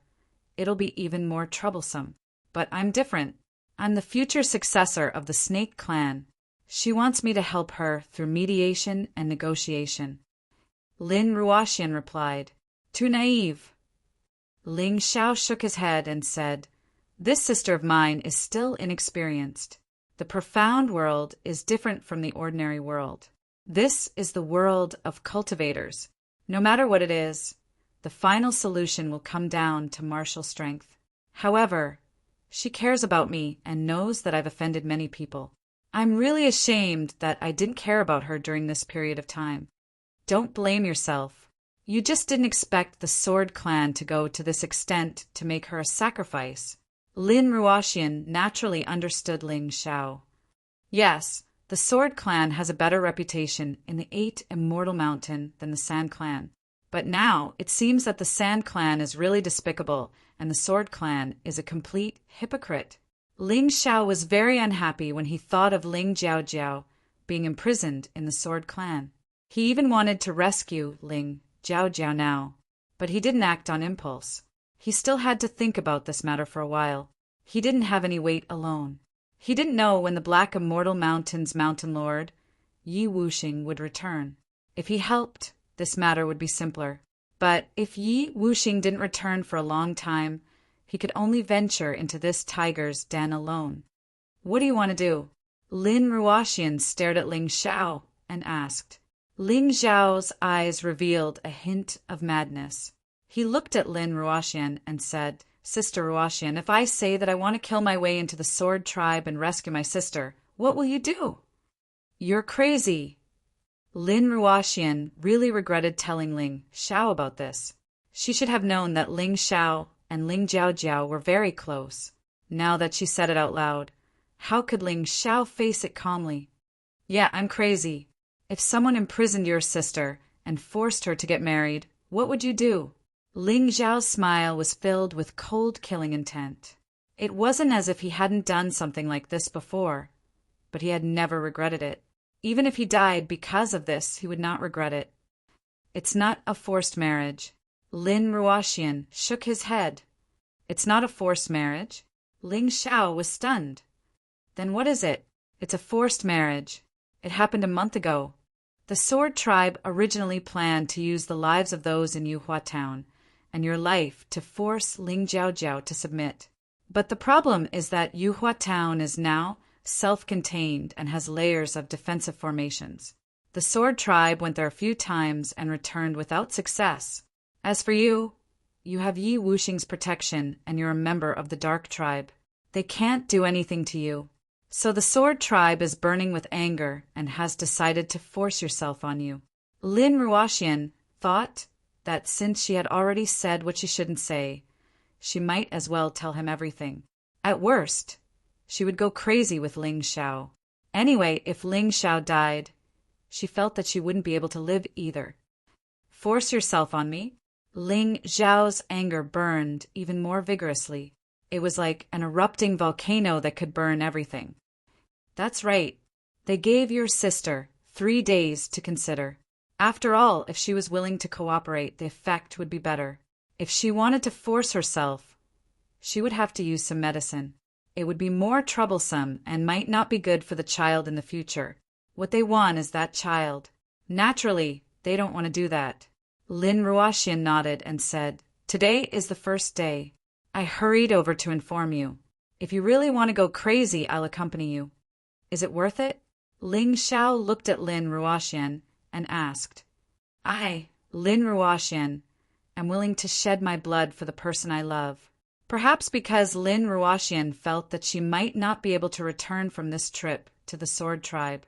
it'll be even more troublesome. But I'm different. I'm the future successor of the Snake clan. She wants me to help her through mediation and negotiation. Lin Ruoxian replied, Too naive. Ling Xiao shook his head and said, This sister of mine is still inexperienced. The profound world is different from the ordinary world. This is the world of cultivators. No matter what it is, the final solution will come down to martial strength. However, she cares about me and knows that I've offended many people. I'm really ashamed that I didn't care about her during this period of time. Don't blame yourself. You just didn't expect the Sword clan to go to this extent to make her a sacrifice. Lin Ruoxian naturally understood Ling Xiao. Yes, the Sword clan has a better reputation in the 8 Immortal Mountain than the Sand clan. But now it seems that the Sand clan is really despicable and the Sword clan is a complete hypocrite. Ling Xiao was very unhappy when he thought of Ling Jiaojiao being imprisoned in the Sword clan. He even wanted to rescue Ling Jiaojiao now, but he didn't act on impulse. He still had to think about this matter for a while. He didn't have any weight alone. He didn't know when the Black Immortal Mountain's Mountain Lord, Yi Wuxing, would return. If he helped, this matter would be simpler. But if Yi Wuxing didn't return for a long time, he could only venture into this tiger's den alone. What do you want to do? Lin Ruoxian stared at Ling Xiao and asked. Ling Xiao's eyes revealed a hint of madness. He looked at Lin Ruoxian and said, Sister Ruoxian, if I say that I want to kill my way into the Sword tribe and rescue my sister, what will you do? You're crazy. Lin Ruoxian really regretted telling Ling Xiao about this. She should have known that Ling Xiao and Ling Jiaojiao were very close. Now that she said it out loud, how could Ling Xiao face it calmly? Yeah, I'm crazy. If someone imprisoned your sister and forced her to get married, what would you do? Ling Xiao's smile was filled with cold killing intent. It wasn't as if he hadn't done something like this before, but he had never regretted it. Even if he died because of this, he would not regret it. It's not a forced marriage. Lin Ruoxian shook his head. It's not a forced marriage. Ling Xiao was stunned. Then what is it? It's a forced marriage. It happened a month ago. The Sword tribe originally planned to use the lives of those in Yuhua Town and your life to force Ling Jiaojiao to submit. But the problem is that Yuhua Town is now self-contained and has layers of defensive formations. The Sword Tribe went there a few times and returned without success. As for you, you have Yi Wuxing's protection and you're a member of the Dark Tribe. They can't do anything to you. So the Sword Tribe is burning with anger and has decided to force yourself on you. Lin Ruoxian thought that since she had already said what she shouldn't say, she might as well tell him everything. At worst, she would go crazy with Ling Xiao. Anyway, if Ling Xiao died, she felt that she wouldn't be able to live either. Force yourself on me? Ling Xiao's anger burned even more vigorously. It was like an erupting volcano that could burn everything. That's right. They gave your sister 3 days to consider. After all, if she was willing to cooperate, the effect would be better. If she wanted to force herself, she would have to use some medicine. It would be more troublesome and might not be good for the child in the future. What they want is that child. Naturally, they don't want to do that. Lin Ruoxian nodded and said, "Today is the first day. I hurried over to inform you. If you really want to go crazy, I'll accompany you. Is it worth it?" Ling Xiao looked at Lin Ruoxian and asked, "I, Lin Ruoxian, am willing to shed my blood for the person I love." Perhaps because Lin Ruoxian felt that she might not be able to return from this trip to the Sword Tribe.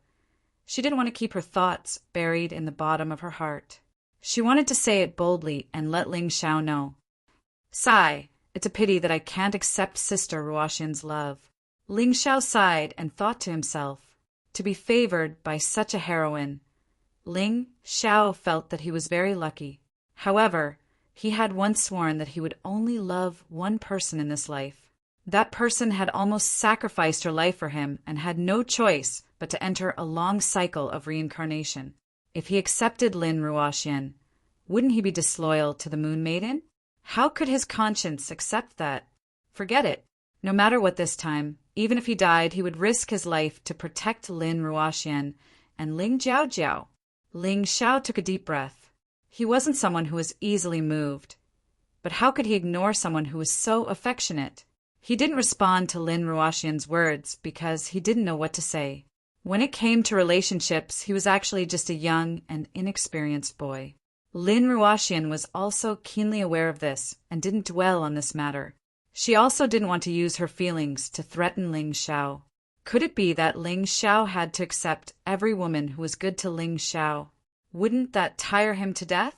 She didn't want to keep her thoughts buried in the bottom of her heart. She wanted to say it boldly and let Ling Xiao know. "Sigh, it's a pity that I can't accept Sister Ruoxian's love." Ling Xiao sighed and thought to himself, to be favored by such a heroine. Ling Xiao felt that he was very lucky. However, he had once sworn that he would only love one person in this life. That person had almost sacrificed her life for him and had no choice but to enter a long cycle of reincarnation. If he accepted Lin Ruoxian, wouldn't he be disloyal to the Moon Maiden? How could his conscience accept that? Forget it. No matter what this time, even if he died, he would risk his life to protect Lin Ruoxian and Ling Jiaojiao. Ling Xiao took a deep breath. He wasn't someone who was easily moved. But how could he ignore someone who was so affectionate? He didn't respond to Lin Ruoxian's words because he didn't know what to say. When it came to relationships, he was actually just a young and inexperienced boy. Lin Ruoxian was also keenly aware of this and didn't dwell on this matter. She also didn't want to use her feelings to threaten Ling Xiao. Could it be that Ling Xiao had to accept every woman who was good to Ling Xiao? Wouldn't that tire him to death?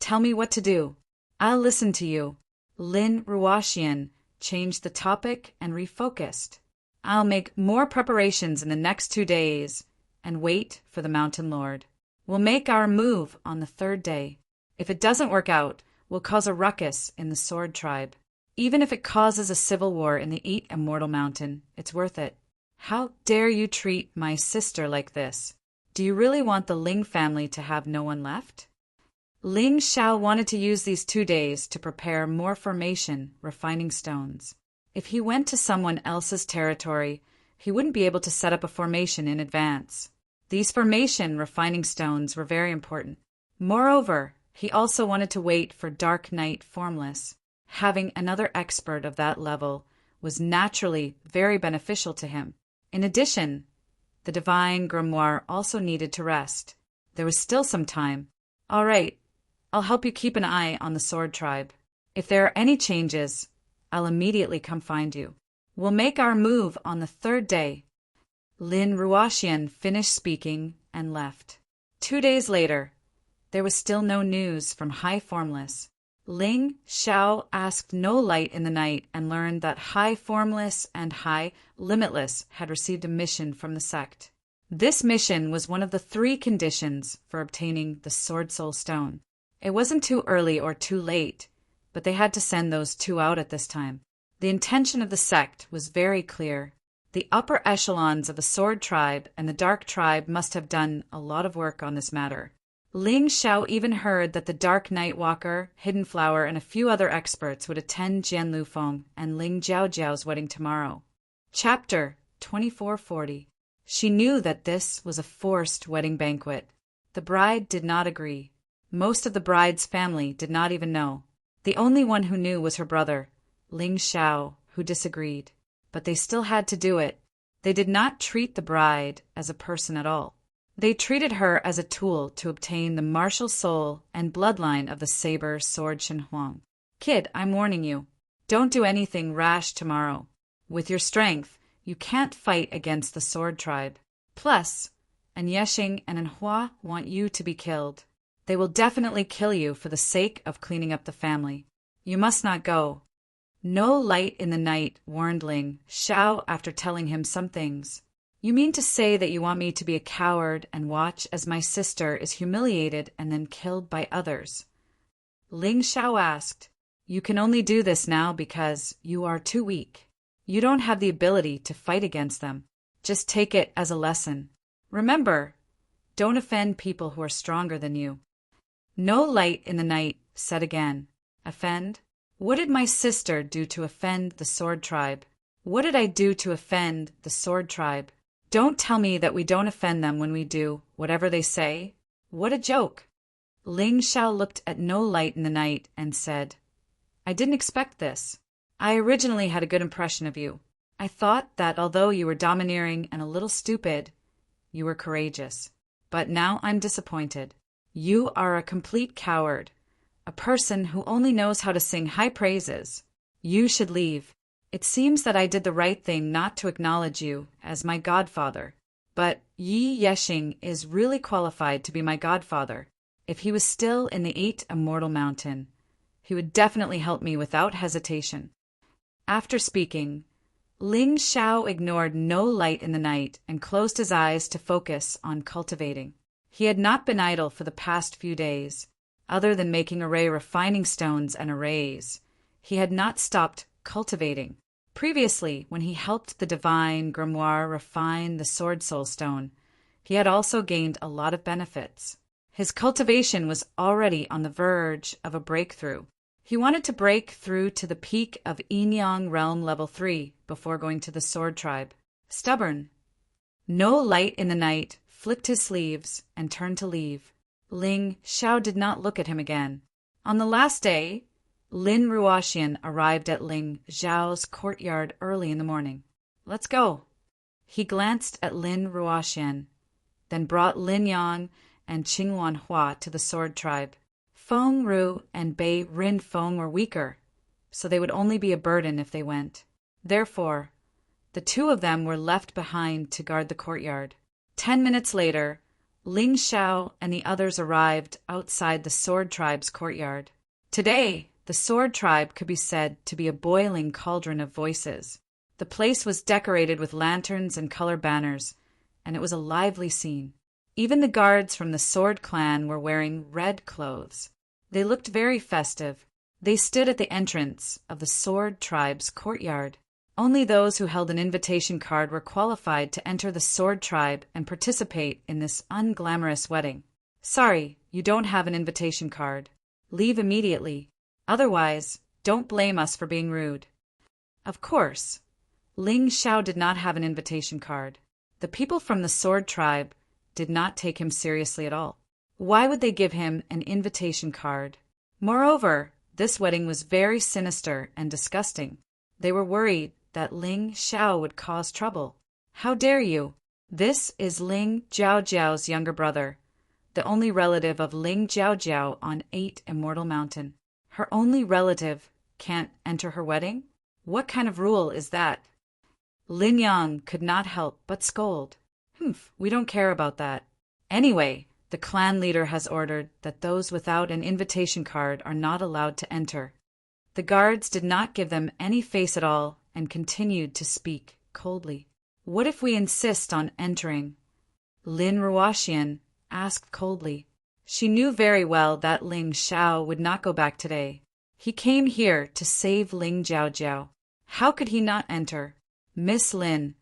"Tell me what to do. I'll listen to you." Lin Ruoxian changed the topic and refocused. "I'll make more preparations in the next 2 days and wait for the Mountain Lord. We'll make our move on the 3rd day. If it doesn't work out, we'll cause a ruckus in the Sword Tribe. Even if it causes a civil war in the 8 Immortal Mountain, it's worth it. How dare you treat my sister like this? Do you really want the Ling family to have no one left?" Ling Xiao wanted to use these 2 days to prepare more formation, refining stones. If he went to someone else's territory, he wouldn't be able to set up a formation in advance. These formation refining stones were very important. Moreover, he also wanted to wait for Dark Night Formless. Having another expert of that level was naturally very beneficial to him. In addition, the Divine Grimoire also needed to rest. There was still some time. "All right, I'll help you keep an eye on the Sword Tribe. If there are any changes, I'll immediately come find you. We'll make our move on the 3rd day." Lin Ruoxian finished speaking and left. 2 days later, there was still no news from High Formless. Ling Xiao asked no light in the night and learned that High Formless and High Limitless had received a mission from the sect. This mission was one of the 3 conditions for obtaining the Sword Soul Stone. It wasn't too early or too late, but they had to send those 2 out at this time. The intention of the sect was very clear. The upper echelons of the Sword Tribe and the Dark Tribe must have done a lot of work on this matter. Ling Xiao even heard that the Dark Night Walker, Hidden Flower, and a few other experts would attend Jian Lufeng and Ling Jiaojiao's wedding tomorrow. Chapter 2440. She knew that this was a forced wedding banquet. The bride did not agree. Most of the bride's family did not even know. The only one who knew was her brother, Ling Xiao, who disagreed. But they still had to do it. They did not treat the bride as a person at all. They treated her as a tool to obtain the martial soul and bloodline of the saber sword Shen Huang. Kid, I'm warning you. Don't do anything rash tomorrow. With your strength, you can't fight against the sword tribe. Plus, An Yexing and An Hua want you to be killed. They will definitely kill you for the sake of cleaning up the family. You must not go. No light in the night, warned Ling Xiao after telling him some things. You mean to say that you want me to be a coward and watch as my sister is humiliated and then killed by others? Ling Xiao asked. You can only do this now because you are too weak. You don't have the ability to fight against them. Just take it as a lesson. Remember, don't offend people who are stronger than you. No light in the night said again. Offend? What did my sister do to offend the sword tribe? What did I do to offend the sword tribe? Don't tell me that we don't offend them when we do whatever they say. What a joke. Ling Xiao looked at No Light in the Night and said, I didn't expect this. I originally had a good impression of you. I thought that although you were domineering and a little stupid, you were courageous. But now I'm disappointed. You are a complete coward, a person who only knows how to sing high praises. You should leave. It seems that I did the right thing not to acknowledge you as my godfather. But Yi Yexing is really qualified to be my godfather. If he was still in the 8 Immortal Mountain, he would definitely help me without hesitation. After speaking, Ling Xiao ignored No Light in the Night and closed his eyes to focus on cultivating. He had not been idle for the past few days. Other than making array refining stones and arrays, he had not stopped cultivating. Previously, when he helped the divine grimoire refine the sword soul stone, he had also gained a lot of benefits. His cultivation was already on the verge of a breakthrough. He wanted to break through to the peak of Yin-Yang Realm Level 3 before going to the Sword Tribe. Stubborn. No Light in the Night flicked his sleeves and turned to leave. Ling Xiao did not look at him again. On the last day, Lin Ruoxian arrived at Ling Xiao's courtyard early in the morning. Let's go. He glanced at Lin Ruoxian, then brought Lin Yang and Qingwan Hua to the Sword Tribe. Feng Ru and Bei Rin Feng were weaker, so they would only be a burden if they went. Therefore, the two of them were left behind to guard the courtyard. 10 minutes later, Ling Xiao and the others arrived outside the Sword Tribe's courtyard. Today, the Sword Tribe could be said to be a boiling cauldron of voices. The place was decorated with lanterns and color banners, and it was a lively scene. Even the guards from the Sword Clan were wearing red clothes. They looked very festive. They stood at the entrance of the Sword Tribe's courtyard. Only those who held an invitation card were qualified to enter the Sword Tribe and participate in this unglamorous wedding. Sorry, you don't have an invitation card. Leave immediately. Otherwise, don't blame us for being rude. Of course, Ling Xiao did not have an invitation card. The people from the Sword Tribe did not take him seriously at all. Why would they give him an invitation card? Moreover, this wedding was very sinister and disgusting. They were worried that Ling Xiao would cause trouble. How dare you? This is Ling Jiaojiao's younger brother, the only relative of Ling Jiaojiao on 8 Immortal Mountain. Her only relative can't enter her wedding? What kind of rule is that? Lin Yang could not help but scold. We don't care about that. Anyway, the clan leader has ordered that those without an invitation card are not allowed to enter. The guards did not give them any face at all and continued to speak coldly. What if we insist on entering? Lin Ruoxian asked coldly. She knew very well that Ling Xiao would not go back today. He came here to save Ling Jiaojiao. How could he not enter? Miss Lin,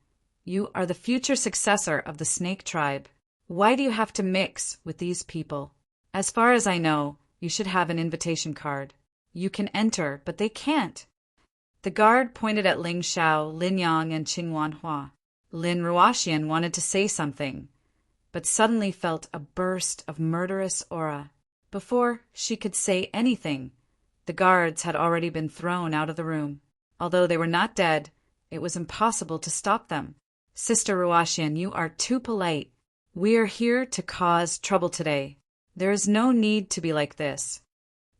you are the future successor of the Snake Tribe. Why do you have to mix with these people? As far as I know, you should have an invitation card. You can enter, but they can't. The guard pointed at Ling Xiao, Lin Yang, and Qingwan Hua. Lin Ruoxian wanted to say something, but suddenly felt a burst of murderous aura. Before she could say anything, The guards had already been thrown out of the room. Although they were not dead, it was impossible to stop them. Sister Ruashian, you are too polite. We are here to cause trouble today. There is no need to be like this.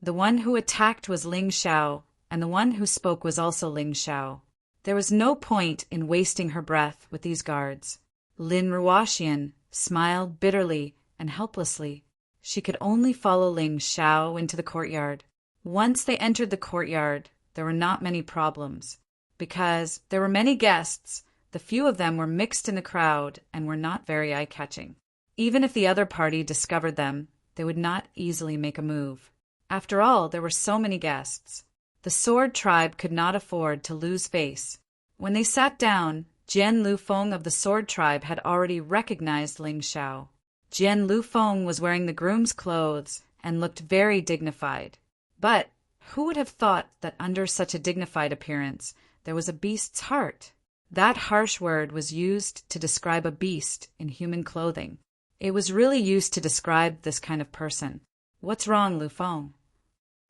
The one who attacked was Ling Xiao, and the one who spoke was also Ling Xiao. There was no point in wasting her breath with these guards. Lin Ruashian smiled bitterly and helplessly. She could only follow Ling Xiao into the courtyard. Once they entered the courtyard, there were not many problems. Because there were many guests, the few of them were mixed in the crowd and were not very eye-catching. Even if the other party discovered them, they would not easily make a move. After all, there were so many guests. The Sword Tribe could not afford to lose face. When they sat down, Jian Lufeng of the Sword Tribe had already recognized Ling Xiao. Jian Lufeng was wearing the groom's clothes and looked very dignified. But who would have thought that under such a dignified appearance there was a beast's heart? That harsh word was used to describe a beast in human clothing. It was really used to describe this kind of person. What's wrong, Lufeng?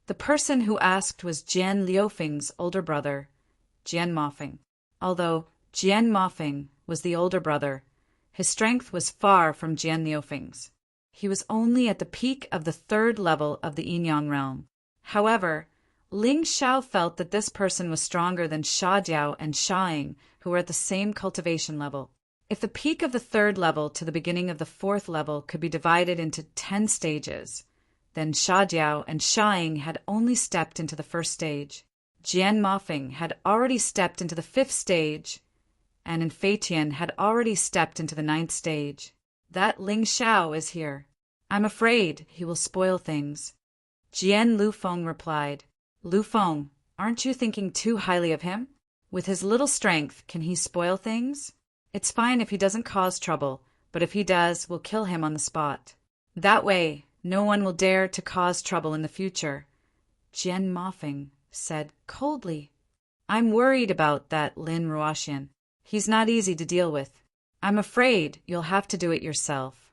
The person who asked was Jian Liufeng's older brother, Jian Mofeng. Although Jian Mofeng was the older brother, his strength was far from Jian Liufeng's. He was only at the peak of the 3rd level of the Yin-Yang realm. However, Ling Xiao felt that this person was stronger than Sha Jiao and Sha Ying, who were at the same cultivation level. If the peak of the 3rd level to the beginning of the 4th level could be divided into 10 stages, then Sha Jiao and Sha Ying had only stepped into the 1st stage. Jian Mofeng had already stepped into the 5th stage, and in Fei Tian had already stepped into the 9th stage. That Ling Xiao is here. I'm afraid he will spoil things. Jian Lufeng replied. Lufeng, aren't you thinking too highly of him? With his little strength, can he spoil things? It's fine if he doesn't cause trouble, but if he does, we'll kill him on the spot. That way, no one will dare to cause trouble in the future, Jian Mofeng said coldly. I'm worried about that Lin Ruashian. He's not easy to deal with. I'm afraid you'll have to do it yourself.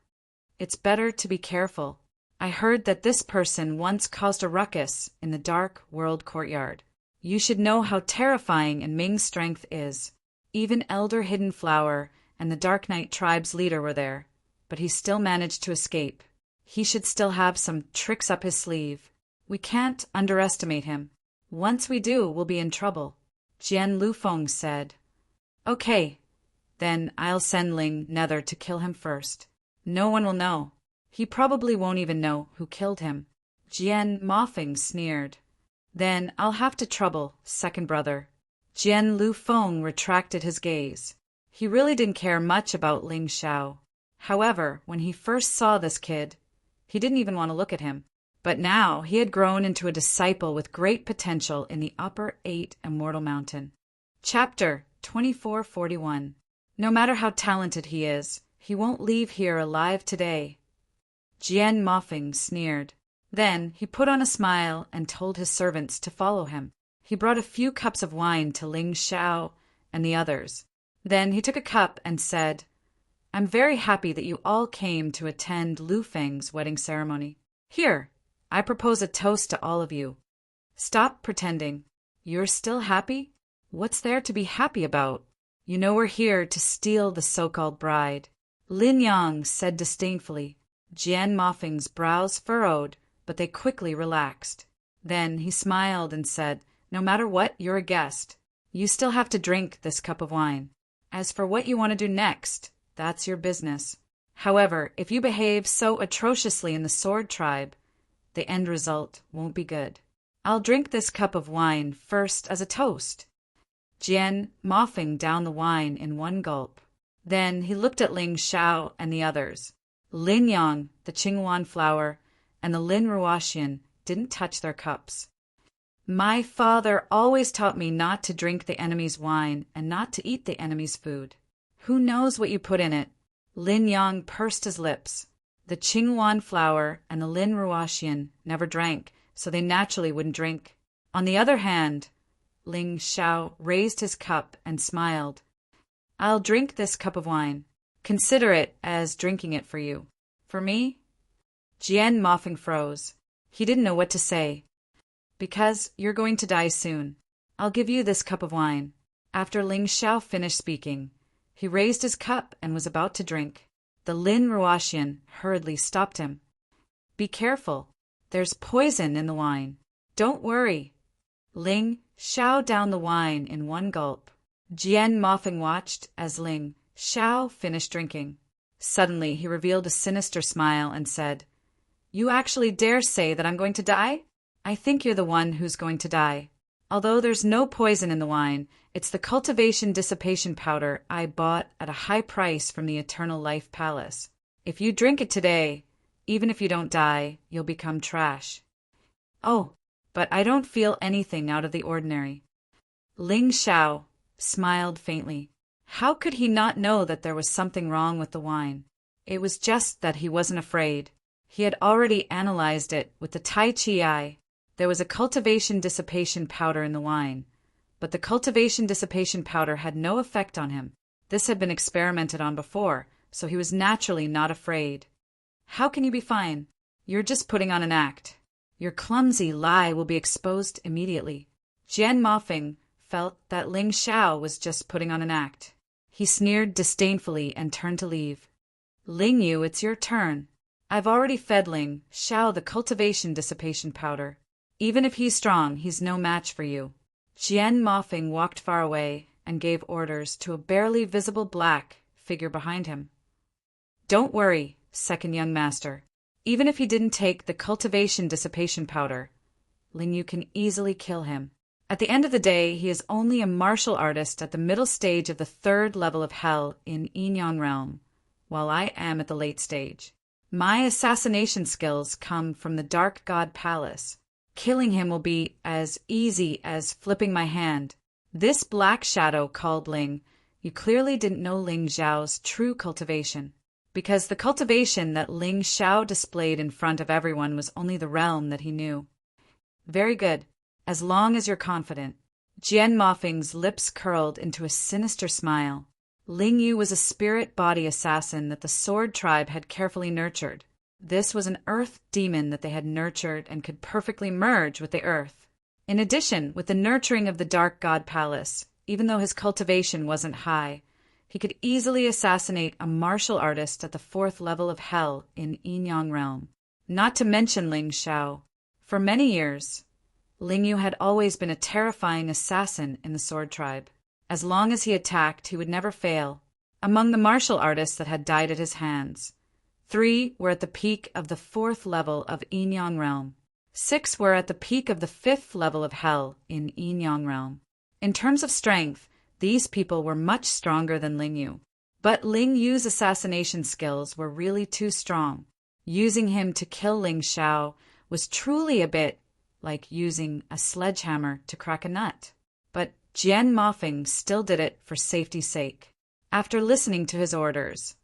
It's better to be careful. I heard that this person once caused a ruckus in the Dark World courtyard. You should know how terrifying in Ming's strength is. Even Elder Hidden Flower and the Dark Knight tribe's leader were there, but he still managed to escape. He should still have some tricks up his sleeve. We can't underestimate him. Once we do, we'll be in trouble, Jian Lufeng said. Okay, then I'll send Ling Nether to kill him first. No one will know. He probably won't even know who killed him. Jian Mofeng sneered. Then I'll have to trouble second brother. Jian Lufeng retracted his gaze. He really didn't care much about Ling Xiao. However, when he first saw this kid, he didn't even want to look at him. But now he had grown into a disciple with great potential in the Upper 8 Immortal Mountain. Chapter 2441. No matter how talented he is, he won't leave here alive today. Jian Mofeng sneered. Then he put on a smile and told his servants to follow him. He brought a few cups of wine to Ling Xiao and the others. Then he took a cup and said, I'm very happy that you all came to attend Lu Feng's wedding ceremony. Here, I propose a toast to all of you. Stop pretending. You're still happy? What's there to be happy about? You know we're here to steal the so-called bride. Lin Yang said disdainfully. Jian Mofeng's brows furrowed, but they quickly relaxed. Then he smiled and said, No matter what, you're a guest. You still have to drink this cup of wine. As for what you want to do next, that's your business. However, if you behave so atrociously in the Sword Tribe, the end result won't be good. I'll drink this cup of wine first as a toast. Jian Mofeng downed the wine in one gulp. Then he looked at Ling Xiao and the others. Lin Yang, the Qingwan flower, and the Lin Ruashian didn't touch their cups. My father always taught me not to drink the enemy's wine and not to eat the enemy's food. Who knows what you put in it? Lin Yang pursed his lips. The Qingwan flower and the Lin Ruashian never drank, so they naturally wouldn't drink. On the other hand, Ling Xiao raised his cup and smiled. I'll drink this cup of wine. Consider it as drinking it for you. For me? Jian Mofeng froze. He didn't know what to say. Because you're going to die soon. I'll give you this cup of wine." After Ling Xiao finished speaking, he raised his cup and was about to drink. The Lin Ruoxian hurriedly stopped him. "Be careful. There's poison in the wine." "Don't worry." Ling Xiao downed the wine in one gulp. Jian Mofeng watched as Ling Xiao finished drinking. Suddenly, he revealed a sinister smile and said, "You actually dare say that I'm going to die? I think you're the one who's going to die. Although there's no poison in the wine, it's the cultivation dissipation powder I bought at a high price from the Eternal Life Palace. If you drink it today, even if you don't die, you'll become trash." "Oh, but I don't feel anything out of the ordinary." Ling Xiao smiled faintly. How could he not know that there was something wrong with the wine? It was just that he wasn't afraid. He had already analyzed it with the Tai Chi eye. There was a cultivation dissipation powder in the wine, but the cultivation dissipation powder had no effect on him. This had been experimented on before, so he was naturally not afraid. "How can you be fine? You're just putting on an act. Your clumsy lie will be exposed immediately." Jian Mofeng felt that Ling Xiao was just putting on an act. He sneered disdainfully and turned to leave. "Ling Yu, it's your turn. I've already fed Ling Xiao the cultivation dissipation powder. Even if he's strong, he's no match for you." Jian Mofeng walked far away and gave orders to a barely visible black figure behind him. "Don't worry, second young master. Even if he didn't take the cultivation dissipation powder, Ling Yu can easily kill him. At the end of the day, he is only a martial artist at the middle stage of the 3rd level of hell in Yinyang realm, while I am at the late stage. My assassination skills come from the Dark God Palace. Killing him will be as easy as flipping my hand." This black shadow called Ling. "You clearly didn't know Ling Xiao's true cultivation, because the cultivation that Ling Xiao displayed in front of everyone was only the realm that he knew." "Very good, as long as you're confident." Jian Mofeng's lips curled into a sinister smile. Ling Yu was a spirit-body assassin that the Sword Tribe had carefully nurtured. This was an earth demon that they had nurtured and could perfectly merge with the earth. In addition, with the nurturing of the Dark God Palace, even though his cultivation wasn't high, he could easily assassinate a martial artist at the 4th level of hell in Yinyang realm. Not to mention Ling Xiao. For many years, Ling Yu had always been a terrifying assassin in the Sword Tribe. As long as he attacked, he would never fail. Among the martial artists that had died at his hands, 3 were at the peak of the 4th level of Yinyang realm. 6 were at the peak of the 5th level of hell in Yinyang realm. In terms of strength, these people were much stronger than Ling Yu. But Ling Yu's assassination skills were really too strong. Using him to kill Ling Xiao was truly a bit like using a sledgehammer to crack a nut. But Jian Mofeng still did it for safety's sake. After listening to his orders,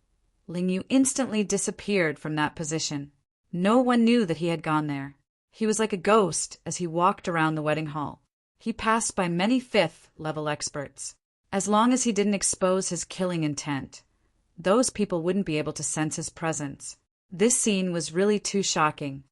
Ling Yu instantly disappeared from that position. No one knew that he had gone there. He was like a ghost as he walked around the wedding hall. He passed by many 5th-level experts. As long as he didn't expose his killing intent, those people wouldn't be able to sense his presence. This scene was really too shocking.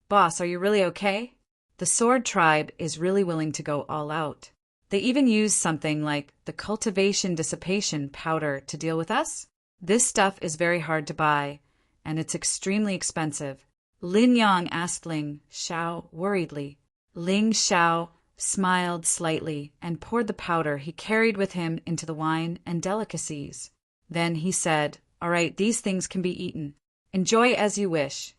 "Boss, are you really okay? The Sword Tribe is really willing to go all out. They even use something like the cultivation dissipation powder to deal with us? This stuff is very hard to buy, and it's extremely expensive." Lin Yang asked Ling Xiao worriedly. Ling Xiao smiled slightly and poured the powder he carried with him into the wine and delicacies. Then he said, "All right, these things can be eaten. Enjoy as you wish."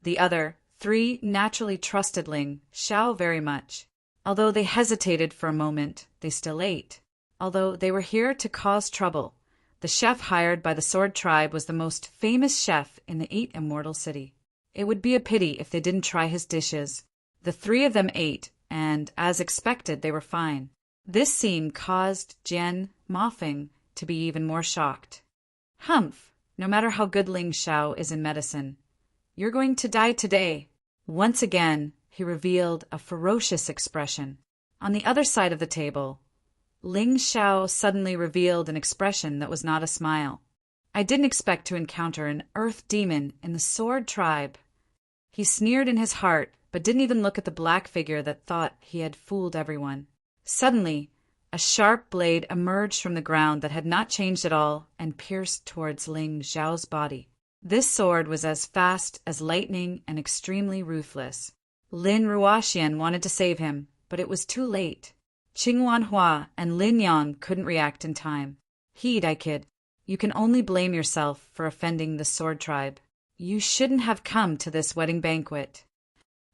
The other 3 naturally trusted Ling Xiao very much. Although they hesitated for a moment, they still ate. Although they were here to cause trouble, the chef hired by the Sword Tribe was the most famous chef in the 8 Immortal City. It would be a pity if they didn't try his dishes. The 3 of them ate, and, as expected, they were fine. This scene caused Jian Mofeng to be even more shocked. "Humph! No matter how good Ling Xiao is in medicine, you're going to die today." Once again, he revealed a ferocious expression. On the other side of the table, Ling Xiao suddenly revealed an expression that was not a smile. "I didn't expect to encounter an earth demon in the Sword Tribe." He sneered in his heart but didn't even look at the black figure that thought he had fooled everyone. Suddenly, a sharp blade emerged from the ground that had not changed at all and pierced towards Ling Xiao's body. This sword was as fast as lightning and extremely ruthless. Lin Ruoxian wanted to save him, but it was too late. Qing Wanhua and Lin Yang couldn't react in time. Heed, kid. You can only blame yourself for offending the sword tribe. You shouldn't have come to this wedding banquet.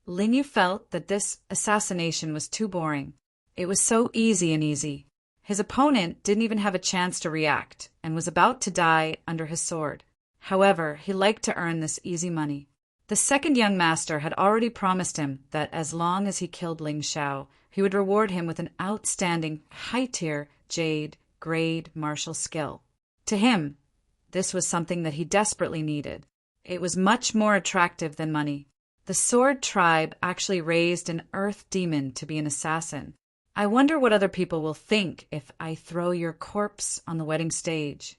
Lin Yu felt that this assassination was too boring. It was so easy. His opponent didn't even have a chance to react and was about to die under his sword. However, he liked to earn this easy money. The second young master had already promised him that as long as he killed Ling Xiao, he would reward him with an outstanding, high-tier, jade, grade martial skill. To him, this was something that he desperately needed. It was much more attractive than money. The sword tribe actually raised an earth demon to be an assassin. I wonder what other people will think if I throw your corpse on the wedding stage.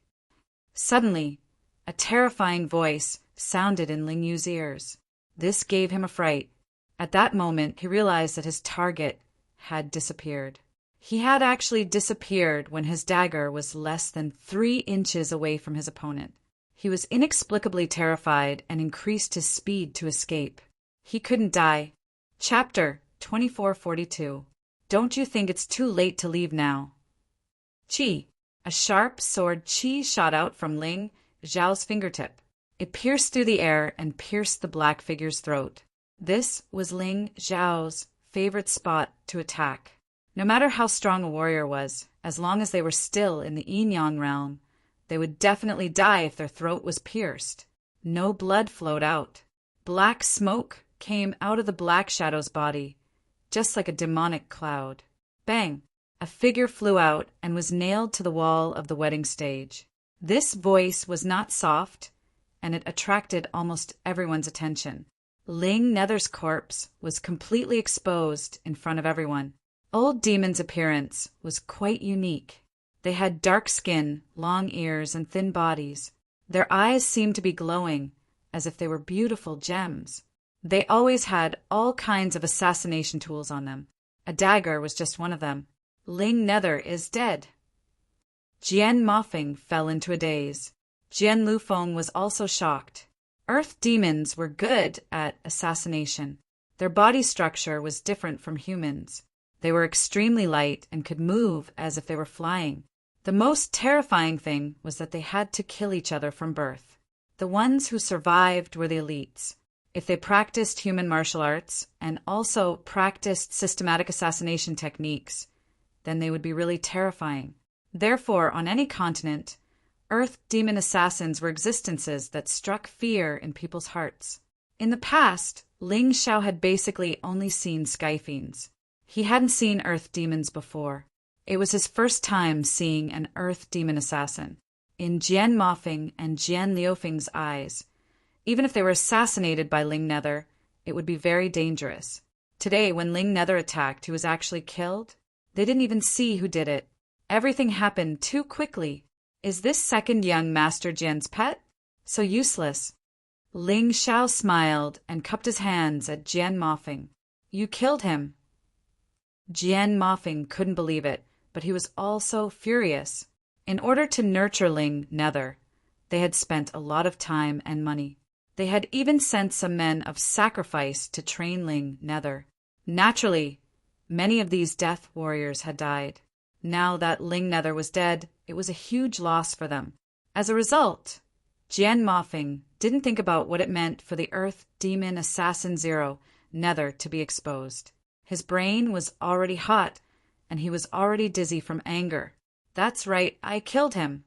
Suddenly, a terrifying voice sounded in Ling Yu's ears. This gave him a fright. At that moment, he realized that his target had disappeared. He had actually disappeared when his dagger was less than 3 inches away from his opponent. He was inexplicably terrified and increased his speed to escape. He couldn't die. Chapter 2442. Don't you think it's too late to leave now? Qi. A sharp sword qi shot out from Ling Xiao's fingertip. It pierced through the air and pierced the black figure's throat. This was Ling Xiao's favorite spot to attack. No matter how strong a warrior was, as long as they were still in the yin-yang realm, they would definitely die if their throat was pierced. No blood flowed out. Black smoke came out of the black shadow's body, just like a demonic cloud. Bang! A figure flew out and was nailed to the wall of the wedding stage. This voice was not soft, and it attracted almost everyone's attention. Ling Nether's corpse was completely exposed in front of everyone. Old Demon's appearance was quite unique. They had dark skin, long ears, and thin bodies. Their eyes seemed to be glowing, as if they were beautiful gems. They always had all kinds of assassination tools on them. A dagger was just one of them. Ling Nether is dead. Jian Mofeng fell into a daze. Jian Lufeng was also shocked. Earth demons were good at assassination. Their body structure was different from humans. They were extremely light and could move as if they were flying. The most terrifying thing was that they had to kill each other from birth. The ones who survived were the elites. If they practiced human martial arts and also practiced systematic assassination techniques, then they would be really terrifying. Therefore, on any continent, Earth demon assassins were existences that struck fear in people's hearts. In the past, Ling Xiao had basically only seen sky fiends. He hadn't seen Earth demons before. It was his first time seeing an Earth demon assassin. In Jian Mofeng and Jian Liufeng's eyes, even if they were assassinated by Ling Nether, it would be very dangerous. Today, when Ling Nether attacked, he was actually killed. They didn't even see who did it. Everything happened too quickly. Is this second young Master Jian's pet? So useless. Ling Xiao smiled and cupped his hands at Jian Mofeng. You killed him. Jian Mofeng couldn't believe it, but he was also furious. In order to nurture Ling Nether, they had spent a lot of time and money. They had even sent some men of sacrifice to train Ling Nether. Naturally, many of these death warriors had died. Now that Ling Nether was dead, it was a huge loss for them. As a result, Jian Mofeng didn't think about what it meant for the Earth Demon Assassin Zero, Nether, to be exposed. His brain was already hot, and he was already dizzy from anger. That's right, I killed him.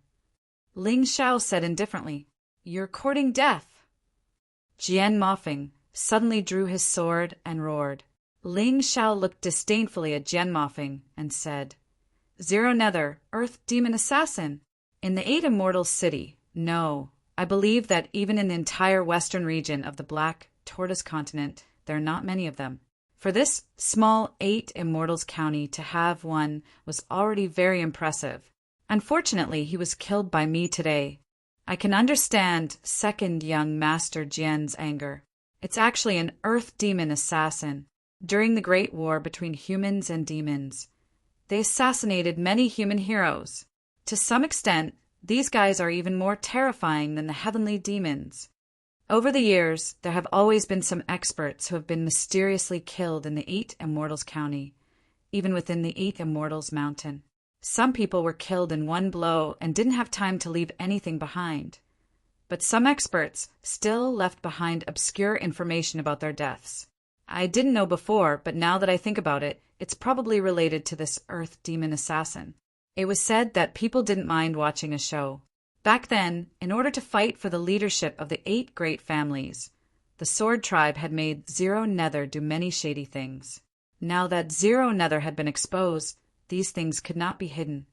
Ling Xiao said indifferently, You're courting death. Jian Mofeng suddenly drew his sword and roared. Ling Xiao looked disdainfully at Jian Mofeng and said, Zero Nether, Earth Demon Assassin. In the 8 Immortals City, no, I believe that even in the entire western region of the Black Tortoise Continent, there are not many of them. For this small 8 Immortals County to have one was already very impressive. Unfortunately, he was killed by me today. I can understand second young Master Jian's anger. It's actually an earth demon assassin. During the Great War between humans and demons, they assassinated many human heroes. To some extent, these guys are even more terrifying than the heavenly demons. Over the years, there have always been some experts who have been mysteriously killed in the Eight Immortals County, even within the Eight Immortals Mountain. Some people were killed in one blow and didn't have time to leave anything behind. But some experts still left behind obscure information about their deaths. I didn't know before, but now that I think about it, it's probably related to this earth demon assassin. It was said that people didn't mind watching a show. Back then, in order to fight for the leadership of the 8 great families, the Sword Tribe had made Zero Nether do many shady things. Now that Zero Nether had been exposed, these things could not be hidden.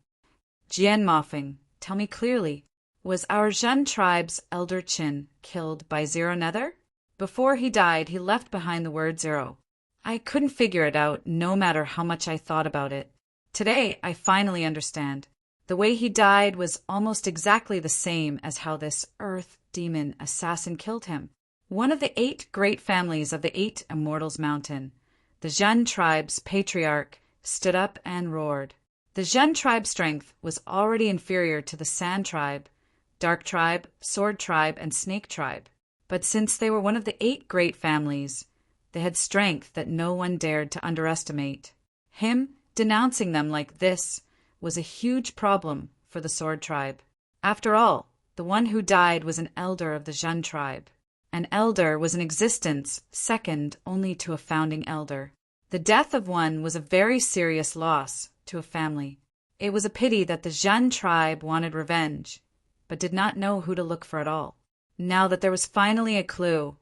Jian Mofeng, tell me clearly, was our Zhen tribe's elder Qin killed by Zero Nether? Before he died, he left behind the word zero. I couldn't figure it out, no matter how much I thought about it. Today, I finally understand. The way he died was almost exactly the same as how this earth demon assassin killed him. One of the 8 great families of the 8 Immortals Mountain, the Zhen tribe's patriarch, stood up and roared. The Zhen tribe's strength was already inferior to the Sand tribe, Dark tribe, Sword tribe, and Snake tribe. But since they were one of the 8 great families, they had strength that no one dared to underestimate. Him denouncing them like this was a huge problem for the Sword tribe. After all, the one who died was an elder of the Zhen tribe. An elder was in existence second only to a founding elder. The death of one was a very serious loss to a family. It was a pity that the Zhen tribe wanted revenge, but did not know who to look for at all. Now that there was finally a clue,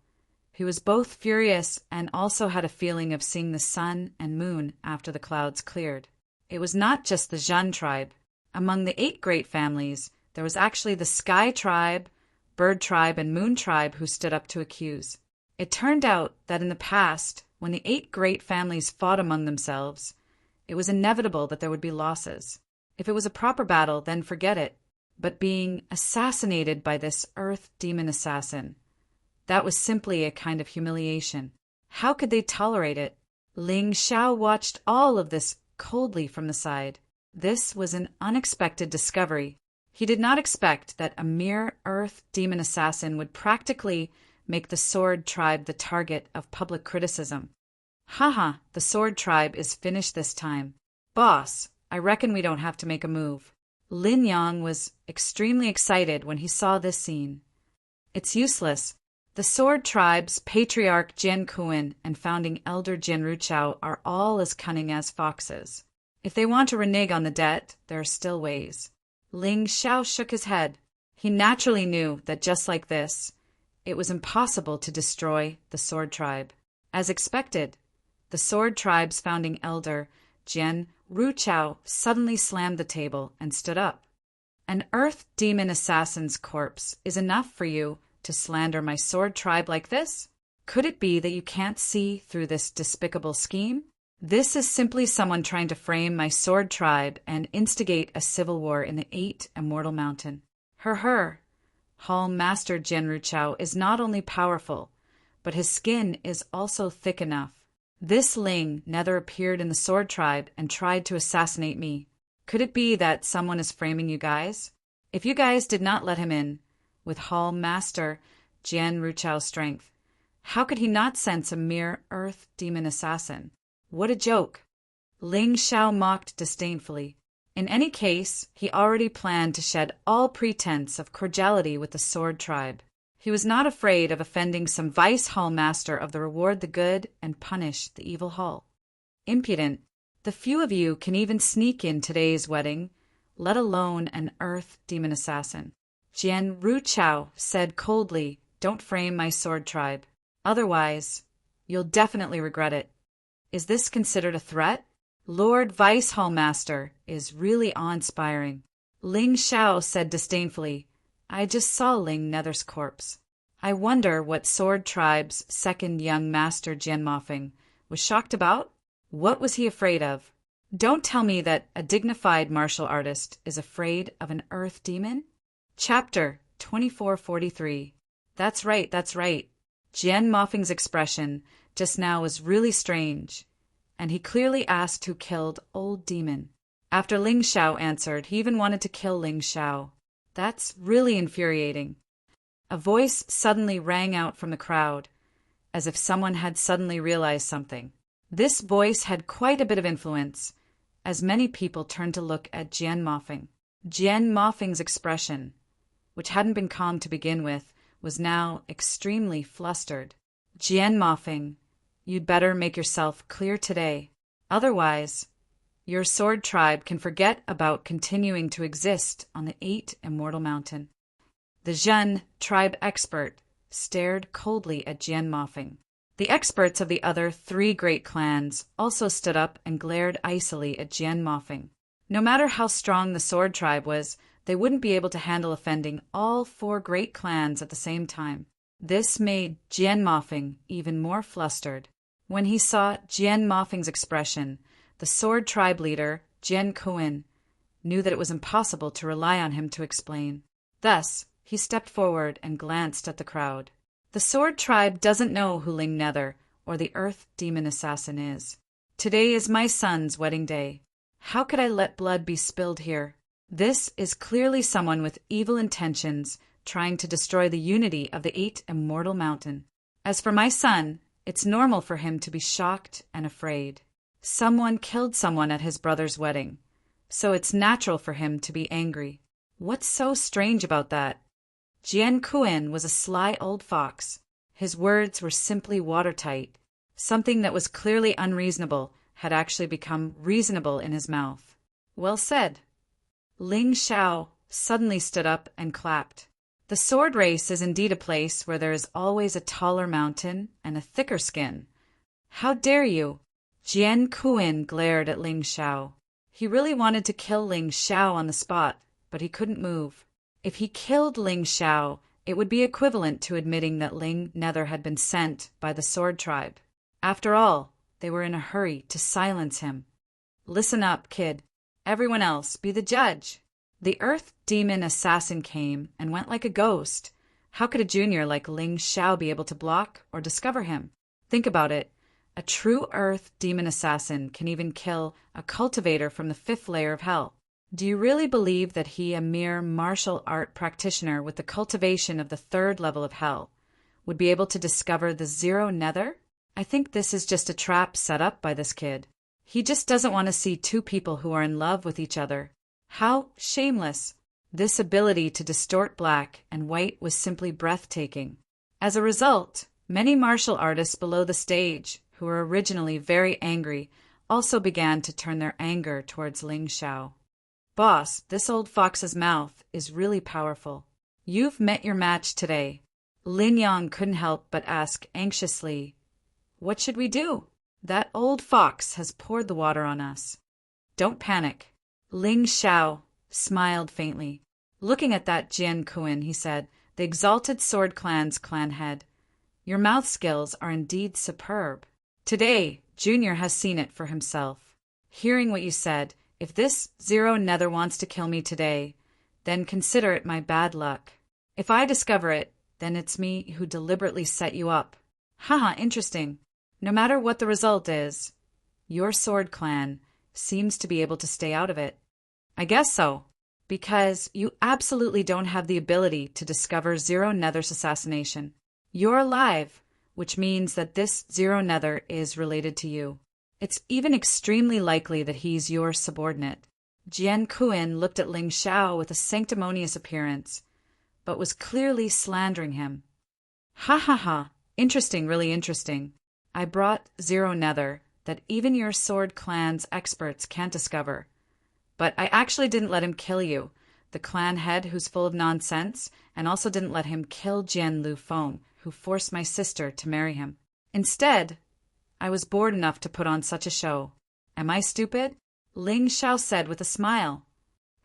he was both furious and also had a feeling of seeing the sun and moon after the clouds cleared. It was not just the Zhen tribe. Among the 8 great families, there was actually the Sky tribe, Bird tribe, and Moon tribe who stood up to accuse. It turned out that in the past, when the 8 great families fought among themselves, it was inevitable that there would be losses. If it was a proper battle, then forget it. But being assassinated by this earth demon assassin, that was simply a kind of humiliation. How could they tolerate it? Ling Xiao watched all of this coldly from the side. This was an unexpected discovery. He did not expect that a mere earth demon assassin would practically make the Sword tribe the target of public criticism. Haha, the Sword tribe is finished this time. Boss, I reckon we don't have to make a move. Lin Yang was extremely excited when he saw this scene. It's useless. The Sword tribe's patriarch Jian Kuan and founding elder Jian Ruchao are all as cunning as foxes. If they want to renege on the debt, there are still ways. Ling Xiao shook his head. He naturally knew that just like this, it was impossible to destroy the Sword tribe. As expected, the Sword tribe's founding elder, Jian Ruchao, suddenly slammed the table and stood up. An earth demon assassin's corpse is enough for you to slander my Sword tribe like this? Could it be that you can't see through this despicable scheme? This is simply someone trying to frame my Sword tribe and instigate a civil war in the 8 Immortal Mountain. Hall Master Jian Ruchao is not only powerful, but his skin is also thick enough. This Ling Nether appeared in the Sword tribe and tried to assassinate me. Could it be that someone is framing you guys? If you guys did not let him in, with Hall Master Jian Ruchao's strength, how could he not sense a mere earth demon assassin? What a joke! Ling Xiao mocked disdainfully. In any case, he already planned to shed all pretense of cordiality with the Sword tribe. He was not afraid of offending some vice hall master of the reward the good and punish the evil hall. Impudent! The few of you can even sneak in today's wedding, let alone an earth demon assassin. Jian Ruchao said coldly, "Don't frame my Sword tribe. Otherwise, you'll definitely regret it." Is this considered a threat? Lord Vice Hall Master is really awe-inspiring. Ling Xiao said disdainfully, "I just saw Ling Nether's corpse. I wonder what Sword tribe's second young master Jian Mofeng was shocked about? What was he afraid of? Don't tell me that a dignified martial artist is afraid of an earth demon?" Chapter 2443. That's right. Jian Mofeng's expression just now was really strange, and he clearly asked who killed Old Demon. After Ling Xiao answered, he even wanted to kill Ling Xiao. That's really infuriating. A voice suddenly rang out from the crowd, as if someone had suddenly realized something. This voice had quite a bit of influence, as many people turned to look at Jian Mofeng. Jian Mofeng's expression, which hadn't been calm to begin with, was now extremely flustered. Jian Mofeng, you'd better make yourself clear today. Otherwise, your sword tribe can forget about continuing to exist on the 8 Immortal Mountain. The Zhen tribe expert stared coldly at Jian Mofeng. The experts of the other 3 great clans also stood up and glared icily at Jian Mofeng. No matter how strong the sword tribe was, they wouldn't be able to handle offending all 4 great clans at the same time. This made Jian Mofeng even more flustered. When he saw Jian Mofeng's expression, the sword tribe leader, Jian Kuan, knew that it was impossible to rely on him to explain. Thus, he stepped forward and glanced at the crowd. The sword tribe doesn't know who Ling Nether or the Earth Demon Assassin is. Today is my son's wedding day. How could I let blood be spilled here? This is clearly someone with evil intentions trying to destroy the unity of the 8 Immortal Mountain. As for my son, it's normal for him to be shocked and afraid. Someone killed someone at his brother's wedding, so it's natural for him to be angry. What's so strange about that? Jian Kuan was a sly old fox. His words were simply watertight. Something that was clearly unreasonable had actually become reasonable in his mouth. Well said. Ling Xiao suddenly stood up and clapped. The sword race is indeed a place where there is always a taller mountain and a thicker skin. How dare you? Jian Kuan glared at Ling Xiao. He really wanted to kill Ling Xiao on the spot, but he couldn't move. If he killed Ling Xiao, it would be equivalent to admitting that Ling Nether had been sent by the sword tribe. After all, they were in a hurry to silence him. Listen up, kid. Everyone else, be the judge. The Earth Demon Assassin came and went like a ghost. How could a junior like Ling Xiao be able to block or discover him? Think about it. A true Earth Demon Assassin can even kill a cultivator from the 5th layer of hell. Do you really believe that he, a mere martial art practitioner with the cultivation of the 3rd level of hell, would be able to discover the Zero Nether? I think this is just a trap set up by this kid. He just doesn't want to see 2 people who are in love with each other. How shameless! This ability to distort black and white was simply breathtaking. As a result, many martial artists below the stage, who were originally very angry, also began to turn their anger towards Ling Xiao. Boss, this old fox's mouth is really powerful. You've met your match today. Lin Yang couldn't help but ask anxiously, what should we do? That old fox has poured the water on us. Don't panic. Ling Xiao smiled faintly. Looking at that Jian Kuan, he said, the Exalted Sword Clan's clan head, your mouth skills are indeed superb. Today, Junior has seen it for himself. Hearing what you said, if this Zero Nether wants to kill me today, then consider it my bad luck. If I discover it, then it's me who deliberately set you up. Haha, interesting. No matter what the result is, your sword clan seems to be able to stay out of it. I guess so, because you absolutely don't have the ability to discover Zero Nether's assassination. You're alive, which means that this Zero Nether is related to you. It's even extremely likely that he's your subordinate. Jian Kuan looked at Ling Xiao with a sanctimonious appearance, but was clearly slandering him. Ha ha ha, interesting, really interesting. I brought Zero Nether that even your sword clan's experts can't discover. But I actually didn't let him kill you, the clan head who's full of nonsense, and also didn't let him kill Jian Lu Feng, who forced my sister to marry him. Instead, I was bored enough to put on such a show. Am I stupid? Ling Xiao said with a smile.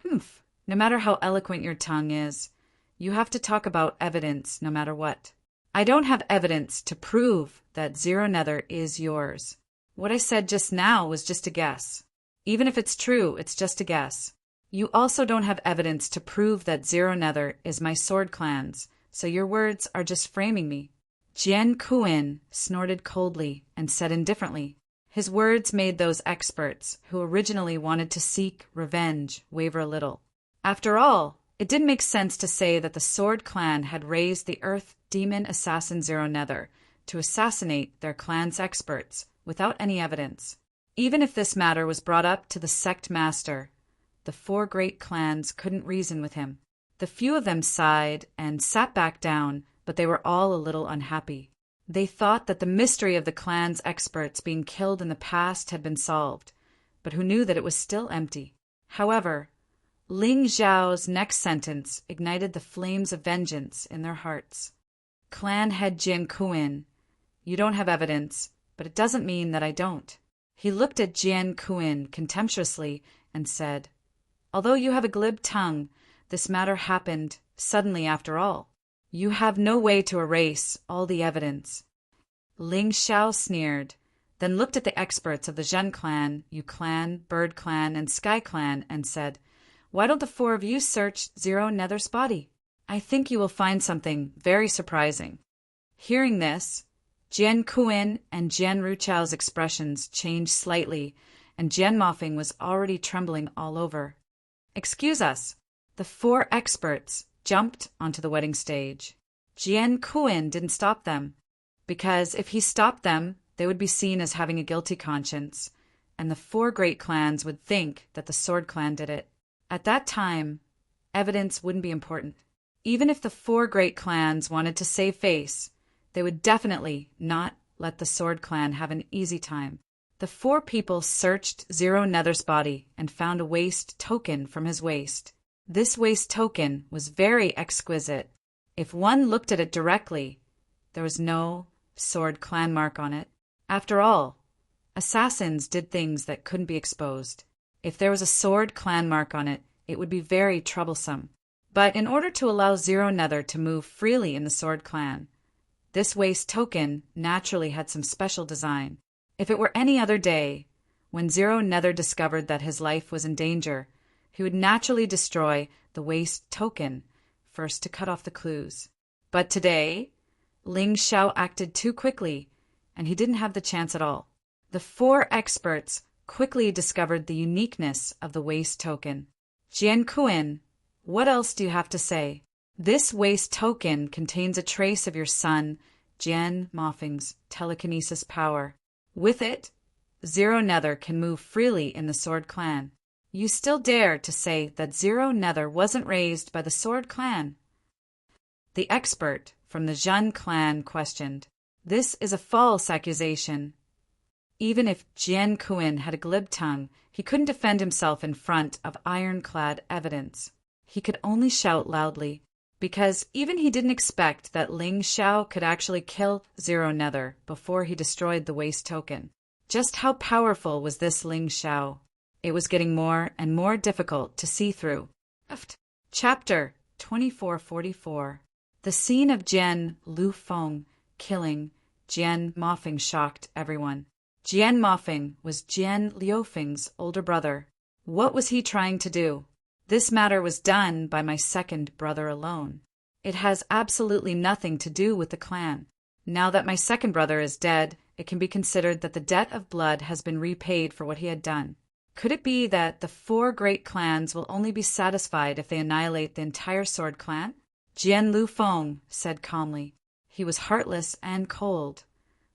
Humph, no matter how eloquent your tongue is, you have to talk about evidence no matter what. I don't have evidence to prove that Zero Nether is yours. What I said just now was just a guess. Even if it's true, it's just a guess. You also don't have evidence to prove that Zero Nether is my sword clan's, so your words are just framing me. Jian Kuan snorted coldly and said indifferently. His words made those experts, who originally wanted to seek revenge, waver a little. After all, it didn't make sense to say that the Sword Clan had raised the Earth Demon Assassin Zero Nether to assassinate their clan's experts without any evidence. Even if this matter was brought up to the sect master, the four great clans couldn't reason with him. The few of them sighed and sat back down, but they were all a little unhappy. They thought that the mystery of the clan's experts being killed in the past had been solved, but who knew that it was still empty? However, Ling Zhao's next sentence ignited the flames of vengeance in their hearts. Clan head Jian Kuan, you don't have evidence, but it doesn't mean that I don't. He looked at Jian Kuan contemptuously and said, although you have a glib tongue, this matter happened suddenly after all. You have no way to erase all the evidence. Ling Xiao sneered, then looked at the experts of the Zhen clan, Yu clan, Bird clan, and Sky clan, and said, why don't the four of you search Zero Nether's body? I think you will find something very surprising. Hearing this, Jian Kuan and Jian Ruchao's expressions changed slightly, and Jian Mofing was already trembling all over. Excuse us. The four experts jumped onto the wedding stage. Jian Kuan didn't stop them, because if he stopped them, they would be seen as having a guilty conscience, and the four great clans would think that the Sword Clan did it. At that time, evidence wouldn't be important. Even if the four great clans wanted to save face, they would definitely not let the Sword Clan have an easy time. The four people searched Zero Nether's body and found a waist token from his waist. This waist token was very exquisite. If one looked at it directly, there was no Sword Clan mark on it. After all, assassins did things that couldn't be exposed. If there was a Sword Clan mark on it, it would be very troublesome. But in order to allow Zero Nether to move freely in the Sword Clan, this waist token naturally had some special design. If it were any other day, when Zero Nether discovered that his life was in danger, he would naturally destroy the waist token, first to cut off the clues. But today, Ling Xiao acted too quickly, and he didn't have the chance at all. The four experts quickly discovered the uniqueness of the waist token. Jian Kuan, what else do you have to say? This waist token contains a trace of your son, Jian Mofing's telekinesis power. With it, Zero Nether can move freely in the Sword Clan. You still dare to say that Zero Nether wasn't raised by the Sword Clan? The expert from the Zhen clan questioned. This is a false accusation. Even if Jian Kuan had a glib tongue, he couldn't defend himself in front of ironclad evidence. He could only shout loudly, because even he didn't expect that Ling Xiao could actually kill Zero Nether before he destroyed the waist token. Just how powerful was this Ling Xiao? It was getting more and more difficult to see through. Chapter 2444. The scene of Jian Lufeng killing Jian Mofing shocked everyone. Jian Mofing was Jian Liufeng's older brother. What was he trying to do? This matter was done by my second brother alone. It has absolutely nothing to do with the clan. Now that my second brother is dead, it can be considered that the debt of blood has been repaid for what he had done. Could it be that the four great clans will only be satisfied if they annihilate the entire Sword Clan? Jian Lufeng said calmly. He was heartless and cold,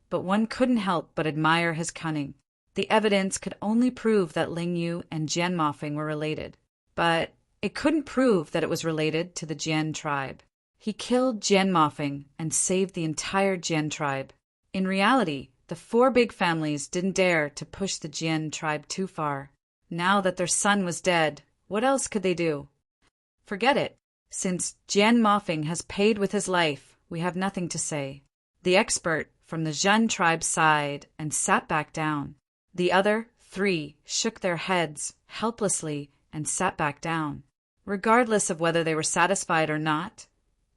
but one couldn't help but admire his cunning. The evidence could only prove that Ling Yu and Jian Mofing were related, but it couldn't prove that it was related to the Jian tribe. He killed Jian Mofing and saved the entire Jian tribe. In reality, the four big families didn't dare to push the Jian tribe too far. Now that their son was dead, what else could they do? Forget it. Since Jian Mofing has paid with his life, we have nothing to say. The expert from the Zhen tribe sighed and sat back down. The other three shook their heads helplessly and sat back down. Regardless of whether they were satisfied or not,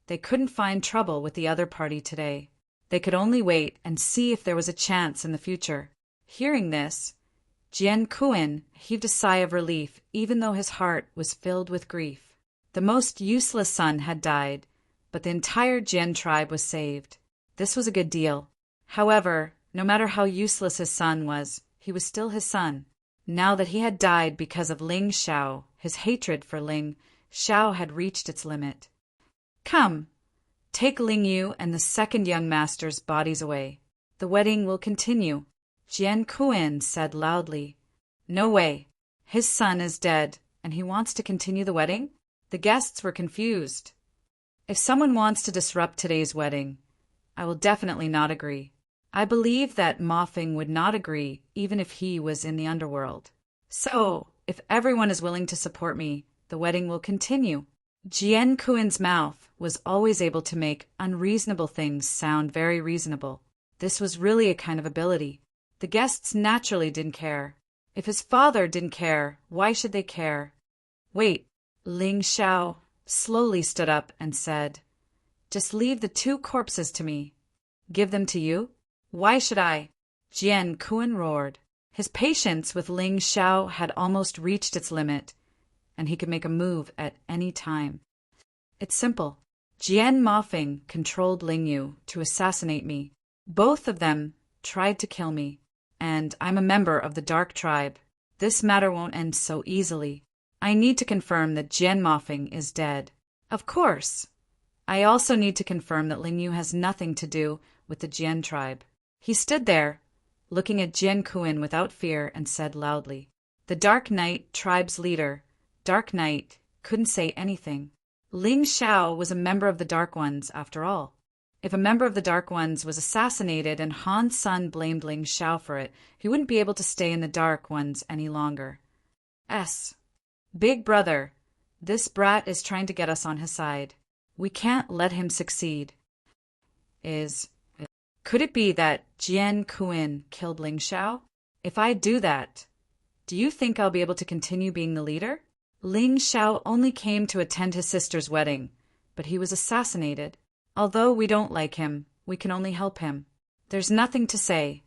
they couldn't find trouble with the other party today. They could only wait and see if there was a chance in the future. Hearing this, Jian Kuan heaved a sigh of relief, even though his heart was filled with grief. The most useless son had died, but the entire Jian tribe was saved. This was a good deal. However, no matter how useless his son was, he was still his son. Now that he had died because of Ling Xiao, his hatred for Ling Xiao had reached its limit. Come, take Ling Yu and the second young master's bodies away. The wedding will continue, Jian Kuan said loudly. No way. His son is dead, and he wants to continue the wedding? The guests were confused. If someone wants to disrupt today's wedding, I will definitely not agree. I believe that Ma Feng would not agree even if he was in the underworld. So, if everyone is willing to support me, the wedding will continue. Jian Kuan's mouth was always able to make unreasonable things sound very reasonable. This was really a kind of ability. The guests naturally didn't care. If his father didn't care, why should they care? Wait, Ling Xiao slowly stood up and said, Just leave the 2 corpses to me. Give them to you? Why should I? Jian Kuan roared. His patience with Ling Xiao had almost reached its limit, and he could make a move at any time. It's simple. Jian Mafeng controlled Ling Yu to assassinate me. Both of them tried to kill me, and I'm a member of the Dark Tribe. This matter won't end so easily. I need to confirm that Jian Mafeng is dead. Of course. I also need to confirm that Ling Yu has nothing to do with the Jian tribe. He stood there, looking at Jian Kuan without fear, and said loudly, The Dark Knight tribe's leader, Dark Knight, couldn't say anything. Ling Xiao was a member of the Dark Ones, after all. If a member of the Dark Ones was assassinated and Han's son blamed Ling Xiao for it, he wouldn't be able to stay in the Dark Ones any longer. Big brother, this brat is trying to get us on his side. We can't let him succeed. Could it be that Jian Kuan killed Ling Xiao? If I do that, do you think I'll be able to continue being the leader? Ling Xiao only came to attend his sister's wedding, but he was assassinated. Although we don't like him, we can only help him. There's nothing to say.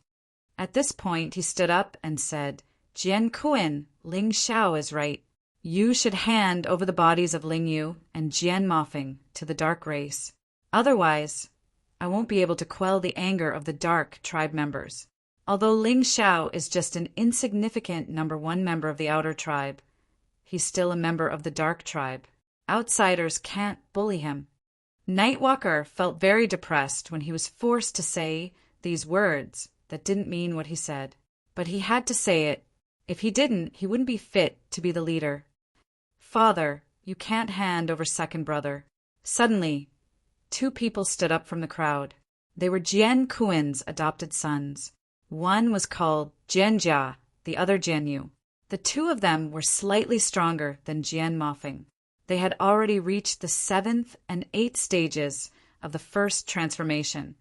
At this point, he stood up and said, Jian Kuan, Ling Xiao is right. You should hand over the bodies of Ling Yu and Jian Mafeng to the Dark Race. Otherwise, I won't be able to quell the anger of the Dark Tribe members. Although Ling Xiao is just an insignificant number 1 member of the Outer Tribe, he's still a member of the Dark Tribe. Outsiders can't bully him. Nightwalker felt very depressed when he was forced to say these words that didn't mean what he said. But he had to say it. If he didn't, he wouldn't be fit to be the leader. Father, you can't hand over second brother. Suddenly, 2 people stood up from the crowd. They were Jian Kuan's adopted sons. One was called Jianjia, the other Jianyu. The 2 of them were slightly stronger than Jian Mafeng. They had already reached the 7th and 8th stages of the first transformation,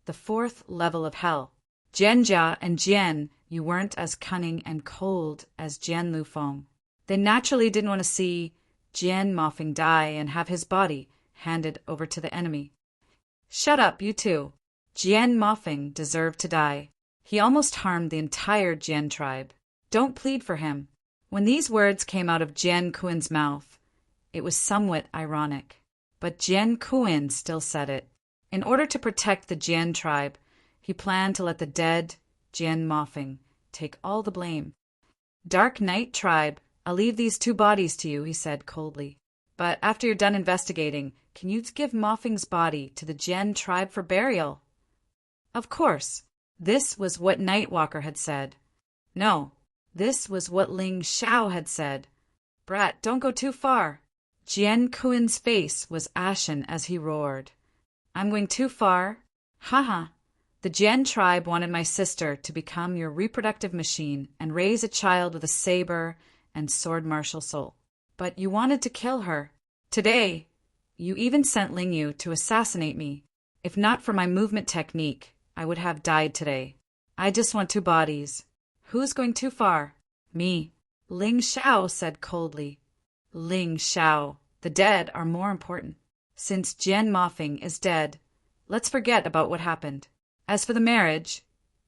the 4th level of hell. Jianjia and Jian, you weren't as cunning and cold as Jian Lufeng. They naturally didn't want to see Jian Mafeng die and have his body handed over to the enemy. Shut up, you 2. Jian Mafeng deserved to die. He almost harmed the entire Jian tribe. Don't plead for him. When these words came out of Jian Kuan's mouth, it was somewhat ironic, but Jian Kuan still said it. In order to protect the Jian tribe, he planned to let the dead Jian Mafeng take all the blame. Dark Knight tribe, I'll leave these 2 bodies to you, he said coldly. But after you're done investigating, can you give Mafeng's body to the Jian tribe for burial? Of course. This was what Nightwalker had said. No, this was what Ling Xiao had said. Brat, don't go too far. Jian Kuan's face was ashen as he roared. I'm going too far? Haha. The Jian tribe wanted my sister to become your reproductive machine and raise a child with a saber and sword martial soul. But you wanted to kill her. Today, you even sent Ling Yu to assassinate me. If not for my movement technique, I would have died today. I just want 2 bodies. Who's going too far? Me. Ling Xiao said coldly. Ling Xiao, the dead are more important. Since Jian Mafeng is dead, let's forget about what happened. As for the marriage,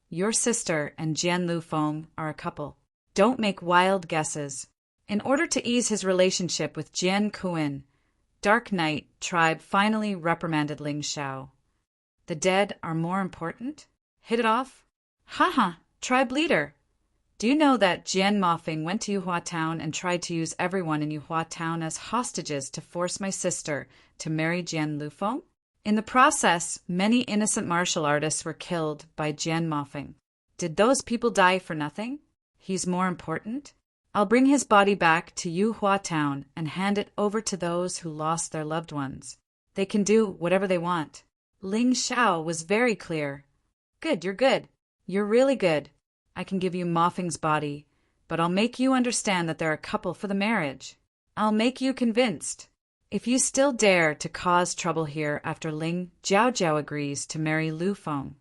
your sister and Jian Lufeng are a couple. Don't make wild guesses. In order to ease his relationship with Jian Kuan, Dark Knight tribe finally reprimanded Ling Xiao. The dead are more important? Hit it off? Haha, tribe leader. Do you know that Jian Mofing went to Yuhua Town and tried to use everyone in Yuhua Town as hostages to force my sister to marry Jian Lufeng? In the process, many innocent martial artists were killed by Jian Mofing. Did those people die for nothing? He's more important? I'll bring his body back to Yuhua Town and hand it over to those who lost their loved ones. They can do whatever they want. Ling Xiao was very clear. Good, you're good. You're really good. I can give you Mofing's body, but I'll make you understand that they're a couple for the marriage. I'll make you convinced. If you still dare to cause trouble here after Ling Jiaojiao agrees to marry Lu Feng,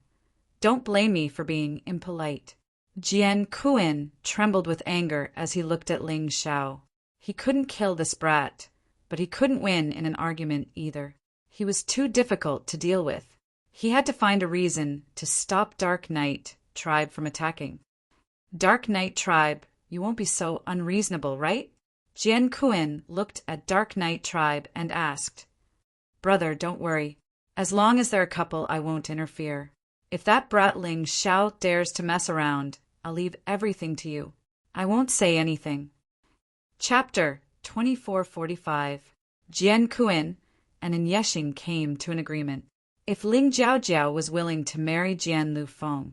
don't blame me for being impolite. Jian Kuan trembled with anger as he looked at Ling Xiao. He couldn't kill this brat, but he couldn't win in an argument either. He was too difficult to deal with. He had to find a reason to stop Dark Knight tribe from attacking. Dark Knight tribe, you won't be so unreasonable, right? Jian Kuan looked at Dark Knight tribe and asked, Brother, don't worry. As long as they're a couple, I won't interfere. If that brat Ling Xiao dares to mess around, I'll leave everything to you. I won't say anything. Chapter 2445. Jian Kuan and Yexing came to an agreement. If Ling Jiaojiao was willing to marry Jian Lufeng,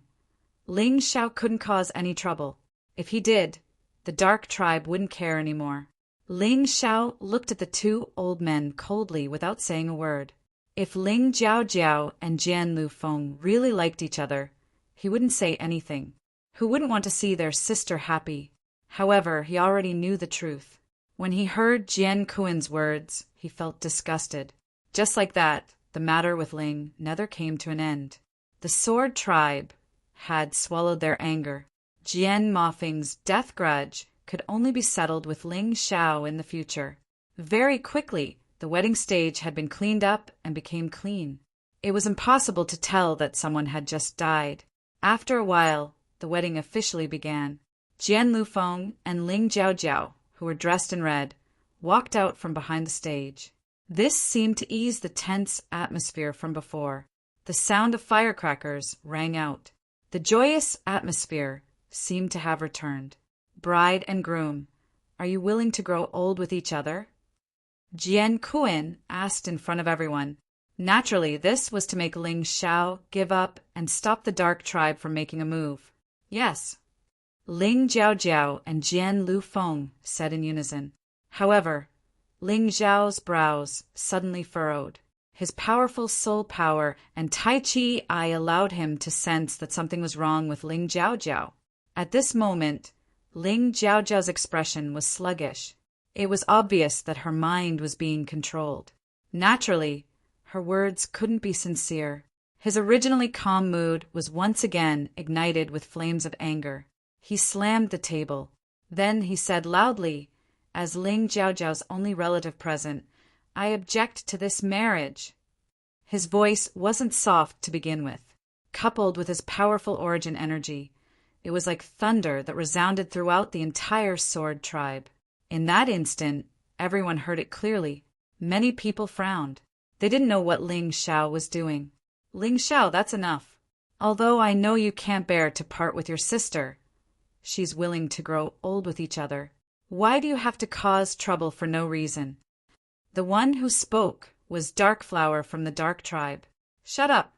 Ling Xiao couldn't cause any trouble. If he did, the Dark Tribe wouldn't care anymore. Ling Xiao looked at the two old men coldly without saying a word. If Ling Jiaojiao and Jian Lufeng really liked each other, he wouldn't say anything. Who wouldn't want to see their sister happy? However, he already knew the truth. When he heard Jian Kuan's words, he felt disgusted. Just like that, the matter with Ling never came to an end. The Sword Tribe had swallowed their anger. Jian Mofing's death grudge could only be settled with Ling Xiao in the future. Very quickly, the wedding stage had been cleaned up and became clean. It was impossible to tell that someone had just died. After a while, the wedding officially began. Jian Lufeng and Ling Jiaojiao, who were dressed in red, walked out from behind the stage. This seemed to ease the tense atmosphere from before. The sound of firecrackers rang out. The joyous atmosphere seemed to have returned. Bride and groom, are you willing to grow old with each other? Jian Kuan asked in front of everyone. Naturally, this was to make Ling Xiao give up and stop the Dark Tribe from making a move. Yes. Ling Jiaojiao and Jian Lufeng said in unison. However, Ling Xiao's brows suddenly furrowed. His powerful soul power and Tai Chi eye allowed him to sense that something was wrong with Ling Jiaojiao. At this moment, Ling Jiaojiao's expression was sluggish. It was obvious that her mind was being controlled. Naturally, her words couldn't be sincere. His originally calm mood was once again ignited with flames of anger. He slammed the table. Then he said loudly, as Ling Jiaojiao's only relative present, I object to this marriage. His voice wasn't soft to begin with. Coupled with his powerful origin energy, it was like thunder that resounded throughout the entire Sword Tribe. In that instant, everyone heard it clearly. Many people frowned. They didn't know what Ling Xiao was doing. Ling Xiao, that's enough. Although I know you can't bear to part with your sister, she's willing to grow old with each other. Why do you have to cause trouble for no reason? The one who spoke was Darkflower from the Dark Tribe. Shut up.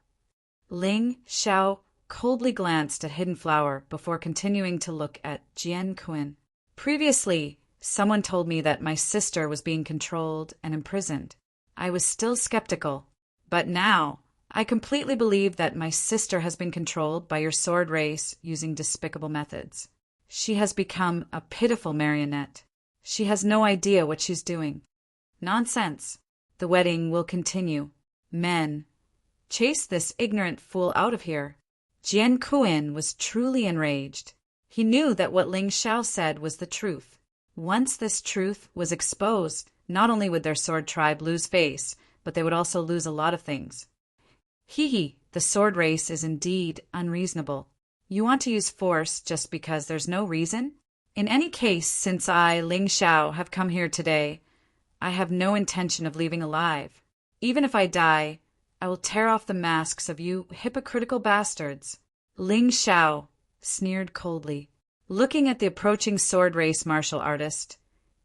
Ling Xiao coldly glanced at Hidden Flower before continuing to look at Jian Kuan. Previously, someone told me that my sister was being controlled and imprisoned. I was still skeptical, but now I completely believe that my sister has been controlled by your sword race using despicable methods. She has become a pitiful marionette. She has no idea what she's doing. Nonsense. The wedding will continue. Men, chase this ignorant fool out of here. Jian Kuan was truly enraged. He knew that what Ling Xiao said was the truth. Once this truth was exposed, not only would their sword tribe lose face, but they would also lose a lot of things. Hee, the sword race is indeed unreasonable. You want to use force just because there's no reason? In any case, since I, Ling Xiao, have come here today, I have no intention of leaving alive. Even if I die, I will tear off the masks of you hypocritical bastards." Ling Xiao sneered coldly. Looking at the approaching sword race martial artist,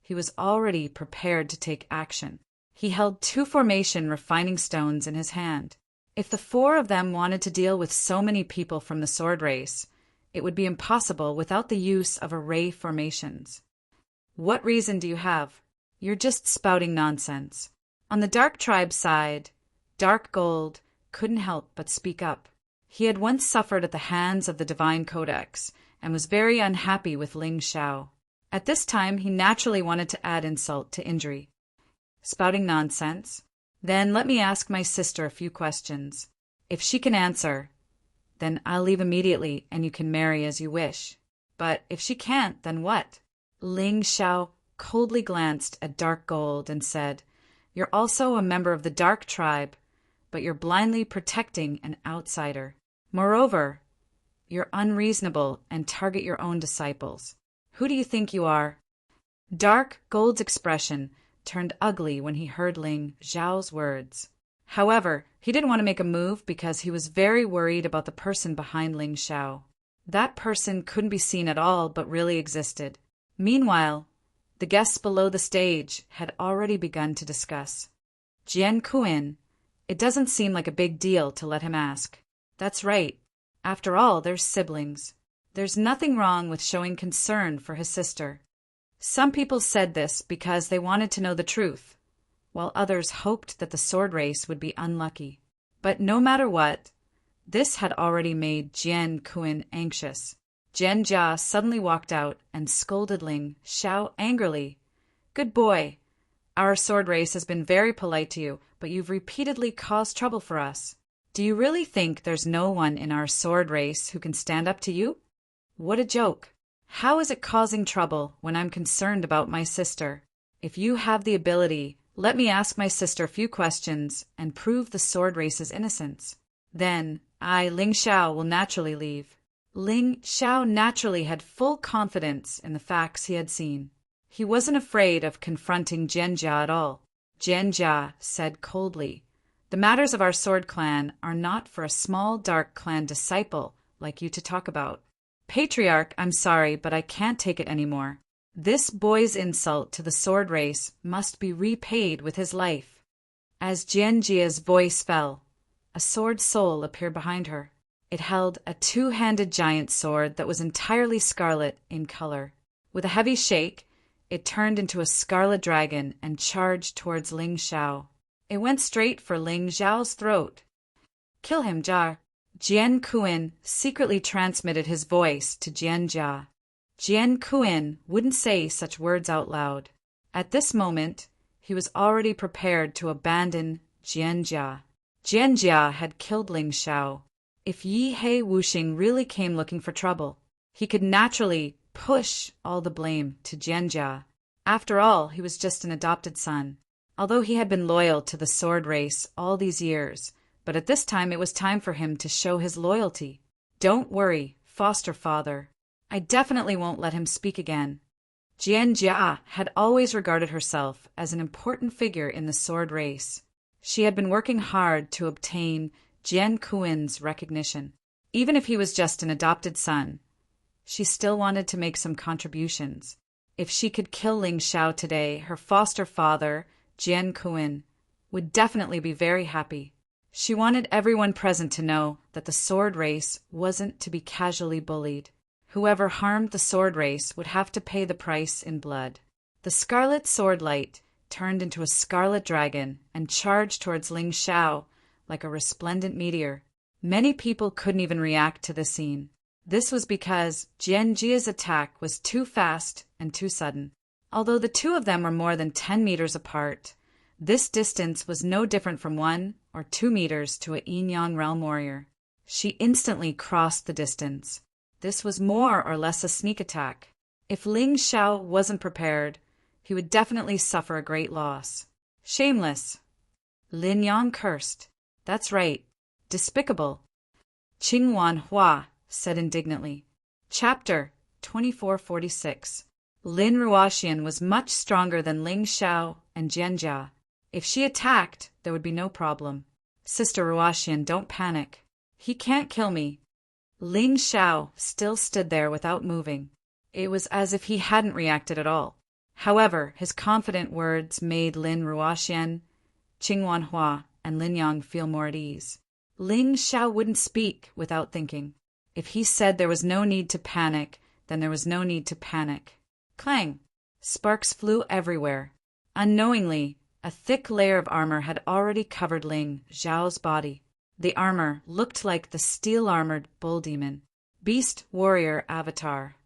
he was already prepared to take action. He held 2 formation refining stones in his hand. If the 4 of them wanted to deal with so many people from the sword race, it would be impossible without the use of array formations. "What reason do you have? You're just spouting nonsense." On the Dark Tribe side, Dark Gold couldn't help but speak up. He had once suffered at the hands of the Divine Codex and was very unhappy with Ling Xiao. At this time, he naturally wanted to add insult to injury. "Spouting nonsense? Then let me ask my sister a few questions. If she can answer, then I'll leave immediately and you can marry as you wish. But if she can't, then what?" Ling Xiao coldly glanced at Dark Gold and said, "You're also a member of the Dark Tribe, but you're blindly protecting an outsider. Moreover, you're unreasonable and target your own disciples. Who do you think you are?" Dark Gold's expression turned ugly when he heard Ling Xiao's words. However, he didn't want to make a move because he was very worried about the person behind Ling Xiao. That person couldn't be seen at all but really existed. Meanwhile, the guests below the stage had already begun to discuss. "Jian Kuan, it doesn't seem like a big deal to let him ask." "That's right. After all, they're siblings. There's nothing wrong with showing concern for his sister." Some people said this because they wanted to know the truth, while others hoped that the sword race would be unlucky. But no matter what, this had already made Jian Kuan anxious. Jian Jia suddenly walked out and scolded Ling Xiao angrily. "Good boy. Our sword race has been very polite to you, but you've repeatedly caused trouble for us. Do you really think there's no one in our sword race who can stand up to you? What a joke. How is it causing trouble when I'm concerned about my sister? If you have the ability, let me ask my sister a few questions and prove the sword race's innocence. Then I, Ling Xiao, will naturally leave." Ling Xiao naturally had full confidence in the facts he had seen. He wasn't afraid of confronting Jian Jia at all. Jian Jia said coldly, "The matters of our sword clan are not for a small dark clan disciple like you to talk about. Patriarch, I'm sorry, but I can't take it anymore. This boy's insult to the sword race must be repaid with his life." As Jian Jia's voice fell, a sword soul appeared behind her. It held a 2-handed giant sword that was entirely scarlet in color. With a heavy shake, it turned into a scarlet dragon and charged towards Ling Xiao. It went straight for Ling Xiao's throat. "Kill him, Jia." Jian Kuan secretly transmitted his voice to Jian Jia. Jian Kuan wouldn't say such words out loud. At this moment, he was already prepared to abandon Jian Jia. Jian Jia had killed Ling Xiao. If Yi He Wuxing really came looking for trouble, he could naturally push all the blame to Jian Jia. After all, he was just an adopted son. Although he had been loyal to the sword race all these years, but at this time it was time for him to show his loyalty. "Don't worry, foster father. I definitely won't let him speak again." Jian Jia had always regarded herself as an important figure in the sword race. She had been working hard to obtain Jian Kuan's recognition. Even if he was just an adopted son, she still wanted to make some contributions. If she could kill Ling Xiao today, her foster father, Jian Kuan, would definitely be very happy. She wanted everyone present to know that the sword race wasn't to be casually bullied. Whoever harmed the sword race would have to pay the price in blood. The scarlet sword light turned into a scarlet dragon and charged towards Ling Xiao like a resplendent meteor. Many people couldn't even react to the scene. This was because Jian Jia's attack was too fast and too sudden. Although the two of them were more than 10 meters apart, this distance was no different from 1 or 2 meters to a Yin-Yang realm warrior. She instantly crossed the distance. This was more or less a sneak attack. If Ling Xiao wasn't prepared, he would definitely suffer a great loss. Shameless. Lin Yang cursed. That's right. Despicable. Qing Wan Hua said indignantly. Chapter 2446. Lin Ruoxian was much stronger than Ling Xiao and Jian Jia. If she attacked, there would be no problem. Sister Ruashian, don't panic. He can't kill me. Ling Xiao still stood there without moving. It was as if he hadn't reacted at all. However, his confident words made Lin Ruashian, Qing Wanhua, and Lin Yang feel more at ease. Ling Xiao wouldn't speak without thinking. If he said there was no need to panic, then there was no need to panic. Clang! Sparks flew everywhere. Unknowingly, a thick layer of armor had already covered Ling Xiao's body. The armor looked like the steel-armored bull demon, beast warrior avatar.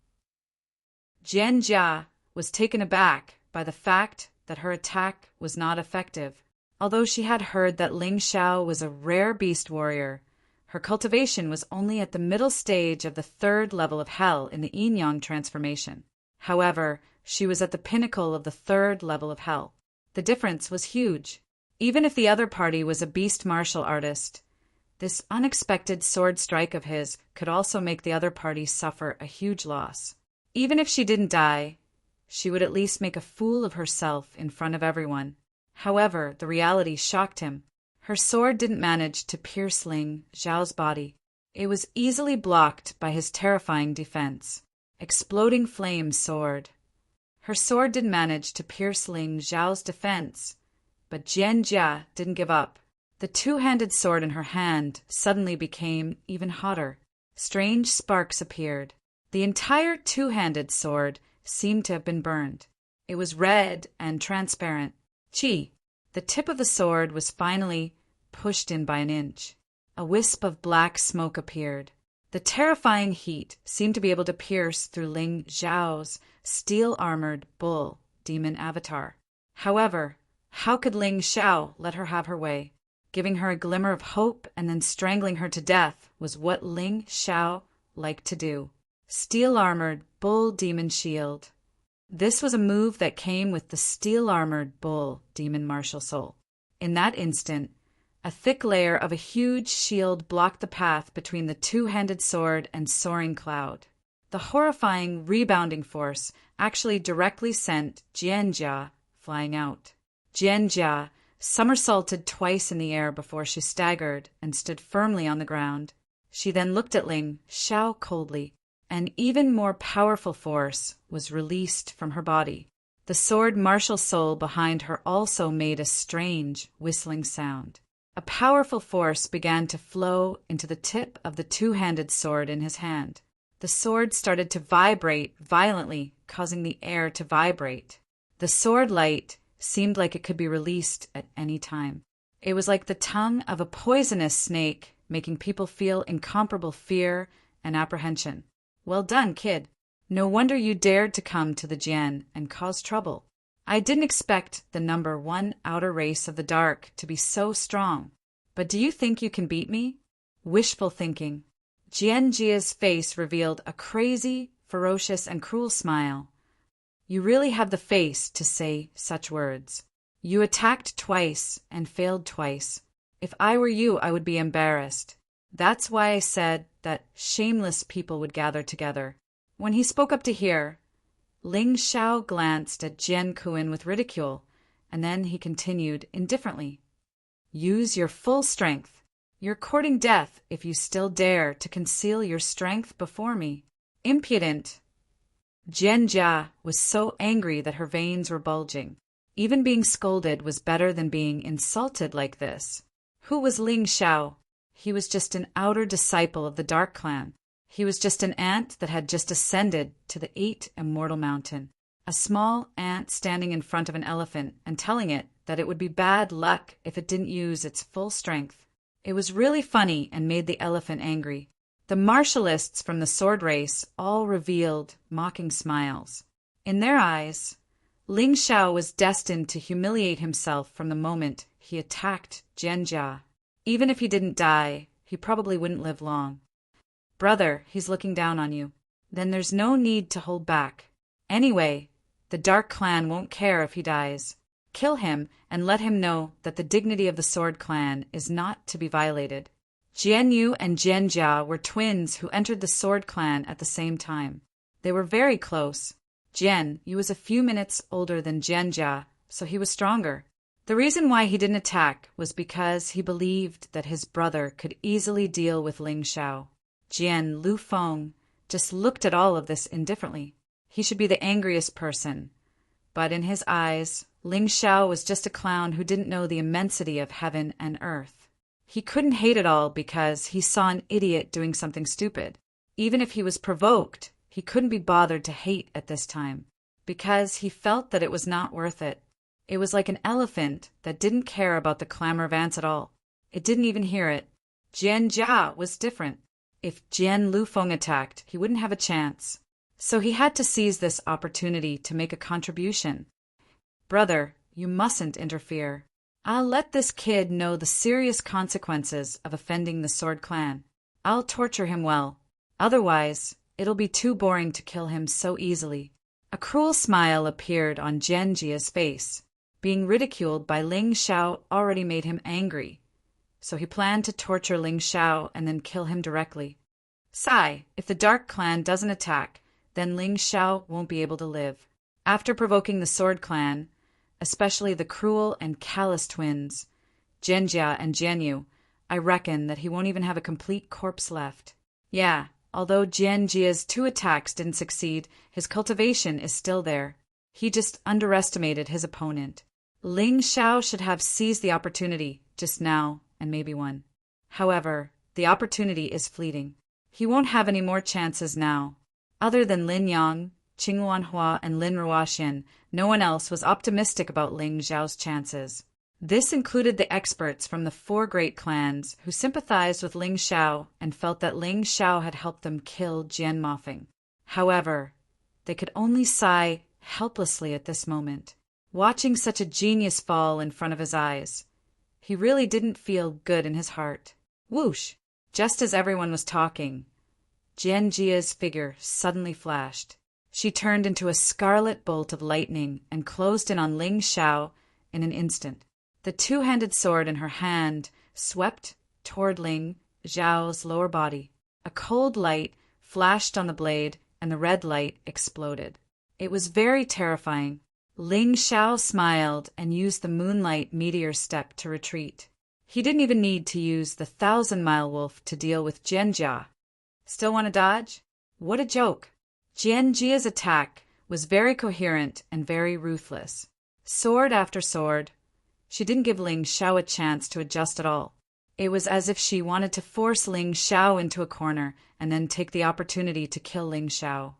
Jian Jia was taken aback by the fact that her attack was not effective. Although she had heard that Ling Xiao was a rare beast warrior, her cultivation was only at the middle stage of the 3rd level of hell in the yin-yang transformation. However, she was at the pinnacle of the 3rd level of hell. The difference was huge. Even if the other party was a beast martial artist, this unexpected sword strike of his could also make the other party suffer a huge loss. Even if she didn't die, she would at least make a fool of herself in front of everyone. However, the reality shocked him. Her sword didn't manage to pierce Ling Xiao's body. It was easily blocked by his terrifying defense. Exploding flame sword. Her sword didn't manage to pierce Ling Xiao's defense, but Jian Jia didn't give up. The two-handed sword in her hand suddenly became even hotter. Strange sparks appeared. The entire two-handed sword seemed to have been burned. It was red and transparent. Chi! The tip of the sword was finally pushed in by an inch. A wisp of black smoke appeared. The terrifying heat seemed to be able to pierce through Ling Xiao's steel-armored bull demon avatar. However, how could Ling Xiao let her have her way? Giving her a glimmer of hope and then strangling her to death was what Ling Xiao liked to do. Steel-armored bull demon shield. This was a move that came with the steel-armored bull demon martial soul. In that instant, a thick layer of a huge shield blocked the path between the two-handed sword and soaring cloud. The horrifying rebounding force actually directly sent Jian Jia flying out. Jian Jia somersaulted twice in the air before she staggered and stood firmly on the ground. She then looked at Ling Xiao coldly. An even more powerful force was released from her body. The sword martial soul behind her also made a strange whistling sound. A powerful force began to flow into the tip of the two-handed sword in his hand. The sword started to vibrate violently, causing the air to vibrate. The sword light seemed like it could be released at any time. It was like the tongue of a poisonous snake, making people feel incomparable fear and apprehension. Well done, kid. No wonder you dared to come to the Jian and cause trouble. I didn't expect the number 1 outer race of the dark to be so strong. But do you think you can beat me? Wishful thinking. Jian Jia's face revealed a crazy, ferocious, and cruel smile. You really have the face to say such words. You attacked twice and failed twice. If I were you, I would be embarrassed. That's why I said that shameless people would gather together. When he spoke up to hear, Ling Xiao glanced at Jian Kuan with ridicule, and then he continued indifferently. Use your full strength. You're courting death if you still dare to conceal your strength before me. Impudent. Jian Jia was so angry that her veins were bulging. Even being scolded was better than being insulted like this. Who was Ling Xiao? He was just an outer disciple of the Dark Clan. He was just an ant that had just ascended to the 8 Immortal Mountain. A small ant standing in front of an elephant and telling it that it would be bad luck if it didn't use its full strength. It was really funny and made the elephant angry. The martialists from the sword race all revealed mocking smiles. In their eyes, Ling Xiao was destined to humiliate himself from the moment he attacked Jian Jia. Even if he didn't die, he probably wouldn't live long. Brother, he's looking down on you. Then there's no need to hold back. Anyway, the Dark Clan won't care if he dies. Kill him and let him know that the dignity of the Sword Clan is not to be violated. Jian Yu and Jian Jia were twins who entered the Sword Clan at the same time. They were very close. Jian Yu was a few minutes older than Jian Jia, so he was stronger. The reason why he didn't attack was because he believed that his brother could easily deal with Ling Xiao. Jian Lufeng just looked at all of this indifferently. He should be the angriest person, but in his eyes, Ling Xiao was just a clown who didn't know the immensity of heaven and earth. He couldn't hate it all because he saw an idiot doing something stupid. Even if he was provoked, he couldn't be bothered to hate at this time, because he felt that it was not worth it. It was like an elephant that didn't care about the clamor of ants at all. It didn't even hear it. Jian Jia was different. If Jian Lufeng attacked, he wouldn't have a chance. So he had to seize this opportunity to make a contribution. Brother, you mustn't interfere. I'll let this kid know the serious consequences of offending the Sword Clan. I'll torture him well. Otherwise, it'll be too boring to kill him so easily. A cruel smile appeared on Jian Jia's face. Being ridiculed by Ling Xiao already made him angry, so he planned to torture Ling Xiao and then kill him directly. Sigh, if the Dark Clan doesn't attack, then Ling Xiao won't be able to live. After provoking the Sword Clan, especially the cruel and callous twins, Jianjia and Jianyu, I reckon that he won't even have a complete corpse left. Yeah, although Jianjia's 2 attacks didn't succeed, his cultivation is still there. He just underestimated his opponent. Ling Xiao should have seized the opportunity just now and maybe won. However, the opportunity is fleeting. He won't have any more chances now. Other than Lin Yang, Qing Luanhua, and Lin Ruoxian, no one else was optimistic about Ling Xiao's chances. This included the experts from the 4 great clans who sympathized with Ling Xiao and felt that Ling Xiao had helped them kill Jian Mofeng. However, they could only sigh helplessly at this moment, watching such a genius fall in front of his eyes. He really didn't feel good in his heart. Whoosh! Just as everyone was talking, Jian Jia's figure suddenly flashed. She turned into a scarlet bolt of lightning and closed in on Ling Xiao in an instant. The 2-handed sword in her hand swept toward Ling Xiao's lower body. A cold light flashed on the blade, and the red light exploded. It was very terrifying. Ling Xiao smiled and used the moonlight meteor step to retreat. He didn't even need to use the 1,000-mile wolf to deal with Jianjia. Still want to dodge? What a joke! Jianjia's attack was very coherent and very ruthless. Sword after sword. She didn't give Ling Xiao a chance to adjust at all. It was as if she wanted to force Ling Xiao into a corner and then take the opportunity to kill Ling Xiao.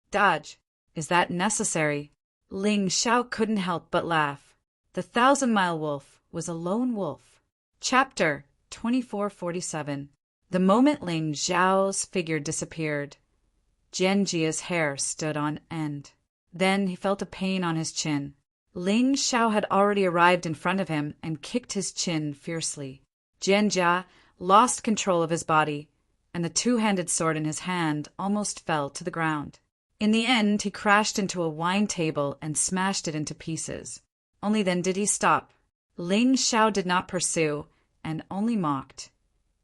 Dodge. Is that necessary? Ling Xiao couldn't help but laugh. The 1,000-mile wolf was a lone wolf. Chapter 2447. The moment Ling Xiao's figure disappeared, Jianjia's hair stood on end. Then he felt a pain on his chin. Ling Xiao had already arrived in front of him and kicked his chin fiercely. Jianjia lost control of his body, and the 2-handed sword in his hand almost fell to the ground. In the end, he crashed into a wine table and smashed it into pieces. Only then did he stop. Ling Xiao did not pursue, and only mocked.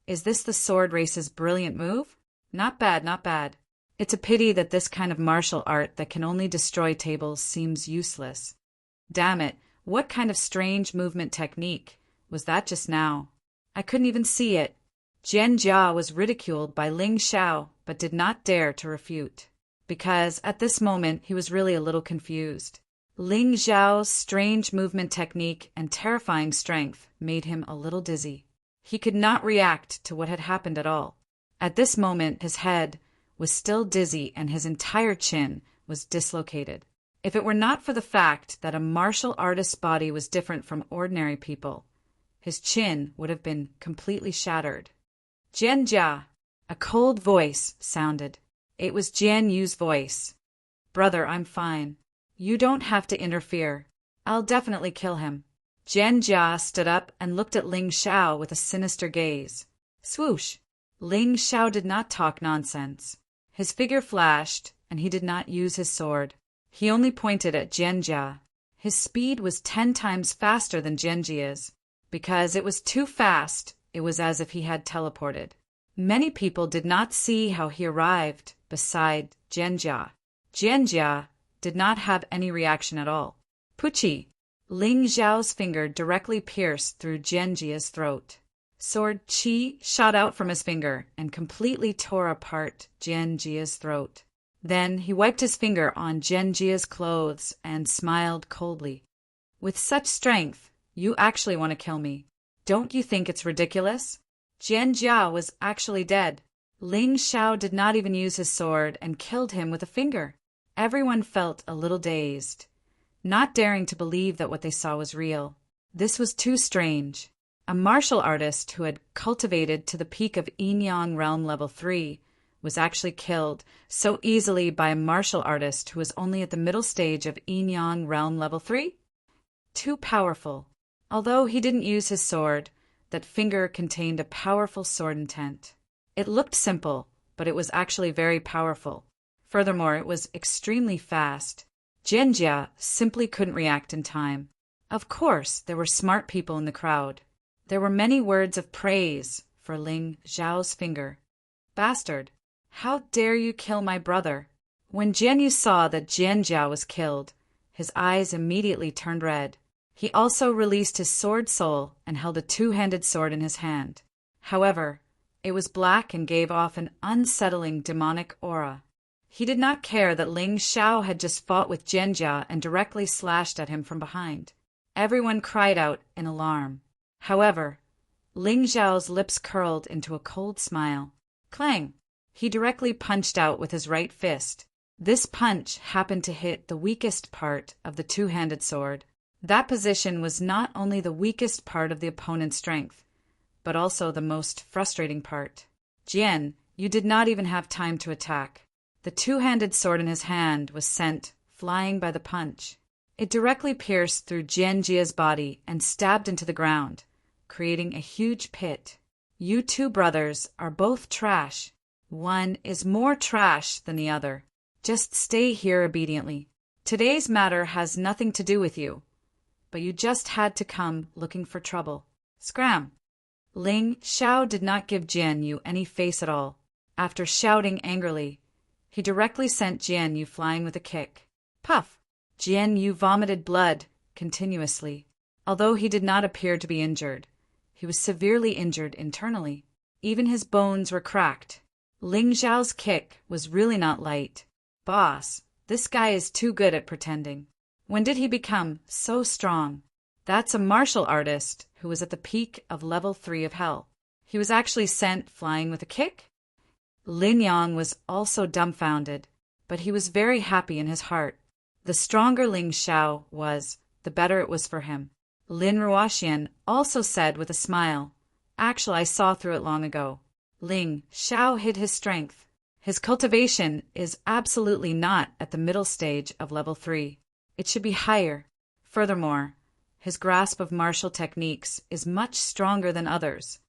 Is this the sword race's brilliant move? Not bad, not bad. It's a pity that this kind of martial art that can only destroy tables seems useless. Damn it, what kind of strange movement technique was that just now? I couldn't even see it. Jianjia was ridiculed by Ling Xiao, but did not dare to refute, because at this moment he was really a little confused. Ling Xiao's strange movement technique and terrifying strength made him a little dizzy. He could not react to what had happened at all. At this moment his head was still dizzy and his entire chin was dislocated. If it were not for the fact that a martial artist's body was different from ordinary people, his chin would have been completely shattered. Jianjia! A cold voice sounded. It was Jian Yu's voice. Brother, I'm fine. You don't have to interfere. I'll definitely kill him. Jianjia stood up and looked at Ling Xiao with a sinister gaze. Swoosh! Ling Xiao did not talk nonsense. His figure flashed, and he did not use his sword. He only pointed at Jianjia. His speed was 10 times faster than Jianjia's. Because it was too fast, it was as if he had teleported. Many people did not see how he arrived beside Jianjia. Jianjia did not have any reaction at all. Pucci! Ling Xiao's finger directly pierced through Jianjia's throat. Sword qi shot out from his finger and completely tore apart Jianjia's throat. Then he wiped his finger on Jianjia's clothes and smiled coldly. With such strength, you actually want to kill me. Don't you think it's ridiculous? Jianjia was actually dead. Ling Xiao did not even use his sword and killed him with a finger. Everyone felt a little dazed, not daring to believe that what they saw was real. This was too strange. A martial artist who had cultivated to the peak of Yin-Yang Realm Level 3 was actually killed so easily by a martial artist who was only at the middle stage of Yin-Yang Realm Level 3? Too powerful. Although he didn't use his sword, that finger contained a powerful sword intent. It looked simple, but it was actually very powerful. Furthermore, it was extremely fast. Jianjia simply couldn't react in time. Of course, there were smart people in the crowd. There were many words of praise for Ling Xiao's finger. Bastard! How dare you kill my brother? When Jianyu saw that Jianjia was killed, his eyes immediately turned red. He also released his sword soul and held a two-handed sword in his hand. However, it was black and gave off an unsettling demonic aura. He did not care that Ling Xiao had just fought with Jianjia and directly slashed at him from behind. Everyone cried out in alarm. However, Ling Xiao's lips curled into a cold smile. Clang! He directly punched out with his right fist. This punch happened to hit the weakest part of the two-handed sword. That position was not only the weakest part of the opponent's strength, but also the most frustrating part. Jian, you did not even have time to attack. The two-handed sword in his hand was sent flying by the punch. It directly pierced through Jianjia's body and stabbed into the ground, creating a huge pit. You two brothers are both trash. One is more trash than the other. Just stay here obediently. Today's matter has nothing to do with you, but you just had to come looking for trouble. Scram! Ling Xiao did not give Jianyu any face at all. After shouting angrily, he directly sent Jianyu flying with a kick. Puff! Jianyu vomited blood continuously. Although he did not appear to be injured, he was severely injured internally. Even his bones were cracked. Ling Xiao's kick was really not light. Boss, this guy is too good at pretending. When did he become so strong? That's a martial artist who was at the peak of level 3 of hell. He was actually sent flying with a kick? Lin Yang was also dumbfounded, but he was very happy in his heart. The stronger Ling Xiao was, the better it was for him. Lin Ruoxian also said with a smile, Actually, I saw through it long ago. Ling Xiao hid his strength. His cultivation is absolutely not at the middle stage of level 3. It should be higher. Furthermore, his grasp of martial techniques is much stronger than others.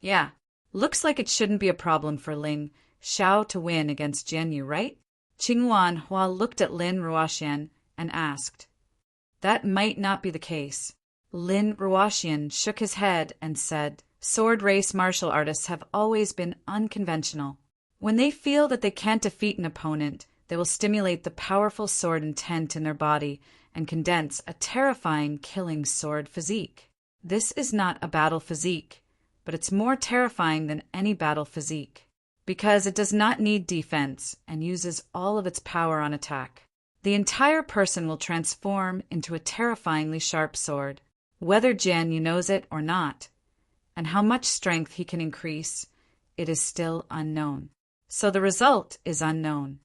Yeah, looks like it shouldn't be a problem for Ling Xiao to win against Jianyu, right? Qingwan Hua looked at Lin Ruoxian and asked. That might not be the case. Lin Ruoxian shook his head and said, Sword race martial artists have always been unconventional. When they feel that they can't defeat an opponent, they will stimulate the powerful sword intent in their body and condense a terrifying killing sword physique. This is not a battle physique, but it's more terrifying than any battle physique, because it does not need defense and uses all of its power on attack. The entire person will transform into a terrifyingly sharp sword, whether Jianyu knows it or not, and how much strength he can increase, it is still unknown. So the result is unknown.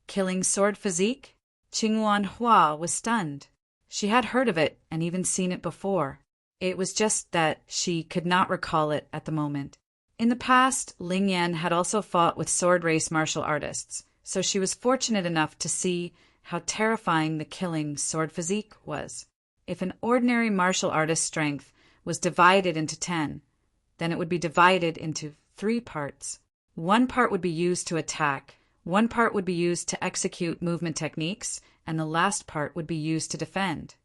Killing sword physique? Qingwan Hua was stunned. She had heard of it and even seen it before. It was just that she could not recall it at the moment. In the past, Ling Yan had also fought with sword race martial artists, so she was fortunate enough to see how terrifying the killing sword physique was. If an ordinary martial artist's strength was divided into 10, then it would be divided into 3 parts. 1 part would be used to attack, 1 part would be used to execute movement techniques, and the last part would be used to defend.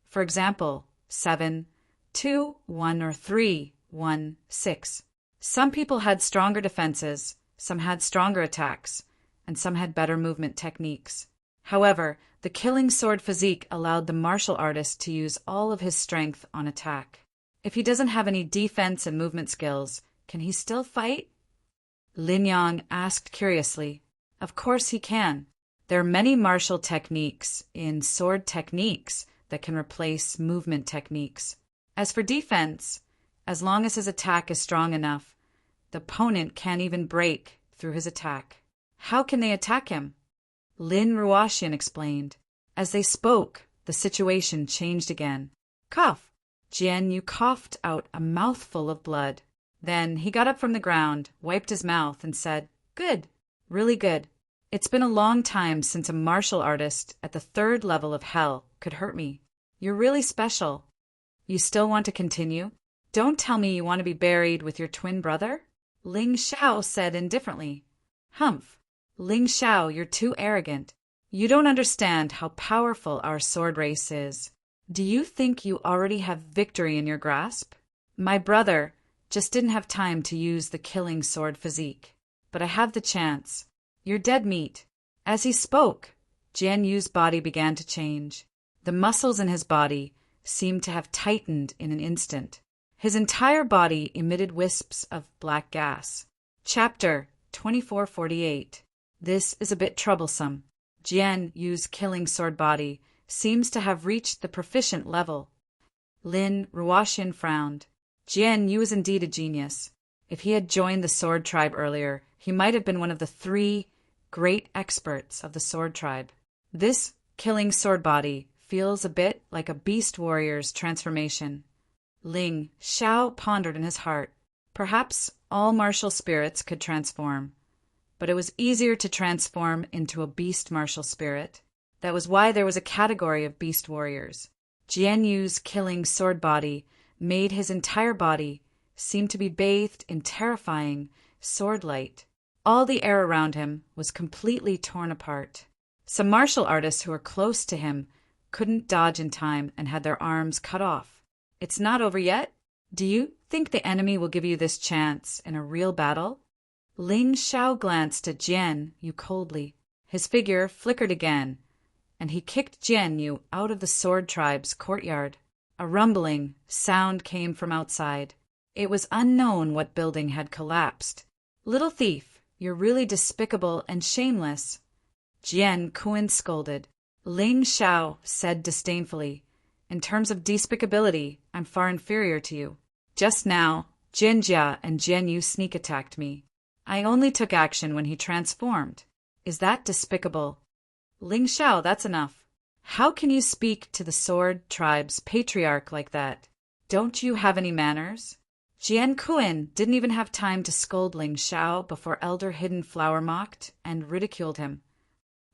For example, 7, 2, 1, or 3, 1, 6. Some people had stronger defenses, some had stronger attacks, and some had better movement techniques. However, the killing sword physique allowed the martial artist to use all of his strength on attack. If he doesn't have any defense and movement skills, can he still fight? Lin Yang asked curiously. Of course he can. There are many martial techniques in sword techniques that can replace movement techniques. As for defense, as long as his attack is strong enough, the opponent can't even break through his attack. How can they attack him? Lin Ruoxian explained. As they spoke, the situation changed again. Cough! Jian Yu coughed out a mouthful of blood. Then he got up from the ground, wiped his mouth, and said, Good, really good. It's been a long time since a martial artist at the 3rd level of hell could hurt me. You're really special. You still want to continue? Don't tell me you want to be buried with your twin brother? Ling Xiao said indifferently. Humph. Ling Xiao, you're too arrogant. You don't understand how powerful our sword race is. Do you think you already have victory in your grasp? My brother just didn't have time to use the killing sword physique. But I have the chance. You're dead meat. As he spoke, Jian Yu's body began to change. The muscles in his body seemed to have tightened in an instant. His entire body emitted wisps of black gas. Chapter 2448. This is a bit troublesome. Jian Yu's killing sword body seems to have reached the proficient level. Lin Ruoxian frowned. Jian Yu is indeed a genius. If he had joined the sword tribe earlier, he might have been one of the 3 great experts of the sword tribe. This killing sword body feels a bit like a beast warrior's transformation. Ling Xiao pondered in his heart. Perhaps all martial spirits could transform, but it was easier to transform into a beast martial spirit. That was why there was a category of beast warriors. Jian Yu's killing sword body made his entire body seem to be bathed in terrifying sword light. All the air around him was completely torn apart. Some martial artists who were close to him couldn't dodge in time and had their arms cut off. It's not over yet? Do you think the enemy will give you this chance in a real battle? Ling Xiao glanced at Jian Yu coldly. His figure flickered again, and he kicked Jian Yu out of the sword tribe's courtyard. A rumbling sound came from outside. It was unknown what building had collapsed. Little thief, you're really despicable and shameless. Jian Kuan scolded. Ling Xiao said disdainfully, In terms of despicability, I'm far inferior to you. Just now, Jinjia and Jian Yu sneak attacked me. I only took action when he transformed. Is that despicable? Ling Xiao, that's enough. How can you speak to the sword tribe's patriarch like that? Don't you have any manners? Jian Kuan didn't even have time to scold Ling Xiao before Elder Hidden Flower mocked and ridiculed him.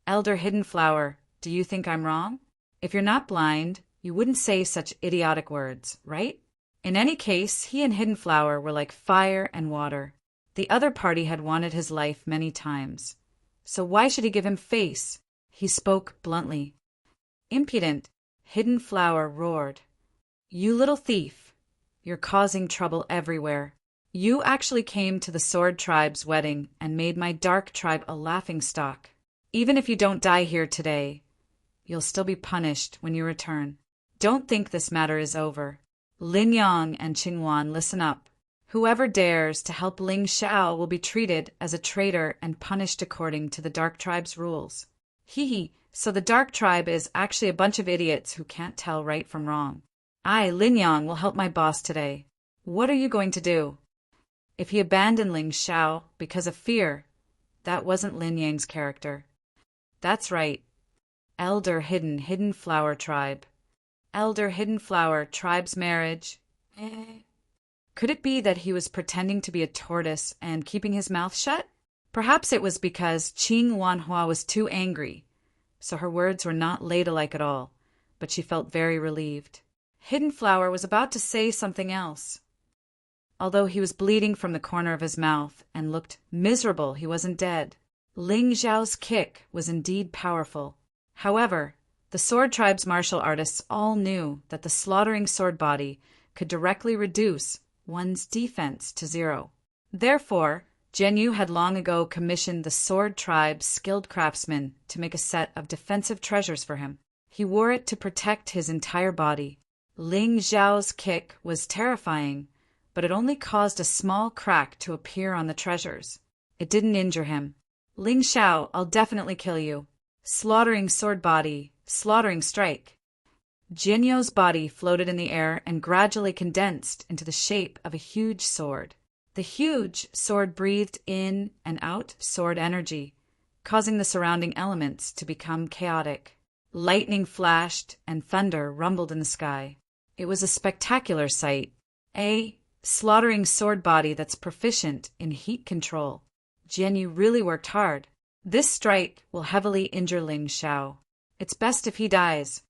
Elder Hidden Flower, do you think I'm wrong? If you're not blind, you wouldn't say such idiotic words, right? In any case, he and Hidden Flower were like fire and water. The other party had wanted his life many times. So why should he give him face? He spoke bluntly. Impudent, Hidden Flower roared. You little thief! You're causing trouble everywhere. You actually came to the Sword Tribe's wedding and made my Dark Tribe a laughingstock. Even if you don't die here today, you'll still be punished when you return. Don't think this matter is over. Lin Yang and Qingwan, listen up. Whoever dares to help Ling Xiao will be treated as a traitor and punished according to the Dark Tribe's rules. Hee, so the Dark Tribe is actually a bunch of idiots who can't tell right from wrong. I, Lin Yang, will help my boss today. What are you going to do? If he abandoned Ling Xiao because of fear, that wasn't Lin Yang's character. That's right. Elder Hidden Flower Tribe. Elder Hidden Flower Tribe's marriage. Could it be that he was pretending to be a tortoise and keeping his mouth shut? Perhaps it was because Qing Wanhua was too angry, so her words were not ladylike at all, but she felt very relieved. Hidden Flower was about to say something else. Although he was bleeding from the corner of his mouth and looked miserable, he wasn't dead. Ling Xiao's kick was indeed powerful. However, the Sword Tribe's martial artists all knew that the slaughtering sword body could directly reduce one's defense to 0. Therefore, Jian Yu had long ago commissioned the Sword Tribe's skilled craftsmen to make a set of defensive treasures for him. He wore it to protect his entire body. Ling Zhao's kick was terrifying, but it only caused a small crack to appear on the treasures. It didn't injure him. Ling Xiao, I'll definitely kill you. Slaughtering sword body, slaughtering strike. Jian Yu's body floated in the air and gradually condensed into the shape of a huge sword. The huge sword breathed in and out sword energy, causing the surrounding elements to become chaotic. Lightning flashed and thunder rumbled in the sky. It was a spectacular sight. A slaughtering sword body that's proficient in heat control. Jian Yu really worked hard. This strike will heavily injure Ling Xiao. It's best if he dies.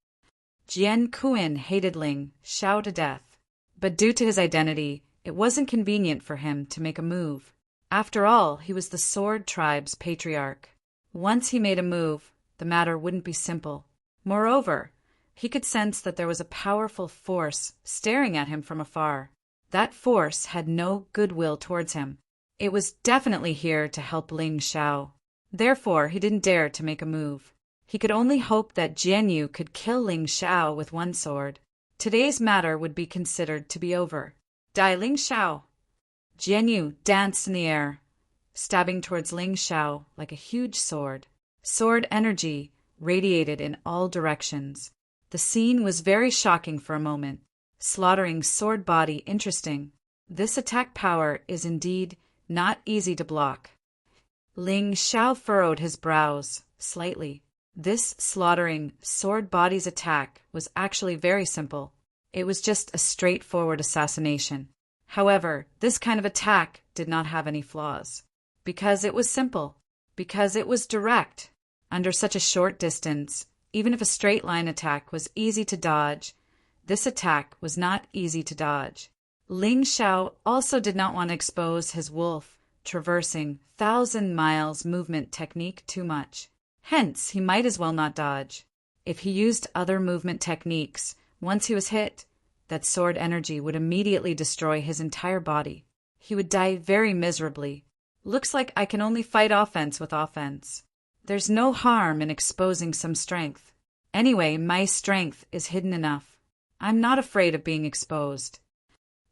Jian Kuan hated Ling Xiao to death, but due to his identity, it wasn't convenient for him to make a move. After all, he was the Sword Tribe's patriarch. Once he made a move, the matter wouldn't be simple. Moreover, he could sense that there was a powerful force staring at him from afar. That force had no goodwill towards him. It was definitely here to help Ling Xiao. Therefore, he didn't dare to make a move. He could only hope that Jian Yu could kill Ling Xiao with one sword. Today's matter would be considered to be over. Die, Ling Xiao! Jian Yu danced in the air, stabbing towards Ling Xiao like a huge sword. Sword energy radiated in all directions. The scene was very shocking for a moment. Slaughtering sword body interesting. This attack power is indeed not easy to block. Ling Xiao furrowed his brows slightly. This slaughtering sword body's attack was actually very simple. It was just a straightforward assassination. However, this kind of attack did not have any flaws. Because it was simple. Because it was direct. Under such a short distance, even if a straight line attack was easy to dodge, this attack was not easy to dodge. Ling Xiao also did not want to expose his wolf traversing 1,000 miles movement technique too much. Hence, he might as well not dodge. If he used other movement techniques, once he was hit, that sword energy would immediately destroy his entire body. He would die very miserably. Looks like I can only fight offense with offense. There's no harm in exposing some strength. Anyway, my strength is hidden enough. I'm not afraid of being exposed.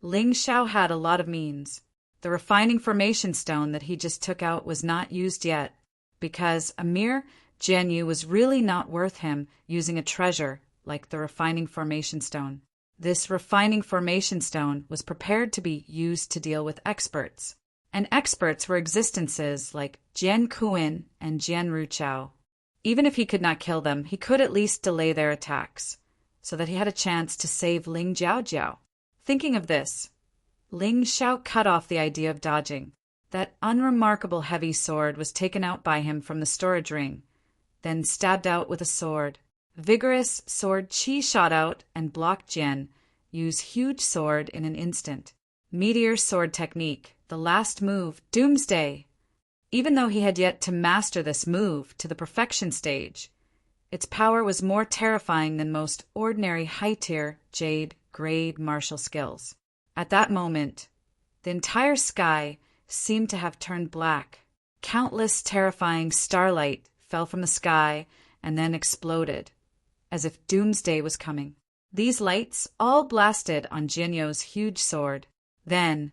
Ling Xiao had a lot of means. The refining formation stone that he just took out was not used yet, because a mere Jian Yu was really not worth him using a treasure like the refining formation stone. This refining formation stone was prepared to be used to deal with experts, and experts were existences like Jian Kuan and Jian Ruchao. Even if he could not kill them, he could at least delay their attacks, so that he had a chance to save Ling Jiaojiao. Thinking of this, Ling Xiao cut off the idea of dodging. That unremarkable heavy sword was taken out by him from the storage ring, then stabbed out with a sword. Vigorous sword chi shot out and blocked Jian Yu's huge sword in an instant. Meteor sword technique, the last move, Doomsday. Even though he had yet to master this move to the perfection stage, its power was more terrifying than most ordinary high-tier jade grade martial skills. At that moment, the entire sky seemed to have turned black. Countless terrifying starlight fell from the sky and then exploded, as if doomsday was coming. These lights all blasted on Jian Yu's huge sword. Then,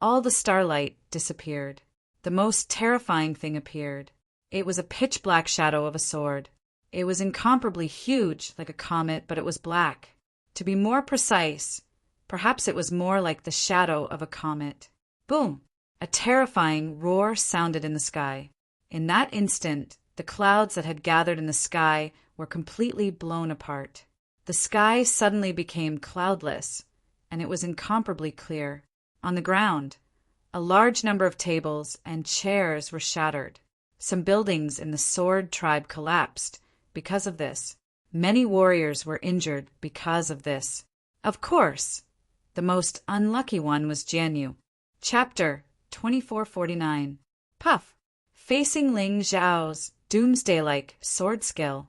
all the starlight disappeared. The most terrifying thing appeared. It was a pitch-black shadow of a sword. It was incomparably huge, like a comet, but it was black. To be more precise, perhaps it was more like the shadow of a comet. Boom! A terrifying roar sounded in the sky. In that instant, the clouds that had gathered in the sky were completely blown apart. The sky suddenly became cloudless, and it was incomparably clear. On the ground, a large number of tables and chairs were shattered. Some buildings in the Sword Tribe collapsed because of this. Many warriors were injured because of this. Of course, the most unlucky one was Jian Yu. Chapter 2449. Puff. Facing Ling Zhao's doomsday-like sword skill,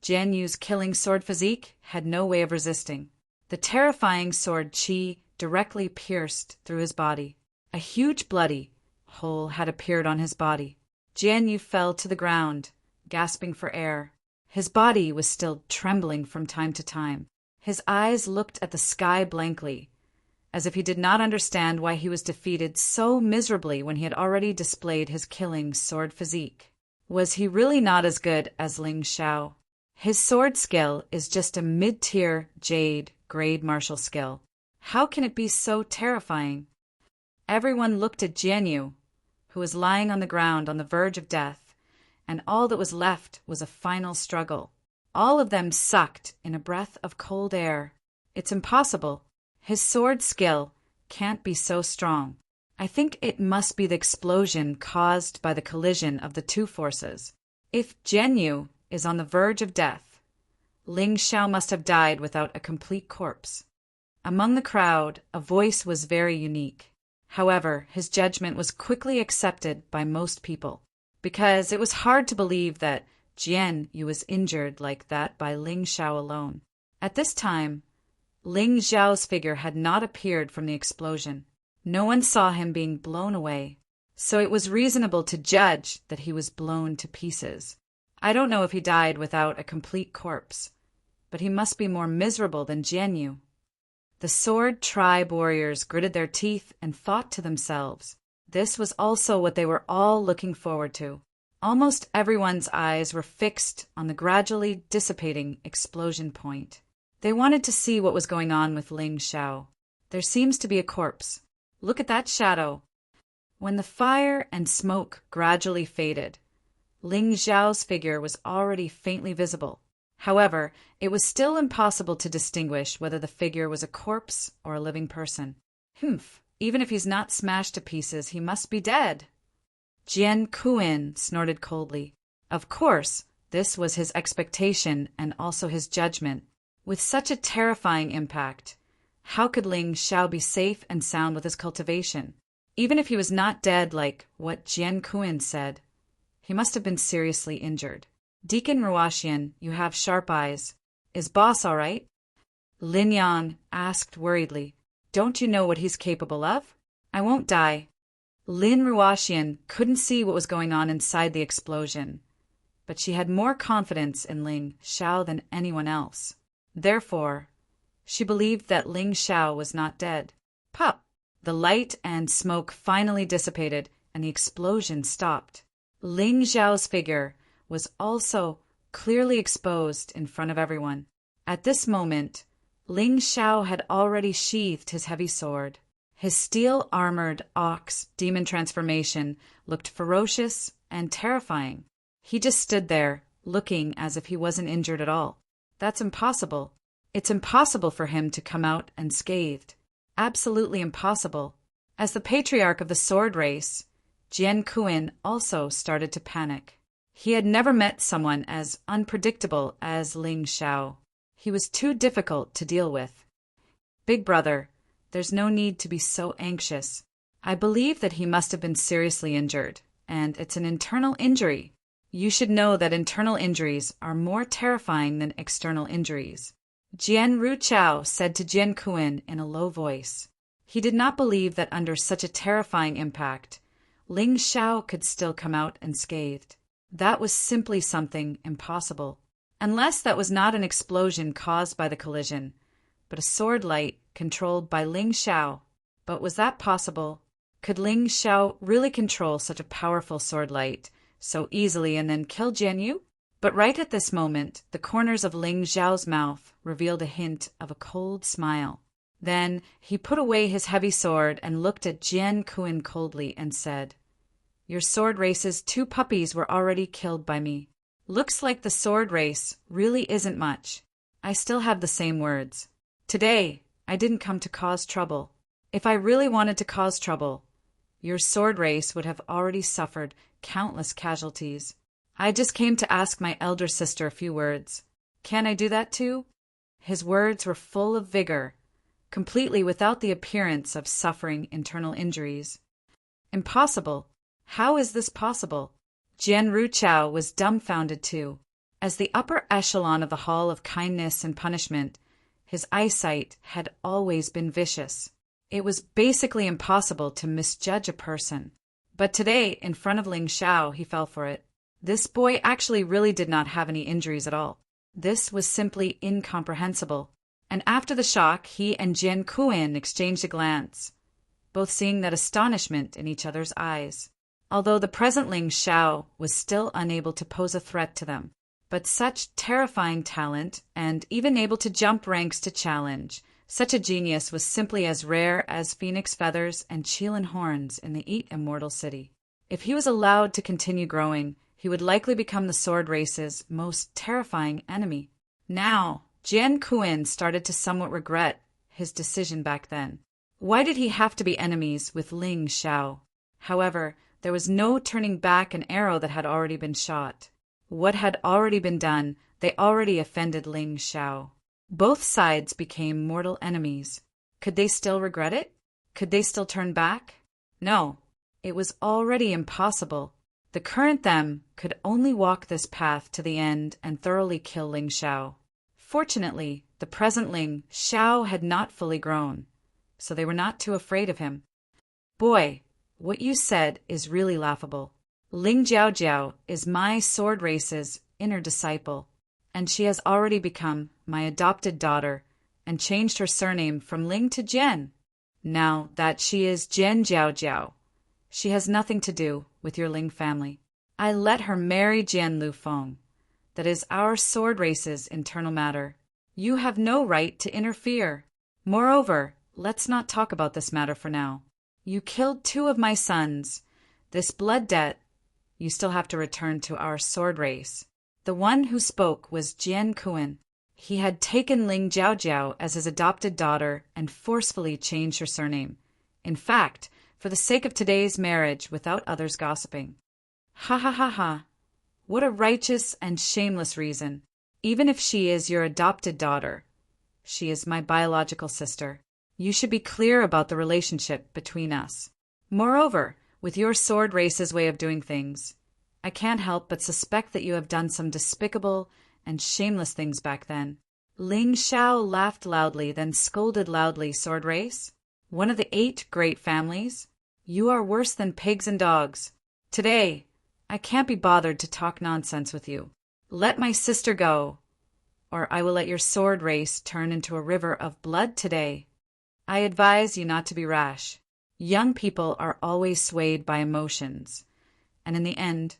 Jian Yu's killing sword physique had no way of resisting. The terrifying sword chi directly pierced through his body. A huge bloody, hole had appeared on his body. Jian Yu fell to the ground, gasping for air. His body was still trembling from time to time. His eyes looked at the sky blankly, as if he did not understand why he was defeated so miserably when he had already displayed his killing sword physique. Was he really not as good as Ling Xiao? His sword skill is just a mid-tier jade grade martial skill. How can it be so terrifying? Everyone looked at Jian Yu, who was lying on the ground on the verge of death, and all that was left was a final struggle. All of them sucked in a breath of cold air. It's impossible. His sword skill can't be so strong. I think it must be the explosion caused by the collision of the two forces. If Jian Yu is on the verge of death, Ling Xiao must have died without a complete corpse. Among the crowd, a voice was very unique. However, his judgment was quickly accepted by most people, because it was hard to believe that Jian Yu was injured like that by Ling Xiao alone. At this time, Ling Xiao's figure had not appeared from the explosion. No one saw him being blown away, so it was reasonable to judge that he was blown to pieces. I don't know if he died without a complete corpse, but he must be more miserable than Jian Yu. The sword tribe warriors gritted their teeth and thought to themselves. This was also what they were all looking forward to. Almost everyone's eyes were fixed on the gradually dissipating explosion point. They wanted to see what was going on with Ling Xiao. There seems to be a corpse. Look at that shadow. When the fire and smoke gradually faded, Ling Xiao's figure was already faintly visible. However, it was still impossible to distinguish whether the figure was a corpse or a living person. Even if he's not smashed to pieces, he must be dead. Jian Kuin snorted coldly. Of course, this was his expectation and also his judgment. With such a terrifying impact, how could Ling Xiao be safe and sound with his cultivation? Even if he was not dead like what Jian Kuin said, he must have been seriously injured. Deacon Ruaxian, you have sharp eyes. Is boss all right? Lin Yang asked worriedly. Don't you know what he's capable of? I won't die. Lin Ruaxian couldn't see what was going on inside the explosion, but she had more confidence in Ling Xiao than anyone else. Therefore, she believed that Ling Xiao was not dead. Pop! The light and smoke finally dissipated, and the explosion stopped. Ling Xiao's figure was also clearly exposed in front of everyone. At this moment, Ling Xiao had already sheathed his heavy sword. His steel-armored ox demon transformation looked ferocious and terrifying. He just stood there, looking as if he wasn't injured at all. That's impossible. It's impossible for him to come out unscathed. Absolutely impossible. As the patriarch of the sword race, Jian Kuin also started to panic. He had never met someone as unpredictable as Ling Xiao. He was too difficult to deal with. Big brother, there's no need to be so anxious. I believe that he must have been seriously injured, and it's an internal injury. You should know that internal injuries are more terrifying than external injuries. Jian Ruchao said to Jian Kuin in a low voice. He did not believe that under such a terrifying impact, Ling Xiao could still come out unscathed. That was simply something impossible. Unless that was not an explosion caused by the collision, but a sword light controlled by Ling Xiao. But was that possible? Could Ling Xiao really control such a powerful sword light so easily and then kill Jian Yu? But right at this moment, the corners of Ling Xiao's mouth revealed a hint of a cold smile. Then he put away his heavy sword and looked at Jian Kuin coldly and said, Your sword race's 2 puppies were already killed by me. Looks like the sword race really isn't much. I still have the same words. Today, I didn't come to cause trouble. If I really wanted to cause trouble, your sword race would have already suffered countless casualties. I just came to ask my elder sister a few words. Can I do that too? His words were full of vigor, completely without the appearance of suffering internal injuries. Impossible. How is this possible? Jian Ruchao was dumbfounded too. As the upper echelon of the Hall of Kindness and Punishment, his eyesight had always been vicious. It was basically impossible to misjudge a person. But today, in front of Ling Xiao, he fell for it. This boy actually really did not have any injuries at all. This was simply incomprehensible. And after the shock, he and Jian Kuan exchanged a glance, both seeing that astonishment in each other's eyes. Although the present Ling Xiao was still unable to pose a threat to them, but such terrifying talent, and even able to jump ranks to challenge, such a genius was simply as rare as phoenix feathers and Qilin horns in the Eat Immortal City. If he was allowed to continue growing, he would likely become the sword race's most terrifying enemy. Now, Jian Kuan started to somewhat regret his decision back then. Why did he have to be enemies with Ling Xiao? However, there was no turning back an arrow that had already been shot. What had already been done, they already offended Ling Xiao. Both sides became mortal enemies. Could they still regret it? Could they still turn back? No, it was already impossible. The current them could only walk this path to the end and thoroughly kill Ling Xiao. Fortunately, the present Ling Xiao had not fully grown, so they were not too afraid of him. Boy, what you said is really laughable. Ling Jiao is my sword race's inner disciple, and she has already become my adopted daughter and changed her surname from Ling to Jian. Now that she is Jian Jiao, she has nothing to do with your Ling family. I let her marry Jian Lufeng. That is our sword race's internal matter. You have no right to interfere. Moreover, let's not talk about this matter for now. You killed 2 of my sons. This blood debt, you still have to return to our sword race. The one who spoke was Jian Kuan. He had taken Ling Jiao as his adopted daughter and forcefully changed her surname. In fact, for the sake of today's marriage without others gossiping. Ha ha ha ha. What a righteous and shameless reason. Even if she is your adopted daughter, she is my biological sister. You should be clear about the relationship between us. Moreover, with your sword race's way of doing things, I can't help but suspect that you have done some despicable and shameless things back then. Ling Xiao laughed loudly, then scolded loudly. Sword race? One of the 8 great families? You are worse than pigs and dogs. Today, I can't be bothered to talk nonsense with you. Let my sister go, or I will let your sword race turn into a river of blood today. I advise you not to be rash. Young people are always swayed by emotions, and in the end,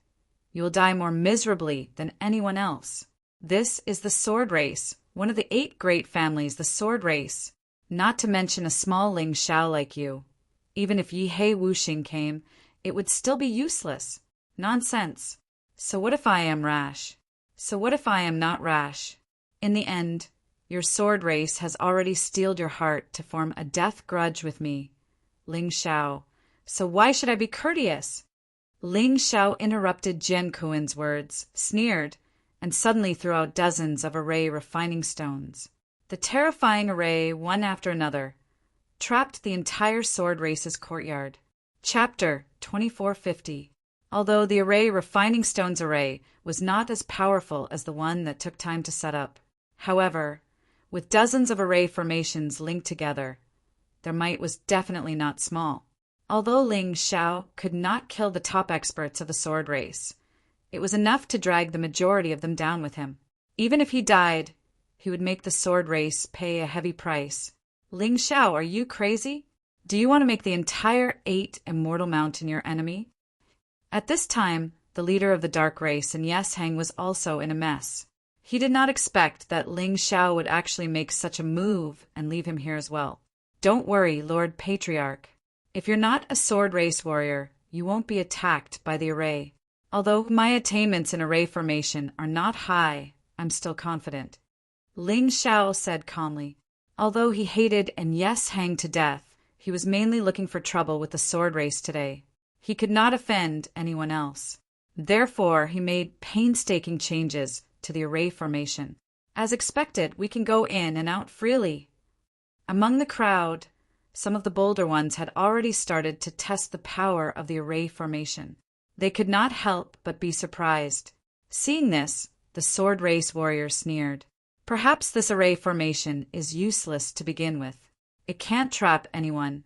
you will die more miserably than anyone else. This is the sword race, one of the 8 great families, the sword race, not to mention a small Ling Xiao like you. Even if Yihei Wuxing came, it would still be useless. Nonsense. So what if I am rash? So what if I am not rash? In the end, your sword race has already steeled your heart to form a death grudge with me, Ling Xiao. So why should I be courteous? Ling Xiao interrupted Jian Kuan's words, sneered, and suddenly threw out dozens of array refining stones. The terrifying array, one after another, trapped the entire sword race's courtyard. Chapter 2450. Although the array refining stones array was not as powerful as the one that took time to set up. However, with dozens of array formations linked together, their might was definitely not small. Although Ling Xiao could not kill the top experts of the sword race, it was enough to drag the majority of them down with him. Even if he died, he would make the sword race pay a heavy price. Ling Xiao, are you crazy? Do you want to make the entire 8 Immortal Mountain your enemy? At this time, the leader of the dark race, and Yes Heng, was also in a mess. He did not expect that Ling Xiao would actually make such a move and leave him here as well. Don't worry, Lord Patriarch. If you're not a sword race warrior, you won't be attacked by the array. Although my attainments in array formation are not high, I'm still confident. Ling Xiao said calmly. Although he hated and Yes Heng to death, he was mainly looking for trouble with the sword race today. He could not offend anyone else. Therefore, he made painstaking changes to the array formation. As expected, we can go in and out freely. Among the crowd, some of the bolder ones had already started to test the power of the array formation. They could not help but be surprised. Seeing this, the sword race warrior sneered. Perhaps this array formation is useless to begin with. It can't trap anyone.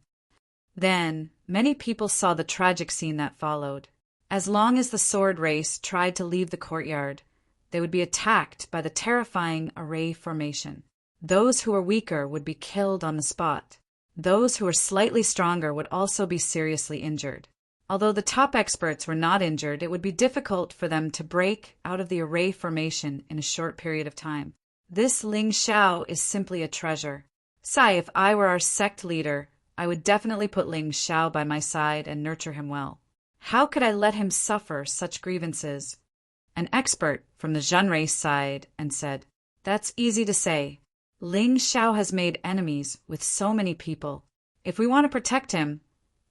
Then, Many people saw the tragic scene that followed. As long as the sword race tried to leave the courtyard, they would be attacked by the terrifying array formation. Those who were weaker would be killed on the spot. Those who were slightly stronger would also be seriously injured. Although the top experts were not injured, it would be difficult for them to break out of the array formation in a short period of time. This Ling Xiao is simply a treasure. Sai, if I were our sect leader, I would definitely put Ling Xiao by my side and nurture him well. How could I let him suffer such grievances? An expert from the Zhen race sighed and said, "That's easy to say. Ling Xiao has made enemies with so many people. If we want to protect him,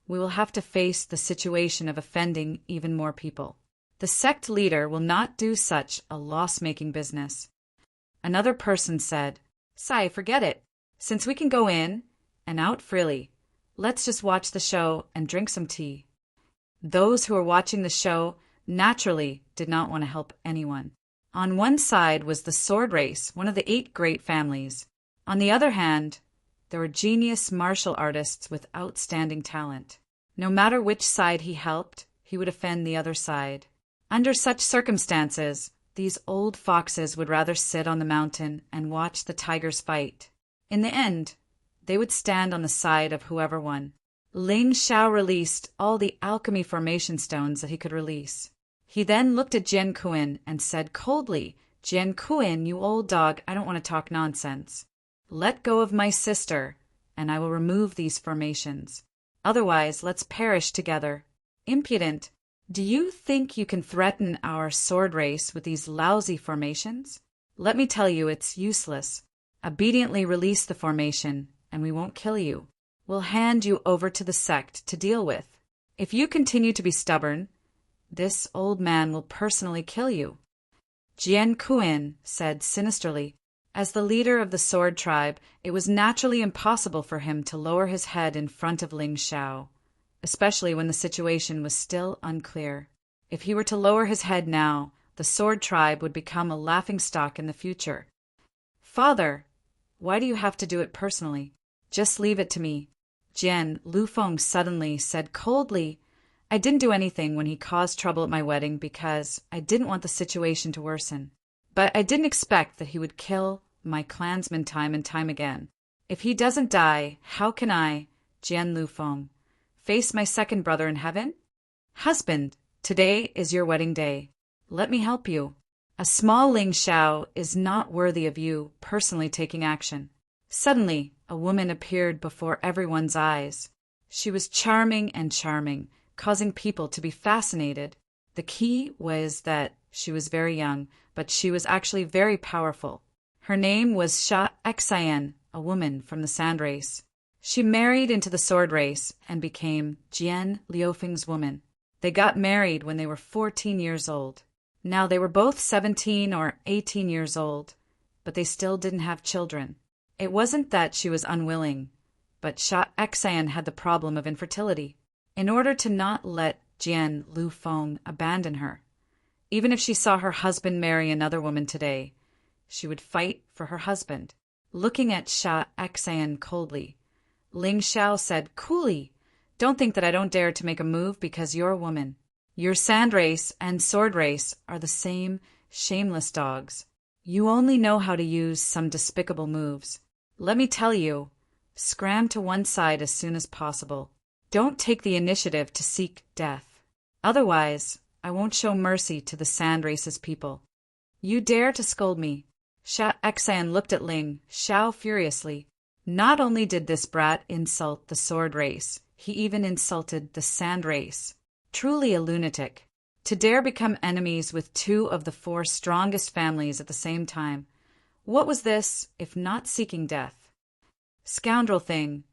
we will have to face the situation of offending even more people. The sect leader will not do such a loss-making business." Another person said, "Sai, forget it. Since we can go in and out freely, let's just watch the show and drink some tea." Those who were watching the show naturally did not want to help anyone. On one side was the sword race, one of the 8 great families. On the other hand, there were genius martial artists with outstanding talent. No matter which side he helped, he would offend the other side. Under such circumstances, these old foxes would rather sit on the mountain and watch the tigers fight. In the end, they would stand on the side of whoever won. Ling Xiao released all the alchemy formation stones that he could release. He then looked at Jian Kuan and said coldly, "Jian Kuan, you old dog, I don't want to talk nonsense. Let go of my sister, and I will remove these formations. Otherwise, let's perish together." Impudent! Do you think you can threaten our sword race with these lousy formations? Let me tell you, it's useless. Obediently release the formation, and we won't kill you. We'll hand you over to the sect to deal with. If you continue to be stubborn, this old man will personally kill you. Jian Kuan said sinisterly. As the leader of the sword tribe, it was naturally impossible for him to lower his head in front of Ling Xiao, especially when the situation was still unclear. If he were to lower his head now, the sword tribe would become a laughingstock in the future. "Father, why do you have to do it personally? Just leave it to me." Jian Lufeng suddenly said coldly, "I didn't do anything when he caused trouble at my wedding because I didn't want the situation to worsen. But I didn't expect that he would kill my clansmen time and time again. If he doesn't die, how can I, Jian Lufeng, face my second brother in heaven? Husband, today is your wedding day. Let me help you. A small Ling Xiao is not worthy of you personally taking action." Suddenly, a woman appeared before everyone's eyes. She was charming and charming, causing people to be fascinated. The key was that she was very young, but she was actually very powerful. Her name was Sha Xian, a woman from the sand race. She married into the sword race and became Jian Liufeng's woman. They got married when they were 14 years old. Now they were both 17 or 18 years old, but they still didn't have children. It wasn't that she was unwilling, but Sha Xian had the problem of infertility. In order to not let Jian Lufeng abandon her, even if she saw her husband marry another woman today, she would fight for her husband. Looking at Sha Xian coldly, Ling Xiao said coolly, "Don't think that I don't dare to make a move because you're a woman. Your sand race and sword race are the same shameless dogs. You only know how to use some despicable moves. Let me tell you, scram to one side as soon as possible. Don't take the initiative to seek death. Otherwise, I won't show mercy to the sand race's people." "You dare to scold me?" Sha Xian looked at Ling Xiao furiously. Not only did this brat insult the sword race, he even insulted the sand race. Truly a lunatic. To dare become enemies with 2 of the 4 strongest families at the same time. What was this, if not seeking death? "Scoundrel thing.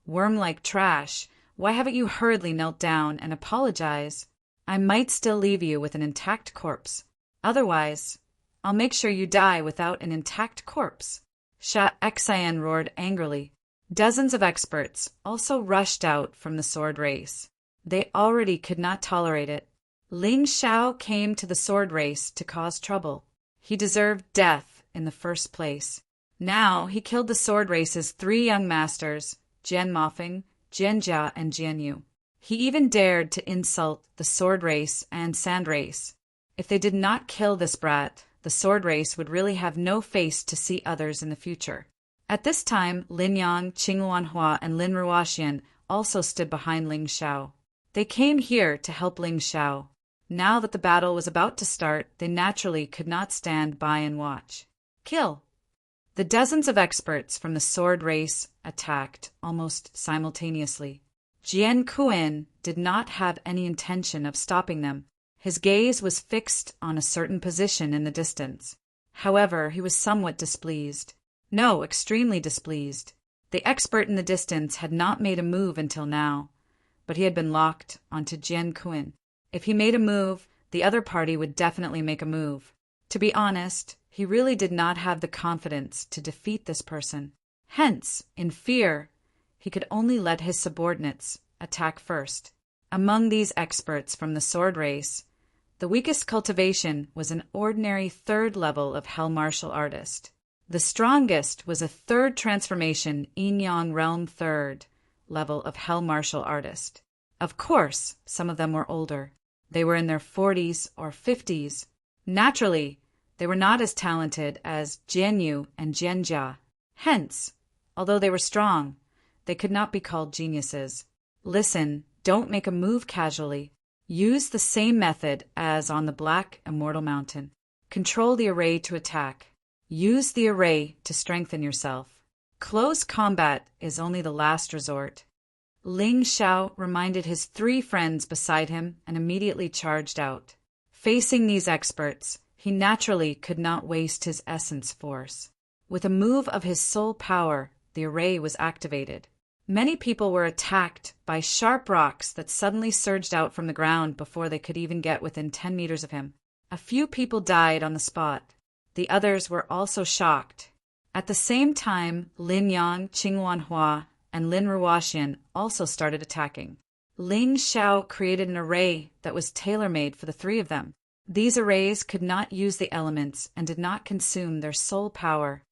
Worm-like trash. Why haven't you hurriedly knelt down and apologized? I might still leave you with an intact corpse. Otherwise, I'll make sure you die without an intact corpse." Sha Xian roared angrily. Dozens of experts also rushed out from the sword race. They already could not tolerate it. Ling Xiao came to the sword race to cause trouble. He deserved death in the first place. Now he killed the sword race's 3 young masters, Jian Mofeng, Jian Jia, and Jian Yu. He even dared to insult the sword race and sand race. If they did not kill this brat, the sword race would really have no face to see others in the future. At this time, Lin Yang, Qing Luanhua, and Lin Ruoxian also stood behind Ling Xiao. They came here to help Ling Xiao. Now that the battle was about to start, they naturally could not stand by and watch. Kill! The dozens of experts from the sword race attacked almost simultaneously. Jian Kuan did not have any intention of stopping them. His gaze was fixed on a certain position in the distance. However, he was somewhat displeased. No, extremely displeased. The expert in the distance had not made a move until now, but he had been locked onto Jian Kuan. If he made a move, the other party would definitely make a move. To be honest, he really did not have the confidence to defeat this person. Hence, in fear, he could only let his subordinates attack first. Among these experts from the sword race, the weakest cultivation was an ordinary third level of Hell Martial Artist. The strongest was a third transformation Yin-Yang Realm third level of Hell Martial Artist. Of course, some of them were older. They were in their 40s or 50s. Naturally, they were not as talented as Jianyu and Jianjia. Hence, although they were strong, they could not be called geniuses. Listen, don't make a move casually. Use the same method as on the Black Immortal Mountain. Control the array to attack. Use the array to strengthen yourself. Close combat is only the last resort. Ling Xiao reminded his 3 friends beside him and immediately charged out. Facing these experts, he naturally could not waste his essence force. With a move of his soul power, the array was activated. Many people were attacked by sharp rocks that suddenly surged out from the ground before they could even get within 10 meters of him. A few people died on the spot. The others were also shocked. At the same time, Lin Yang, Qing Luanhua, and Lin Ruoxian also started attacking. Ling Xiao created an array that was tailor-made for the 3 of them. These arrays could not use the elements and did not consume their soul power.